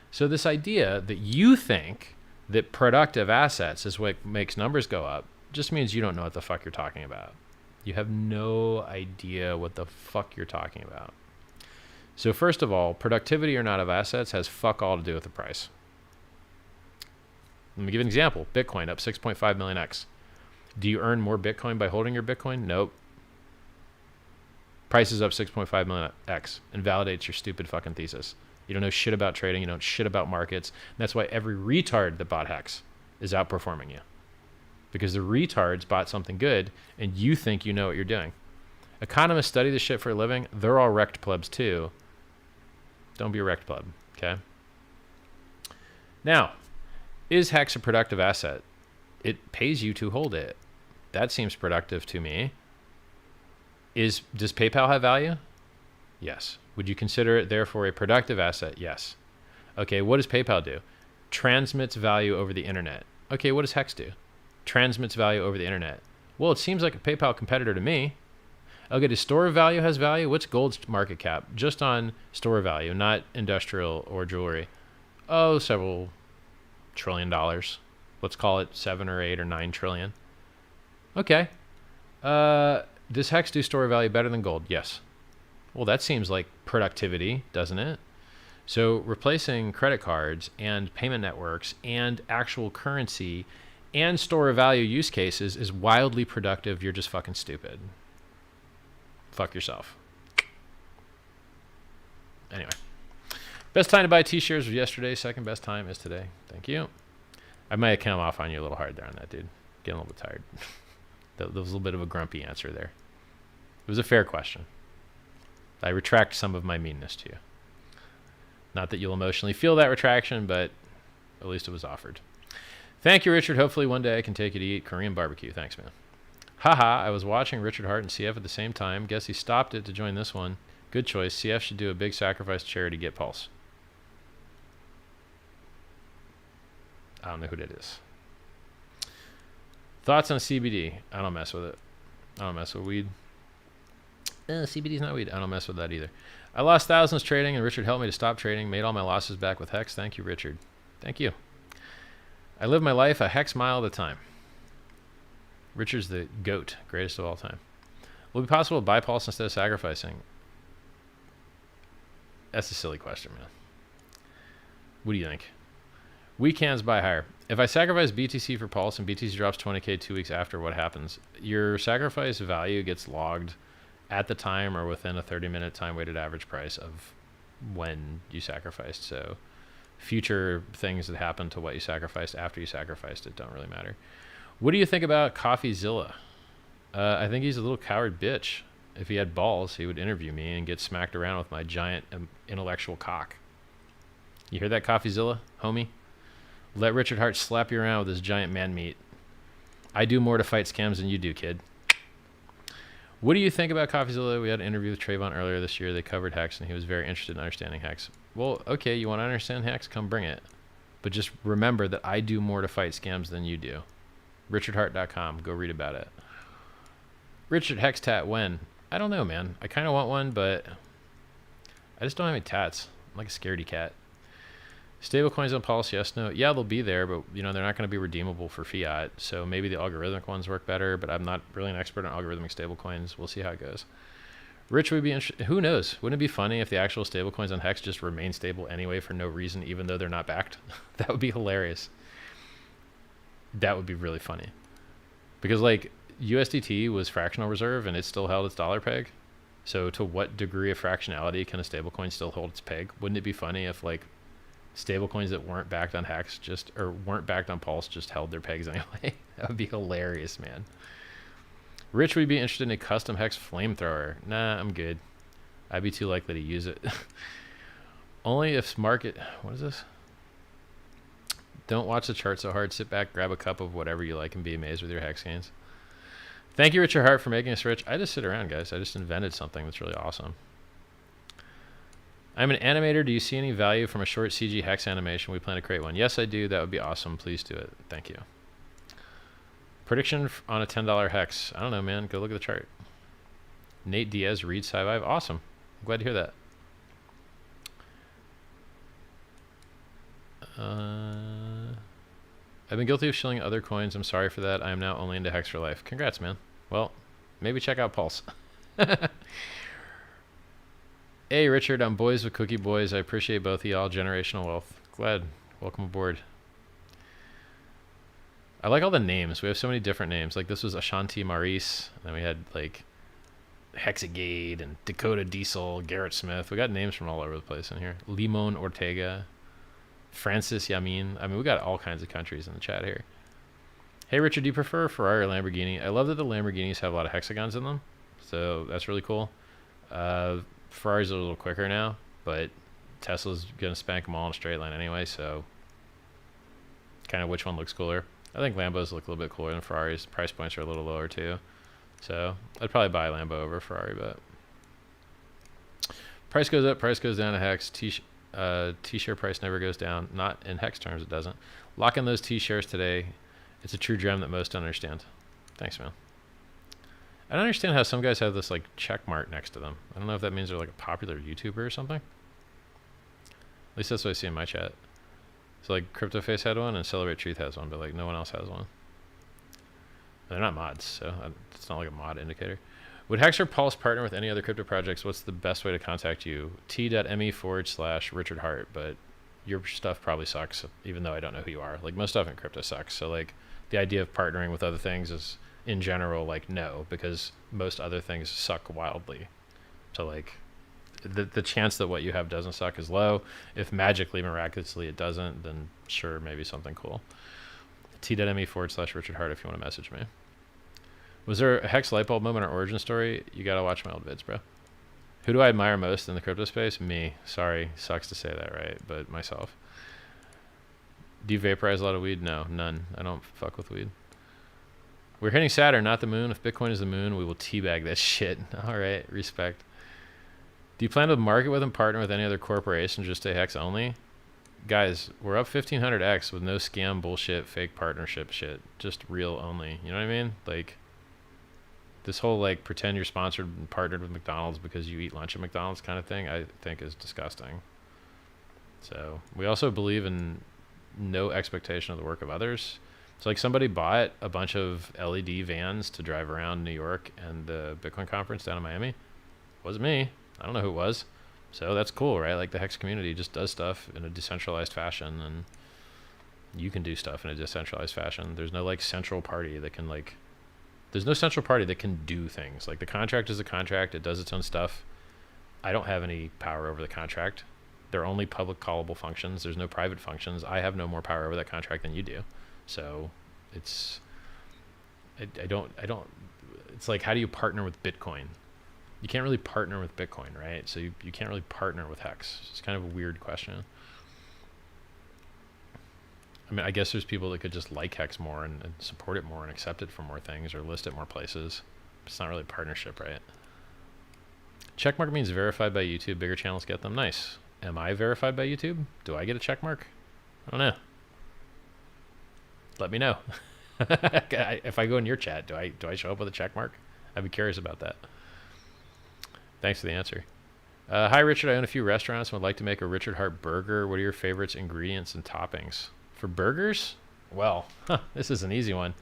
So this idea that you think that productive assets is what makes numbers go up just means you don't know what the fuck you're talking about. You have no idea what the fuck you're talking about. So first of all, productivity or not of assets has fuck all to do with the price. Let me give an example. Bitcoin up 6.5 million X. Do you earn more Bitcoin by holding your Bitcoin? Nope. Price is up 6.5 million X. Invalidates your stupid fucking thesis. You don't know shit about trading. You don't know shit about markets. And that's why every retard that bought HEX is outperforming you. Because the retards bought something good and you think you know what you're doing. Economists study this shit for a living. They're all wrecked plebs too. Don't be a wrecked pleb, okay? Now, is HEX a productive asset? It pays you to hold it. That seems productive to me. Does PayPal have value? Yes. Would you consider it therefore a productive asset? Yes. Okay, what does PayPal do? Transmits value over the internet. Okay, what does HEX do? Transmits value over the internet. Well, it seems like a PayPal competitor to me. Okay, does store of value has value? What's gold's market cap? Just on store value, not industrial or jewelry. Oh, several $1 trillion. Let's call it 7 or 8 or 9 trillion. Okay. Does HEX do store value better than gold? Yes. Well, that seems like productivity, doesn't it? So replacing credit cards and payment networks and actual currency and store of value use cases is wildly productive. You're just fucking stupid. Fuck yourself. Anyway. Best time to buy T-shares was yesterday. Second best time is today. Thank you. I might have come off on you a little hard there on that, dude. Getting a little bit tired. That was a little bit of a grumpy answer there. It was a fair question. I retract some of my meanness to you. Not that you'll emotionally feel that retraction, but at least it was offered. Thank you, Richard. Hopefully one day I can take you to eat Korean barbecue. Thanks, man. Haha, I was watching Richard Hart and CF at the same time. Guess he stopped it to join this one. Good choice. CF should do a big sacrifice to charity to get Pulse. I don't know who that is. Thoughts on CBD? I don't mess with it. I don't mess with weed. CBD's not weed. I don't mess with that either. I lost thousands trading, and Richard helped me to stop trading. Made all my losses back with HEX. Thank you, Richard. Thank you. I live my life a HEX mile at a time. Richard's the GOAT, greatest of all time. Will it be possible to buy Pulse instead of sacrificing? That's a silly question, man. What do you think? Weekends buy higher. If I sacrifice BTC for Pulse and BTC drops 20K 2 weeks after, what happens? Your sacrifice value gets logged at the time or within a 30-minute time-weighted average price of when you sacrificed. So future things that happen to what you sacrificed after you sacrificed it don't really matter. What do you think about CoffeeZilla? I think he's a little coward bitch. If he had balls, he would interview me and get smacked around with my giant intellectual cock. You hear that, CoffeeZilla, homie? Let Richard Hart slap you around with his giant man meat. I do more to fight scams than you do, kid. What do you think about CoffeeZilla? We had an interview with Trayvon earlier this year. They covered HEX, and he was very interested in understanding HEX. Well, okay, you want to understand HEX? Come bring it. But just remember that I do more to fight scams than you do. RichardHart.com. Go read about it. Richard HEX tat when? I don't know, man. I kind of want one, but I just don't have any tats. I'm like a scaredy cat. Stable coins on Pulse, yes, no. Yeah, they'll be there, but you know they're not going to be redeemable for fiat. So maybe the algorithmic ones work better, but I'm not really an expert on algorithmic stable coins. We'll see how it goes. Rich would be interested. Who knows? Wouldn't it be funny if the actual stable coins on HEX just remain stable anyway for no reason, even though they're not backed? That would be hilarious. That would be really funny. Because like USDT was fractional reserve and it still held its dollar peg. So to what degree of fractionality can a stablecoin still hold its peg? Wouldn't it be funny if like stablecoins that weren't backed on HEX or weren't backed on Pulse just held their pegs anyway? That would be hilarious, man. Rich would be interested in a custom HEX flamethrower. Nah, I'm good. I'd be too likely to use it. Only if market... What is this? Don't watch the chart so hard. Sit back, grab a cup of whatever you like, and be amazed with your HEX gains. Thank you, Richard Hart, for making us rich. I just sit around, guys. I just invented something that's really awesome. I'm an animator. Do you see any value from a short CG HEX animation? We plan to create one. Yes, I do. That would be awesome. Please do it. Thank you. Prediction on a $10 HEX. I don't know, man. Go look at the chart. Nate Diaz reads Sci-Vive. Awesome. I'm glad to hear that. I've been guilty of shilling other coins. I'm sorry for that. I am now only into HEX for life. Congrats, man. Well, maybe check out Pulse. Hey, Richard. I'm Boys with Cookie Boys. I appreciate both of y'all. Generational wealth. Glad. Welcome aboard. I like all the names. We have so many different names. Like this was Ashanti Maurice. And then we had like Hexagate and Dakota Diesel, Garrett Smith. We got names from all over the place in here. Limon Ortega, Francis Yamin. I mean, we got all kinds of countries in the chat here. Hey, Richard, do you prefer Ferrari or Lamborghini? I love that the Lamborghinis have a lot of hexagons in them. So that's really cool. Ferrari's a little quicker now, but Tesla's going to spank them all in a straight line anyway. So kind of which one looks cooler. I think Lambos look a little bit cooler than Ferraris. Price points are a little lower too. So I'd probably buy a Lambo over Ferrari, but price goes up, price goes down to HEX. T-share price never goes down. Not in HEX terms, it doesn't. Lock in those T-shares today. It's a true gem that most don't understand. Thanks, man. I don't understand how some guys have this like check mark next to them. I don't know if that means they're like a popular YouTuber or something. At least that's what I see in my chat. So like CryptoFace had one and Celebrate Truth has one, but like no one else has one. They're not mods, so it's not like a mod indicator. Would HEX or Pulse partner with any other crypto projects? What's the best way to contact you? t.me/Richard Hart, but your stuff probably sucks, even though I don't know who you are. Like, most stuff in crypto sucks. So, like, the idea of partnering with other things is, in general, like, no, because most other things suck wildly. So, like, the chance that what you have doesn't suck is low. If magically, miraculously it doesn't, then sure, maybe something cool. t.me/Richard Hart if you want to message me. Was there a HEX light bulb moment or origin story? You got to watch my old vids, bro. Who do I admire most in the crypto space? Me. Sorry, sucks to say that, right? But myself. Do you vaporize a lot of weed? No, none. I don't fuck with weed. We're hitting Saturn, not the moon. If Bitcoin is the moon, we will teabag that shit. All right, respect. Do you plan to market with and partner with any other corporation, just stay HEX only? Guys, we're up 1500x with no scam bullshit, fake partnership shit. Just real only. You know what I mean? Like, this whole, like, pretend you're sponsored and partnered with McDonald's because you eat lunch at McDonald's kind of thing, I think is disgusting. So, we also believe in no expectation of the work of others. So, like, somebody bought a bunch of LED vans to drive around New York and the Bitcoin conference down in Miami. It wasn't me. I don't know who it was. So, that's cool, right? Like, the HEX community just does stuff in a decentralized fashion, and you can do stuff in a decentralized fashion. There's no, like, central party that can, like... There's no central party that can do things. Like, the contract is a contract. It does its own stuff. I don't have any power over the contract. They're only public callable functions. There's no private functions. I have no more power over that contract than you do. So it's, I don't, it's like, how do you partner with Bitcoin? You can't really partner with Bitcoin, right? So you can't really partner with HEX. It's kind of a weird question. I mean, I guess there's people that could just like HEX more and support it more and accept it for more things or list it more places. It's not really a partnership, right? Checkmark means verified by YouTube. Bigger channels get them. Nice. Am I verified by YouTube? Do I get a checkmark? I don't know. Let me know. If I go in your chat, do I show up with a checkmark? I'd be curious about that. Thanks for the answer. Hi, Richard. I own a few restaurants and would like to make a Richard Hart burger. What are your favorites, ingredients, and toppings? For burgers? Well, this is an easy one.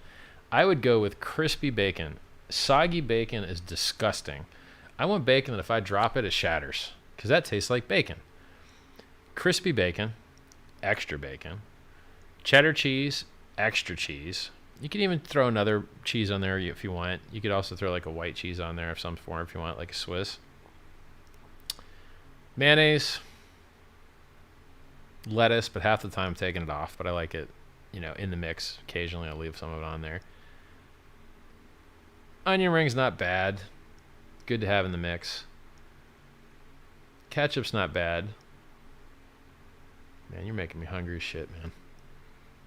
I would go with crispy bacon. Soggy bacon is disgusting. I want bacon that if I drop it, it shatters, because that tastes like bacon. Crispy bacon, extra bacon, cheddar cheese, extra cheese. You could even throw another cheese on there if you want. You could also throw like a white cheese on there of some form if you want, like a Swiss. Mayonnaise, lettuce, but half the time I'm taking it off, but I like it, you know, in the mix. Occasionally I'll leave some of it on there. Onion rings, not bad. Good to have in the mix. Ketchup's not bad. Man, you're making me hungry as shit, man.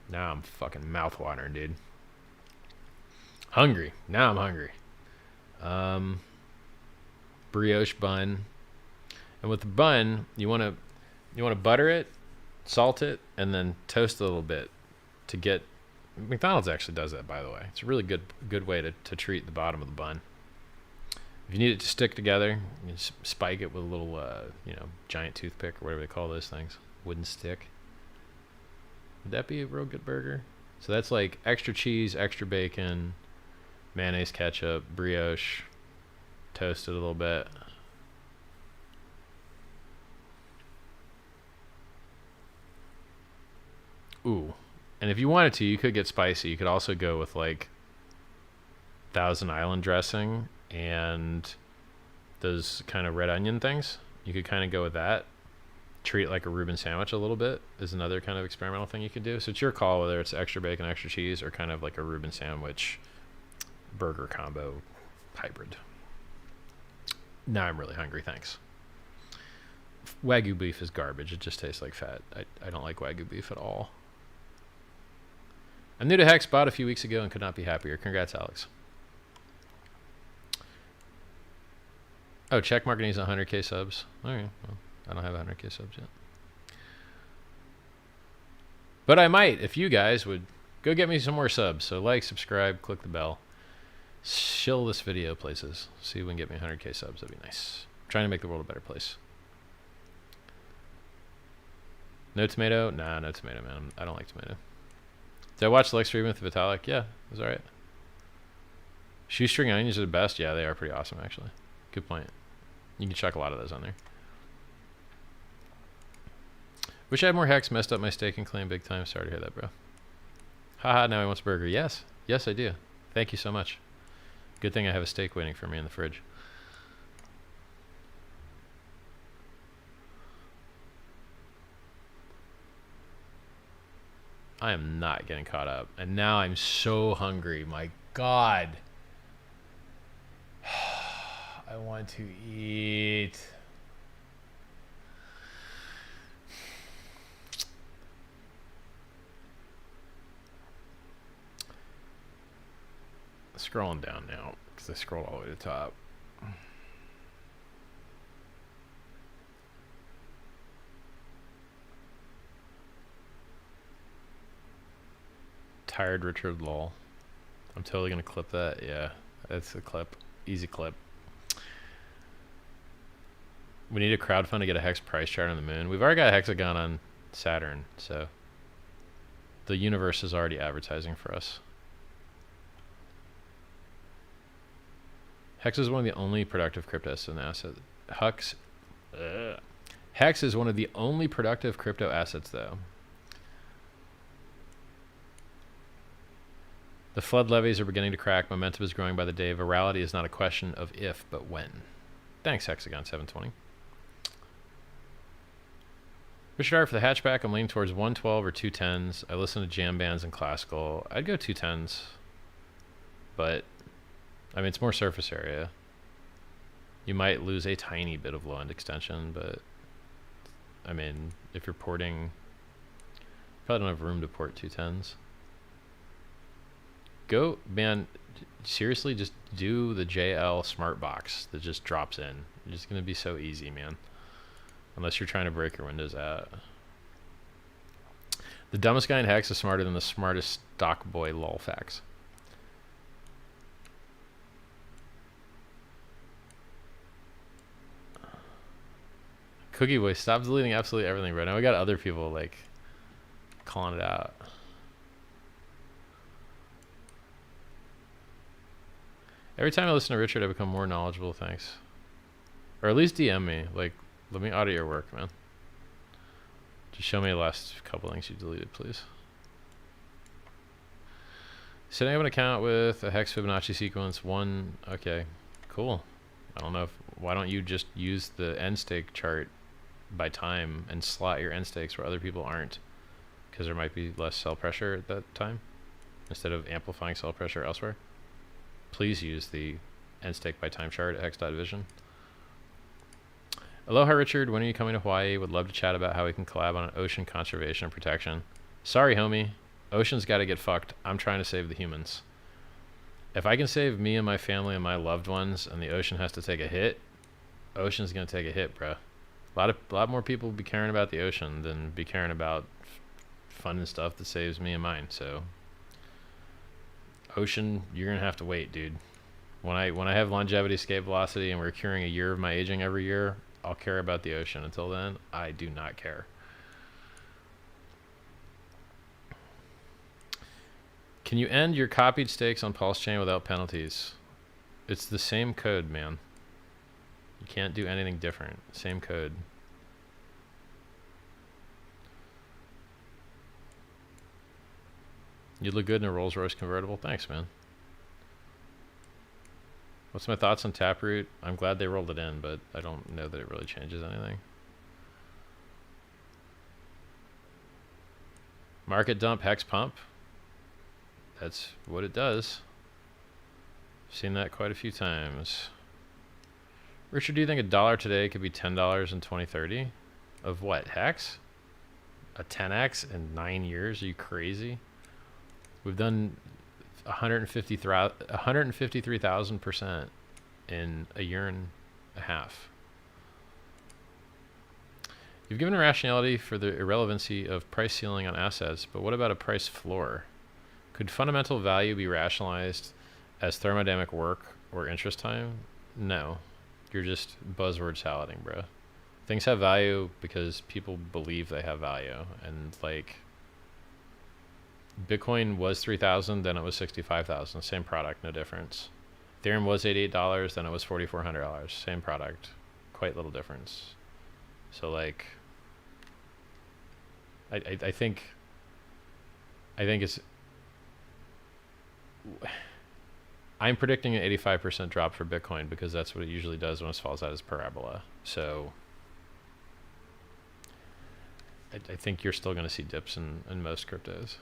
Now I'm fucking mouth-watering, dude. Hungry. Now I'm hungry. Brioche bun. And with the bun, you want to butter it, salt it, and then toast it a little bit to get... McDonald's actually does that, by the way. It's a really good way to treat the bottom of the bun. If you need it to stick together, you just spike it with a little, giant toothpick or whatever they call those things. Wooden stick. Would that be a real good burger? So that's like extra cheese, extra bacon, mayonnaise, ketchup, brioche, toasted a little bit. Ooh. And if you wanted to, you could get spicy. You could also go with like Thousand Island dressing and those kind of red onion things. You could kind of go with that. Treat it like a Reuben sandwich a little bit is another kind of experimental thing you could do. So it's your call whether it's extra bacon, extra cheese, or kind of like a Reuben sandwich burger combo hybrid. Now I'm really hungry, thanks. Wagyu beef is garbage. It just tastes like fat. I don't like Wagyu beef at all. I'm new to HEX, bought a few weeks ago and could not be happier. Congrats, Alex. Oh, checkmark needs 100k subs. Okay, well, I don't have 100k subs yet. But I might if you guys would go get me some more subs. So like, subscribe, click the bell. Shill this video places. See if we can get me 100k subs. That'd be nice. I'm trying to make the world a better place. No tomato? Nah, no tomato, man. I don't like tomato. Did I watch the Lex stream with Vitalik? Yeah, it was alright. Shoestring onions are the best. Yeah, they are pretty awesome, actually. Good point. You can chuck a lot of those on there. Wish I had more HEX. Messed up my staking claim big time. Sorry to hear that, bro. Haha, now he wants burger. Yes. Yes, I do. Thank you so much. Good thing I have a steak waiting for me in the fridge. I am not getting caught up. And now I'm so hungry. My God. I want to eat. Scrolling down now because I scrolled all the way to the top. Tired Richard lol. I'm totally gonna clip that. Yeah, that's a clip. Easy clip. We need a crowdfund to get a HEX price chart on the moon. We've already got a Hexican on Saturn, so the universe is already advertising for us. HEX is one of the only productive crypto assets. HEX is one of the only productive crypto assets, though. The flood levees are beginning to crack. Momentum is growing by the day. Virality is not a question of if, but when. Thanks, Hexagon720. Richard R, for the hatchback, I'm leaning towards 112 or 210s. I listen to jam bands and classical. I'd go 210s, but I mean, it's more surface area. You might lose a tiny bit of low-end extension, but I mean, if you're porting, probably don't have room to port 210s. Go, man, seriously, just do the JL smart box that just drops in. It's just going to be so easy, man. Unless you're trying to break your windows out. The dumbest guy in HEX is smarter than the smartest stock boy lol facts. Cookie Boy, stop deleting absolutely everything, bro. Now we got other people like calling it out. Every time I listen to Richard, I become more knowledgeable. Thanks. Or at least DM me. Like, let me audit your work, man. Just show me the last couple links you deleted, please. Setting up an account with a HEX Fibonacci sequence. One. Okay, cool. I don't know if, why don't you just use the end stake chart by time and slot your end stakes where other people aren't, because there might be less sell pressure at that time instead of amplifying sell pressure elsewhere. Please use the end stake by time chart at hex.vision. Aloha Richard, when are you coming to Hawaii? Would love to chat about how we can collab on ocean conservation and protection. Sorry homie, ocean's got to get fucked. I'm trying to save the humans. If I can save me and my family and my loved ones and the ocean has to take a hit, ocean's gonna take a hit, bro. A lot more people be caring about the ocean than be caring about fun and stuff that saves me and mine. So ocean, you're gonna have to wait, dude. When I have longevity, escape velocity, and we're curing a year of my aging every year, I'll care about the ocean. Until then, I do not care. Can you end your copied stakes on PulseChain without penalties? It's the same code, man. You can't do anything different. Same code. You look good in a Rolls Royce convertible. Thanks, man. What's my thoughts on Taproot? I'm glad they rolled it in, but I don't know that it really changes anything. Market dump, hex pump. That's what it does. Seen that quite a few times. Richard, do you think $1 today could be $10 in 2030? Of what, HEX? A 10x in 9 years? Are you crazy? We've done 153,000% in a year and a half. You've given a rationality for the irrelevancy of price ceiling on assets, but what about a price floor? Could fundamental value be rationalized as thermodynamic work or interest time? No. You're just buzzword salading, bro. Things have value because people believe they have value. And like, Bitcoin was 3,000, then it was 65,000. Same product, no difference. Ethereum was $88, then it was $4,400. Same product, quite little difference. So like, I think it's. I'm predicting an 85% drop for Bitcoin because that's what it usually does when it falls out as parabola. So I think you're still going to see dips in most cryptos.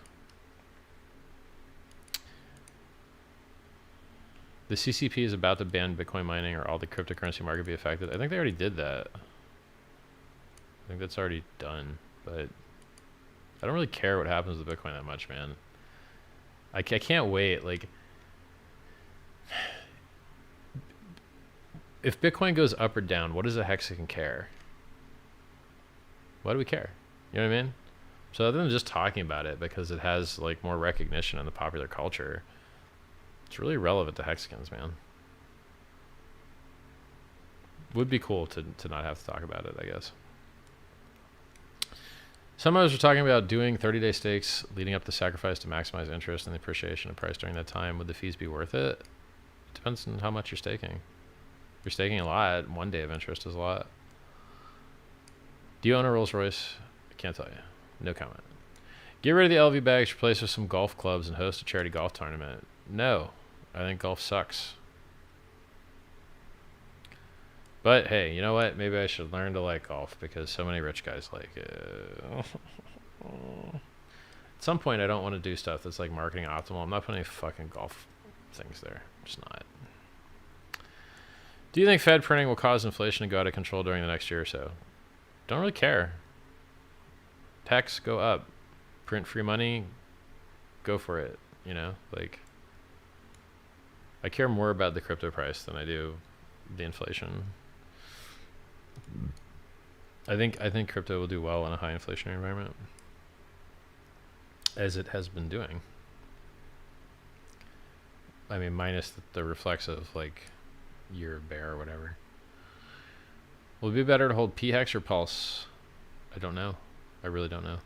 The CCP is about to ban Bitcoin mining or all the cryptocurrency market be affected. I think they already did that. I think that's already done, but I don't really care what happens with Bitcoin that much, man. I can't wait. Like, if Bitcoin goes up or down, what does a Hexican care? Why do we care? You know what I mean? So other than just talking about it because it has like more recognition in the popular culture, it's really relevant to Hexicans, man. Would be cool to not have to talk about it, I guess. Some of us are talking about doing 30-day stakes leading up to sacrifice to maximize interest and the appreciation of price during that time. Would the fees be worth it? Depends on how much you're staking. If you're staking a lot, 1 day of interest is a lot. Do you own a Rolls Royce? I can't tell you. No comment. Get rid of the LV bags, replace with some golf clubs, and host a charity golf tournament. No, I think golf sucks. But hey, you know what? Maybe I should learn to like golf because so many rich guys like it. At some point, I don't want to do stuff that's like marketing optimal. I'm not putting any fucking golf things there. Just not. Do you think Fed printing will cause inflation to go out of control during the next year or so? Don't really care. Tax go up. Print free money, go for it. You know, like I care more about the crypto price than I do the inflation. I think crypto will do well in a high inflationary environment, as it has been doing. I mean, minus the reflexive like year bear or whatever. Will it be better to hold pHEX or Pulse? I don't know. I really don't know.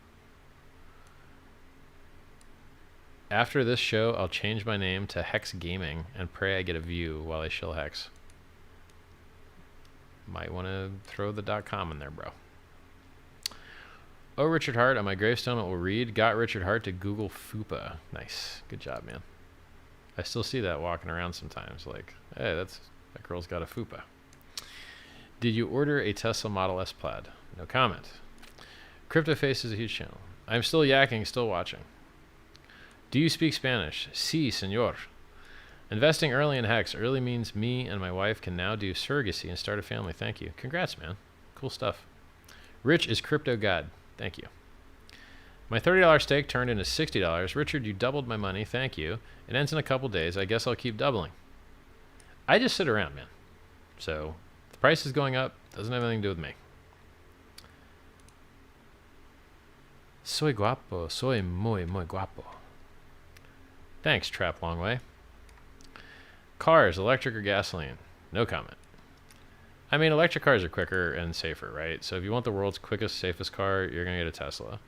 After this show, I'll change my name to HEX Gaming and pray I get a view while I shill HEX. Might want to throw the .com in there, bro. Oh, Richard Hart, on my gravestone it will read, got Richard Hart to Google FUPA. Nice. Good job, man. I still see that walking around sometimes. Like, hey, that girl's got a FUPA. Did you order a Tesla Model S Plaid? No comment. CryptoFace is a huge channel. I'm still yakking, still watching. Do you speak Spanish? Sí, señor. Investing early in HEX. Early means me and my wife can now do surrogacy and start a family. Thank you. Congrats, man. Cool stuff. Rich is crypto god. Thank you. My $30 stake turned into $60. Richard, you doubled my money. Thank you. It ends in a couple days. I guess I'll keep doubling. I just sit around, man. So if the price is going up, doesn't have anything to do with me. Soy guapo. Soy muy guapo. Thanks, Trap Longway. Cars, electric or gasoline? No comment. I mean, electric cars are quicker and safer, right? So if you want the world's quickest, safest car, you're going to get a Tesla.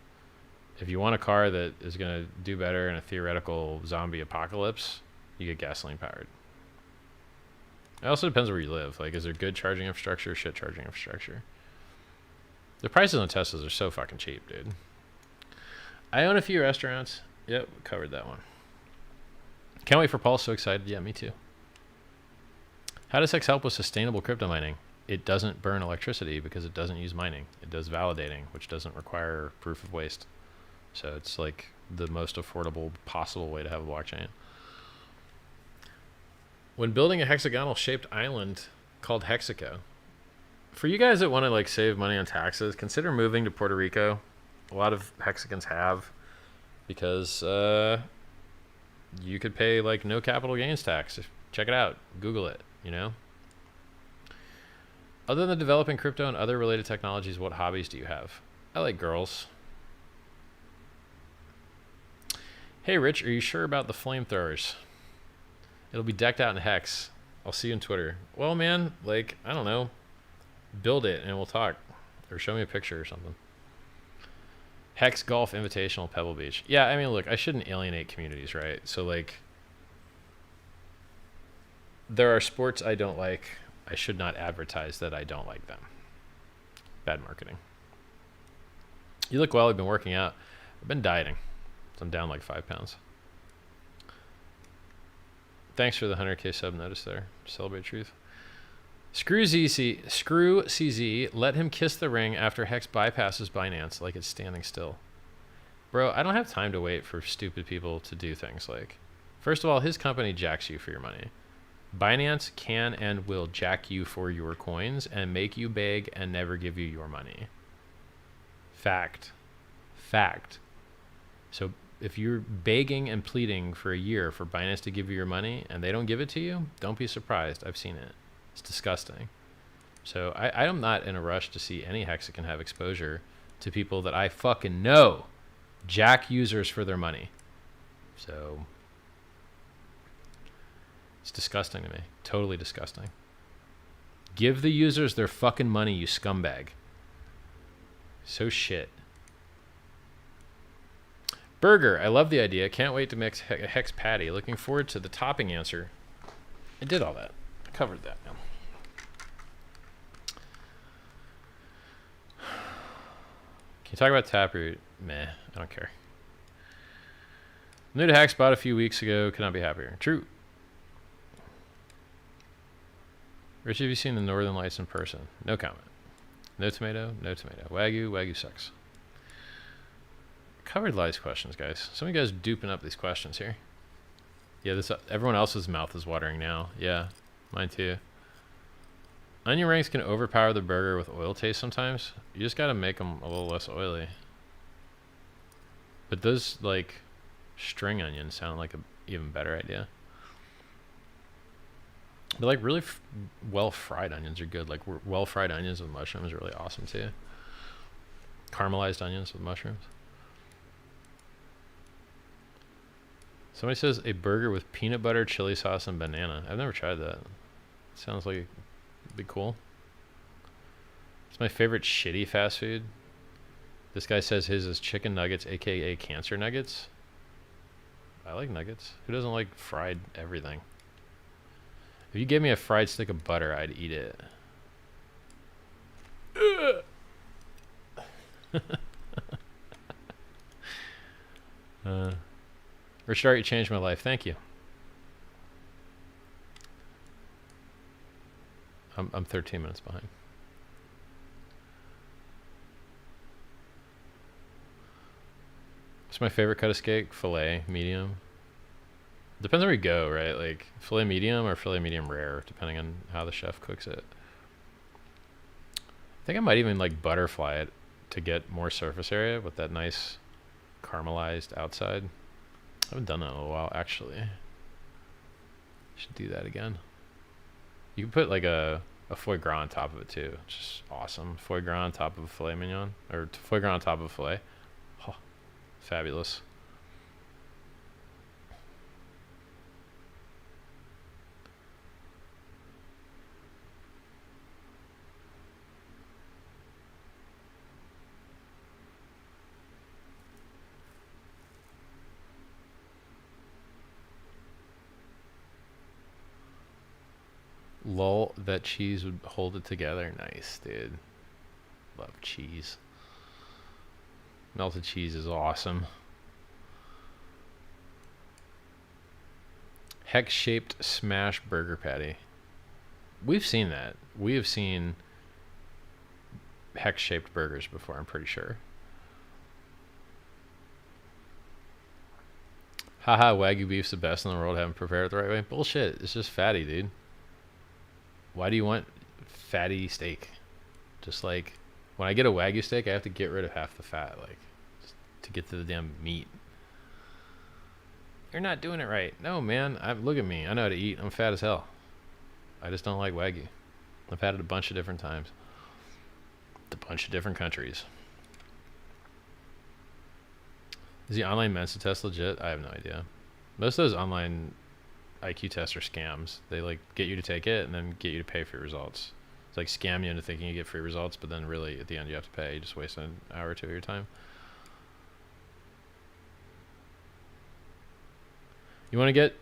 If you want a car that is going to do better in a theoretical zombie apocalypse, you get gasoline powered. It also depends where you live. Like, is there good charging infrastructure, shit charging infrastructure? The prices on Teslas are so fucking cheap, dude. I own a few restaurants. Yep, covered that one. Can't wait for Pulse, so excited. Yeah, me too. How does HEX help with sustainable crypto mining? It doesn't burn electricity because it doesn't use mining. It does validating, which doesn't require proof of waste. So it's like the most affordable possible way to have a blockchain. When building a hexagonal shaped island called Hexico, for you guys that want to like save money on taxes, consider moving to Puerto Rico. A lot of Hexicans have, because you could pay like no capital gains tax. Check it out. Google it, you know? Other than developing crypto and other related technologies, what hobbies do you have? I like girls. Hey, Rich, are you sure about the flamethrowers? It'll be decked out in HEX. I'll see you on Twitter. Well, man, like, I don't know. Build it and we'll talk. Or show me a picture or something. HEX Golf Invitational, Pebble Beach. Yeah, I mean, look, I shouldn't alienate communities, right? So, like, There are sports I don't like. I should not advertise that I don't like them. Bad marketing. You look well. I've been working out. I've been dieting. So I'm down like 5 pounds. Thanks for the 100K sub notice there. Celebrate truth. Screw CZ. Let him kiss the ring after Hex bypasses Binance like it's standing still. Bro, I don't have time to wait for stupid people to do things like... First of all, his company jacks you for your money. Binance can and will jack you for your coins and make you beg and never give you your money. Fact. So if you're begging and pleading for a year for Binance to give you your money and they don't give it to you, don't be surprised. I've seen it. It's disgusting. So I'm not in a rush to see any Hexican have exposure to people that I fucking know jack users for their money. So... it's disgusting to me. Totally disgusting. Give the users their fucking money, you scumbag. So shit. Burger, I love the idea. Can't wait to mix Hex patty. Looking forward to the topping answer. I did all that. I covered that now. Can you talk about Taproot? Meh, I don't care. New to Hex, bought a few weeks ago. Could not be happier. True. Rich, have you seen the Northern Lights in person? No comment. No tomato, no tomato. Wagyu sucks. Covered a lot of these questions, guys. Some of you guys are duping up these questions here. Yeah, this everyone else's mouth is watering now. Yeah, mine too. Onion rings can overpower the burger with oil taste sometimes. You just gotta make them a little less oily. But those, like, string onions sound like an even better idea. But like really well fried onions are good. Like well fried onions with mushrooms are really awesome too. Caramelized onions with mushrooms. Somebody says a burger with peanut butter, chili sauce, and banana. I've never tried that. Sounds like it'd be cool. It's my favorite shitty fast food. This guy says his is chicken nuggets, aka cancer nuggets. I like nuggets. Who doesn't like fried everything? If you gave me a fried stick of butter, I'd eat it. Restart, you changed my life. Thank you. I'm 13 minutes behind. What's my favorite cut of steak? Filet, medium. Depends where we go, right? Like filet medium or filet medium rare, depending on how the chef cooks it. I think I might even like butterfly it to get more surface area with that nice caramelized outside. I haven't done that in a while, actually. Should do that again. You can put like a foie gras on top of it too, which is awesome. Foie gras on top of a filet mignon, or foie gras on top of a filet. Oh, fabulous. Lol, that cheese would hold it together. Nice, dude. Love cheese. Melted cheese is awesome. Hex-shaped smash burger patty. We've seen that. We have seen hex-shaped burgers before, I'm pretty sure. Haha, Wagyu beef's the best in the world. Haven't prepared it the right way. Bullshit. It's just fatty, dude. Why do you want fatty steak? Just like when I get a Wagyu steak, I have to get rid of half the fat, like, just to get to the damn meat. You're not doing it right. No, man. Look at me. I know how to eat. I'm fat as hell. I just don't like Wagyu. I've had it a bunch of different times. A bunch of different countries. Is the online Mensa test legit? I have no idea. Most of those online IQ tests are scams. They like get you to take it and then get you to pay for your results. It's like scam you into thinking you get free results, but then really at the end you have to pay. You just waste an hour or two of your time. You want to get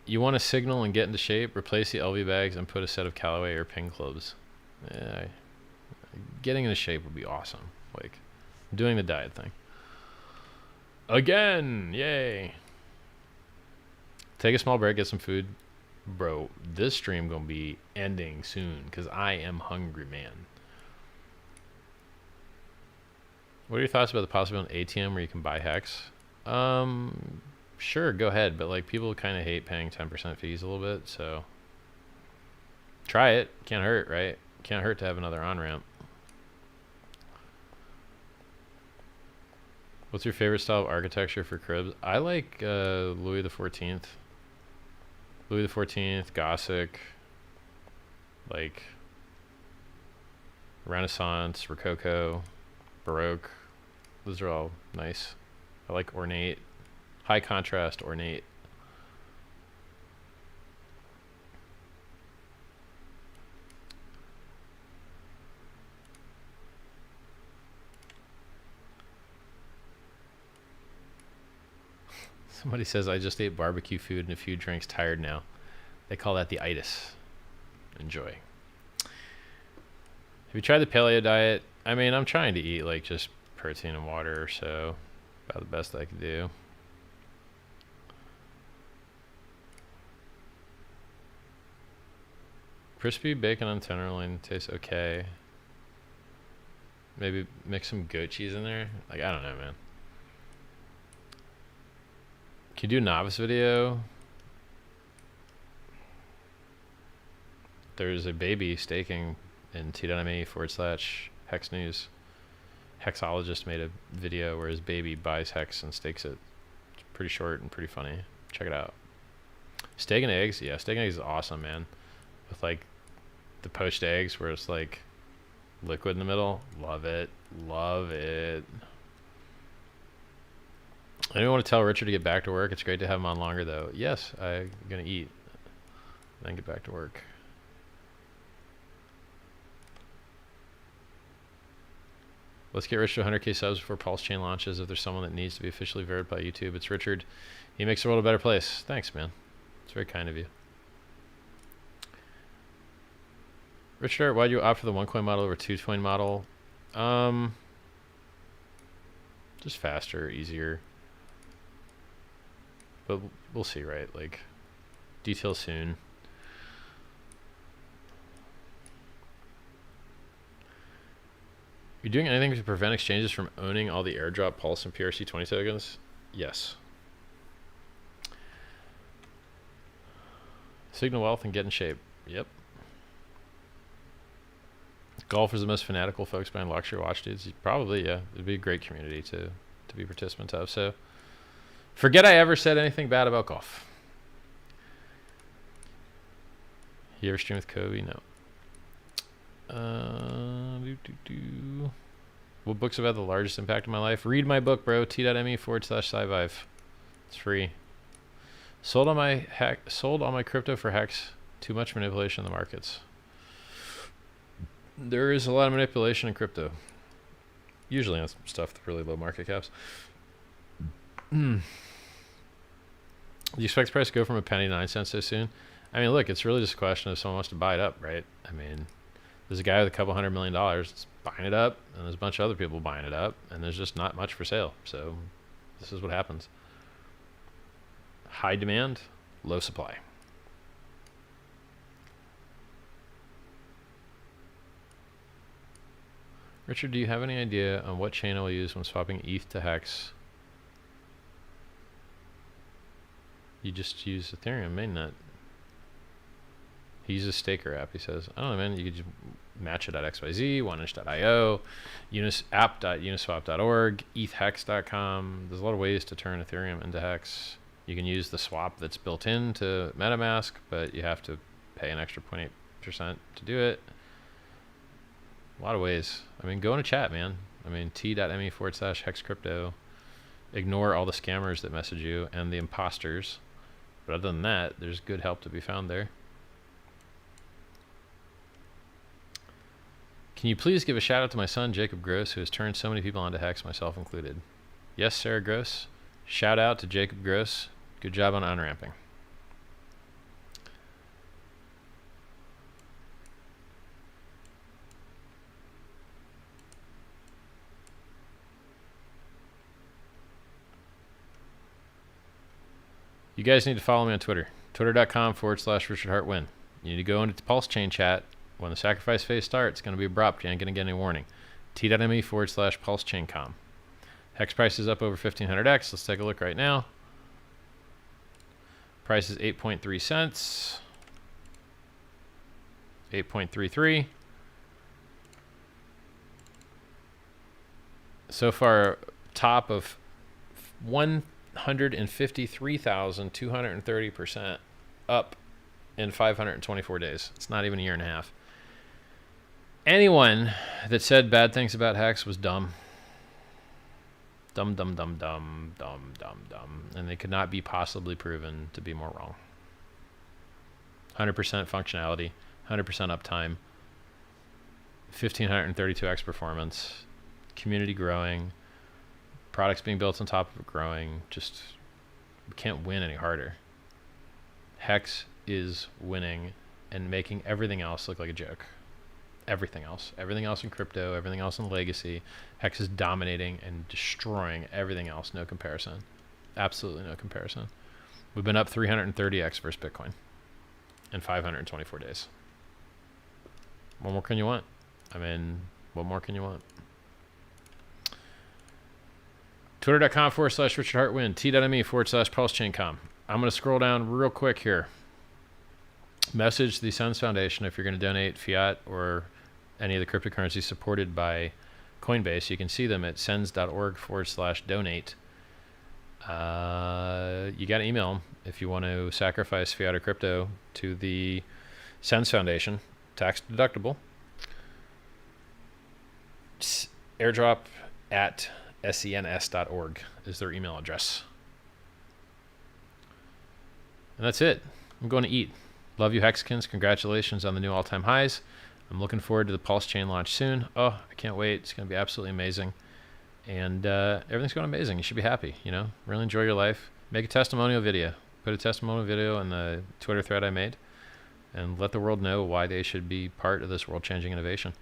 You want to signal and get into shape? Replace the LV bags and put a set of Callaway or Ping clubs. Yeah, getting into shape would be awesome. Like, doing the diet thing. Again! Yay! Take a small break, get some food. Bro, this stream gonna be ending soon because I am hungry, man. What are your thoughts about the possibility of an ATM where you can buy HEX? Sure, go ahead, but like people kind of hate paying 10% fees a little bit, so try it. Can't hurt, right? Can't hurt to have another on-ramp. What's your favorite style of architecture for cribs? I like Louis XIV. Louis XIV, Gothic, like Renaissance, Rococo, Baroque. Those are all nice. I like ornate, high contrast, ornate. Somebody says, I just ate barbecue food and a few drinks, tired now. They call that the itis. Enjoy. Have you tried the paleo diet? I mean, I'm trying to eat like just protein and water or so. About the best I can do. Crispy bacon on tenderloin tastes okay. Maybe mix some goat cheese in there. Like, I don't know, man. Can you do a novice video? There's a baby staking in t.me/hex news. Hexologist made a video where his baby buys hex and stakes it. It's pretty short and pretty funny. Check it out. Steak and eggs? Yeah, steak and eggs is awesome, man. With like the poached eggs where it's like liquid in the middle. Love it. Love it. I don't want to tell Richard to get back to work. It's great to have him on longer, though. Yes, I'm going to eat, then get back to work. Let's get Rich to 100k subs before PulseChain launches. If there's someone that needs to be officially verified by YouTube, it's Richard. He makes the world a better place. Thanks, man. It's very kind of you. Richard, why'd you opt for the one-coin model over two-coin model? Just faster, easier. But we'll see, right? Like, details soon. You're doing anything to prevent exchanges from owning all the Airdrop, Pulse, and PRC20 tokens? Yes. Signal wealth and get in shape. Yep. Golf is the most fanatical folks behind luxury watch dudes. Probably, yeah. It'd be a great community to be participants of. So, forget I ever said anything bad about golf. You ever stream with Kobe? No. What books have had the largest impact on my life? Read my book, bro. t.me/sci-vive. It's free. Sold all my crypto for HEX. Too much manipulation in the markets. There is a lot of manipulation in crypto. Usually on stuff with really low market caps. Do you expect the price to go from a penny to 9 cents so soon? I mean, look, it's really just a question of someone wants to buy it up, right? I mean, there's a guy with a couple $100 million that's buying it up, and there's a bunch of other people buying it up, and there's just not much for sale. So this is what happens. High demand, low supply. Richard, do you have any idea on what chain I will use when swapping ETH to HEX? You just use Ethereum mainnet. He uses Staker.app, he says. I don't know, man. You could just match it at XYZ, 1inch.io, app.uniswap.org, ETHHex.com. There's a lot of ways to turn Ethereum into HEX. You can use the swap that's built into MetaMask, but you have to pay an extra 0.8% to do it. A lot of ways. I mean, go in a chat, man. I mean, t.me/HEXCrypto. Ignore all the scammers that message you and the imposters. But other than that, there's good help to be found there. Can you please give a shout out to my son, Jacob Gross, who has turned so many people onto HEX, myself included? Yes, Sarah Gross. Shout out to Jacob Gross. Good job on on-ramping. You guys need to follow me on Twitter. Twitter.com/RichardHartWin. You need to go into the PulseChain chat. When the sacrifice phase starts, it's going to be abrupt. You ain't going to get any warning. T.me/PulseChainCom. Hex price is up over 1500x. Let's take a look right now. Price is 8.3 cents. 8.33. So far, top of 153,230% up in 524 days. It's not even a year and a half. Anyone that said bad things about Hex was dumb. Dumb. And they could not be possibly proven to be more wrong. 100% functionality, 100% uptime, 1532x performance, community growing, products being built on top of it growing. Just, we can't win any harder. Hex is winning and making everything else look like a joke. Everything else in crypto, everything else in legacy. Hex is dominating and destroying everything else. No comparison. Absolutely no comparison. We've been up 330x versus Bitcoin in 524 days. What more can you want? I mean, what more can you want? Twitter.com/RichardHartWin. T.me/PulseChainCom. I'm going to scroll down real quick here. Message the SENS Foundation if you're going to donate fiat or any of the cryptocurrencies supported by Coinbase. You can see them at sens.org/donate. You got to email them if you want to sacrifice fiat or crypto to the SENS Foundation. Tax deductible. Airdrop at SENS.org is their email address. And that's it. I'm going to eat. Love you, Hexicans. Congratulations on the new all-time highs. I'm looking forward to the PulseChain launch soon. Oh, I can't wait. It's going to be absolutely amazing. And everything's going amazing. You should be happy, you know. Really enjoy your life. Make a testimonial video. Put a testimonial video in the Twitter thread I made. And let the world know why they should be part of this world-changing innovation.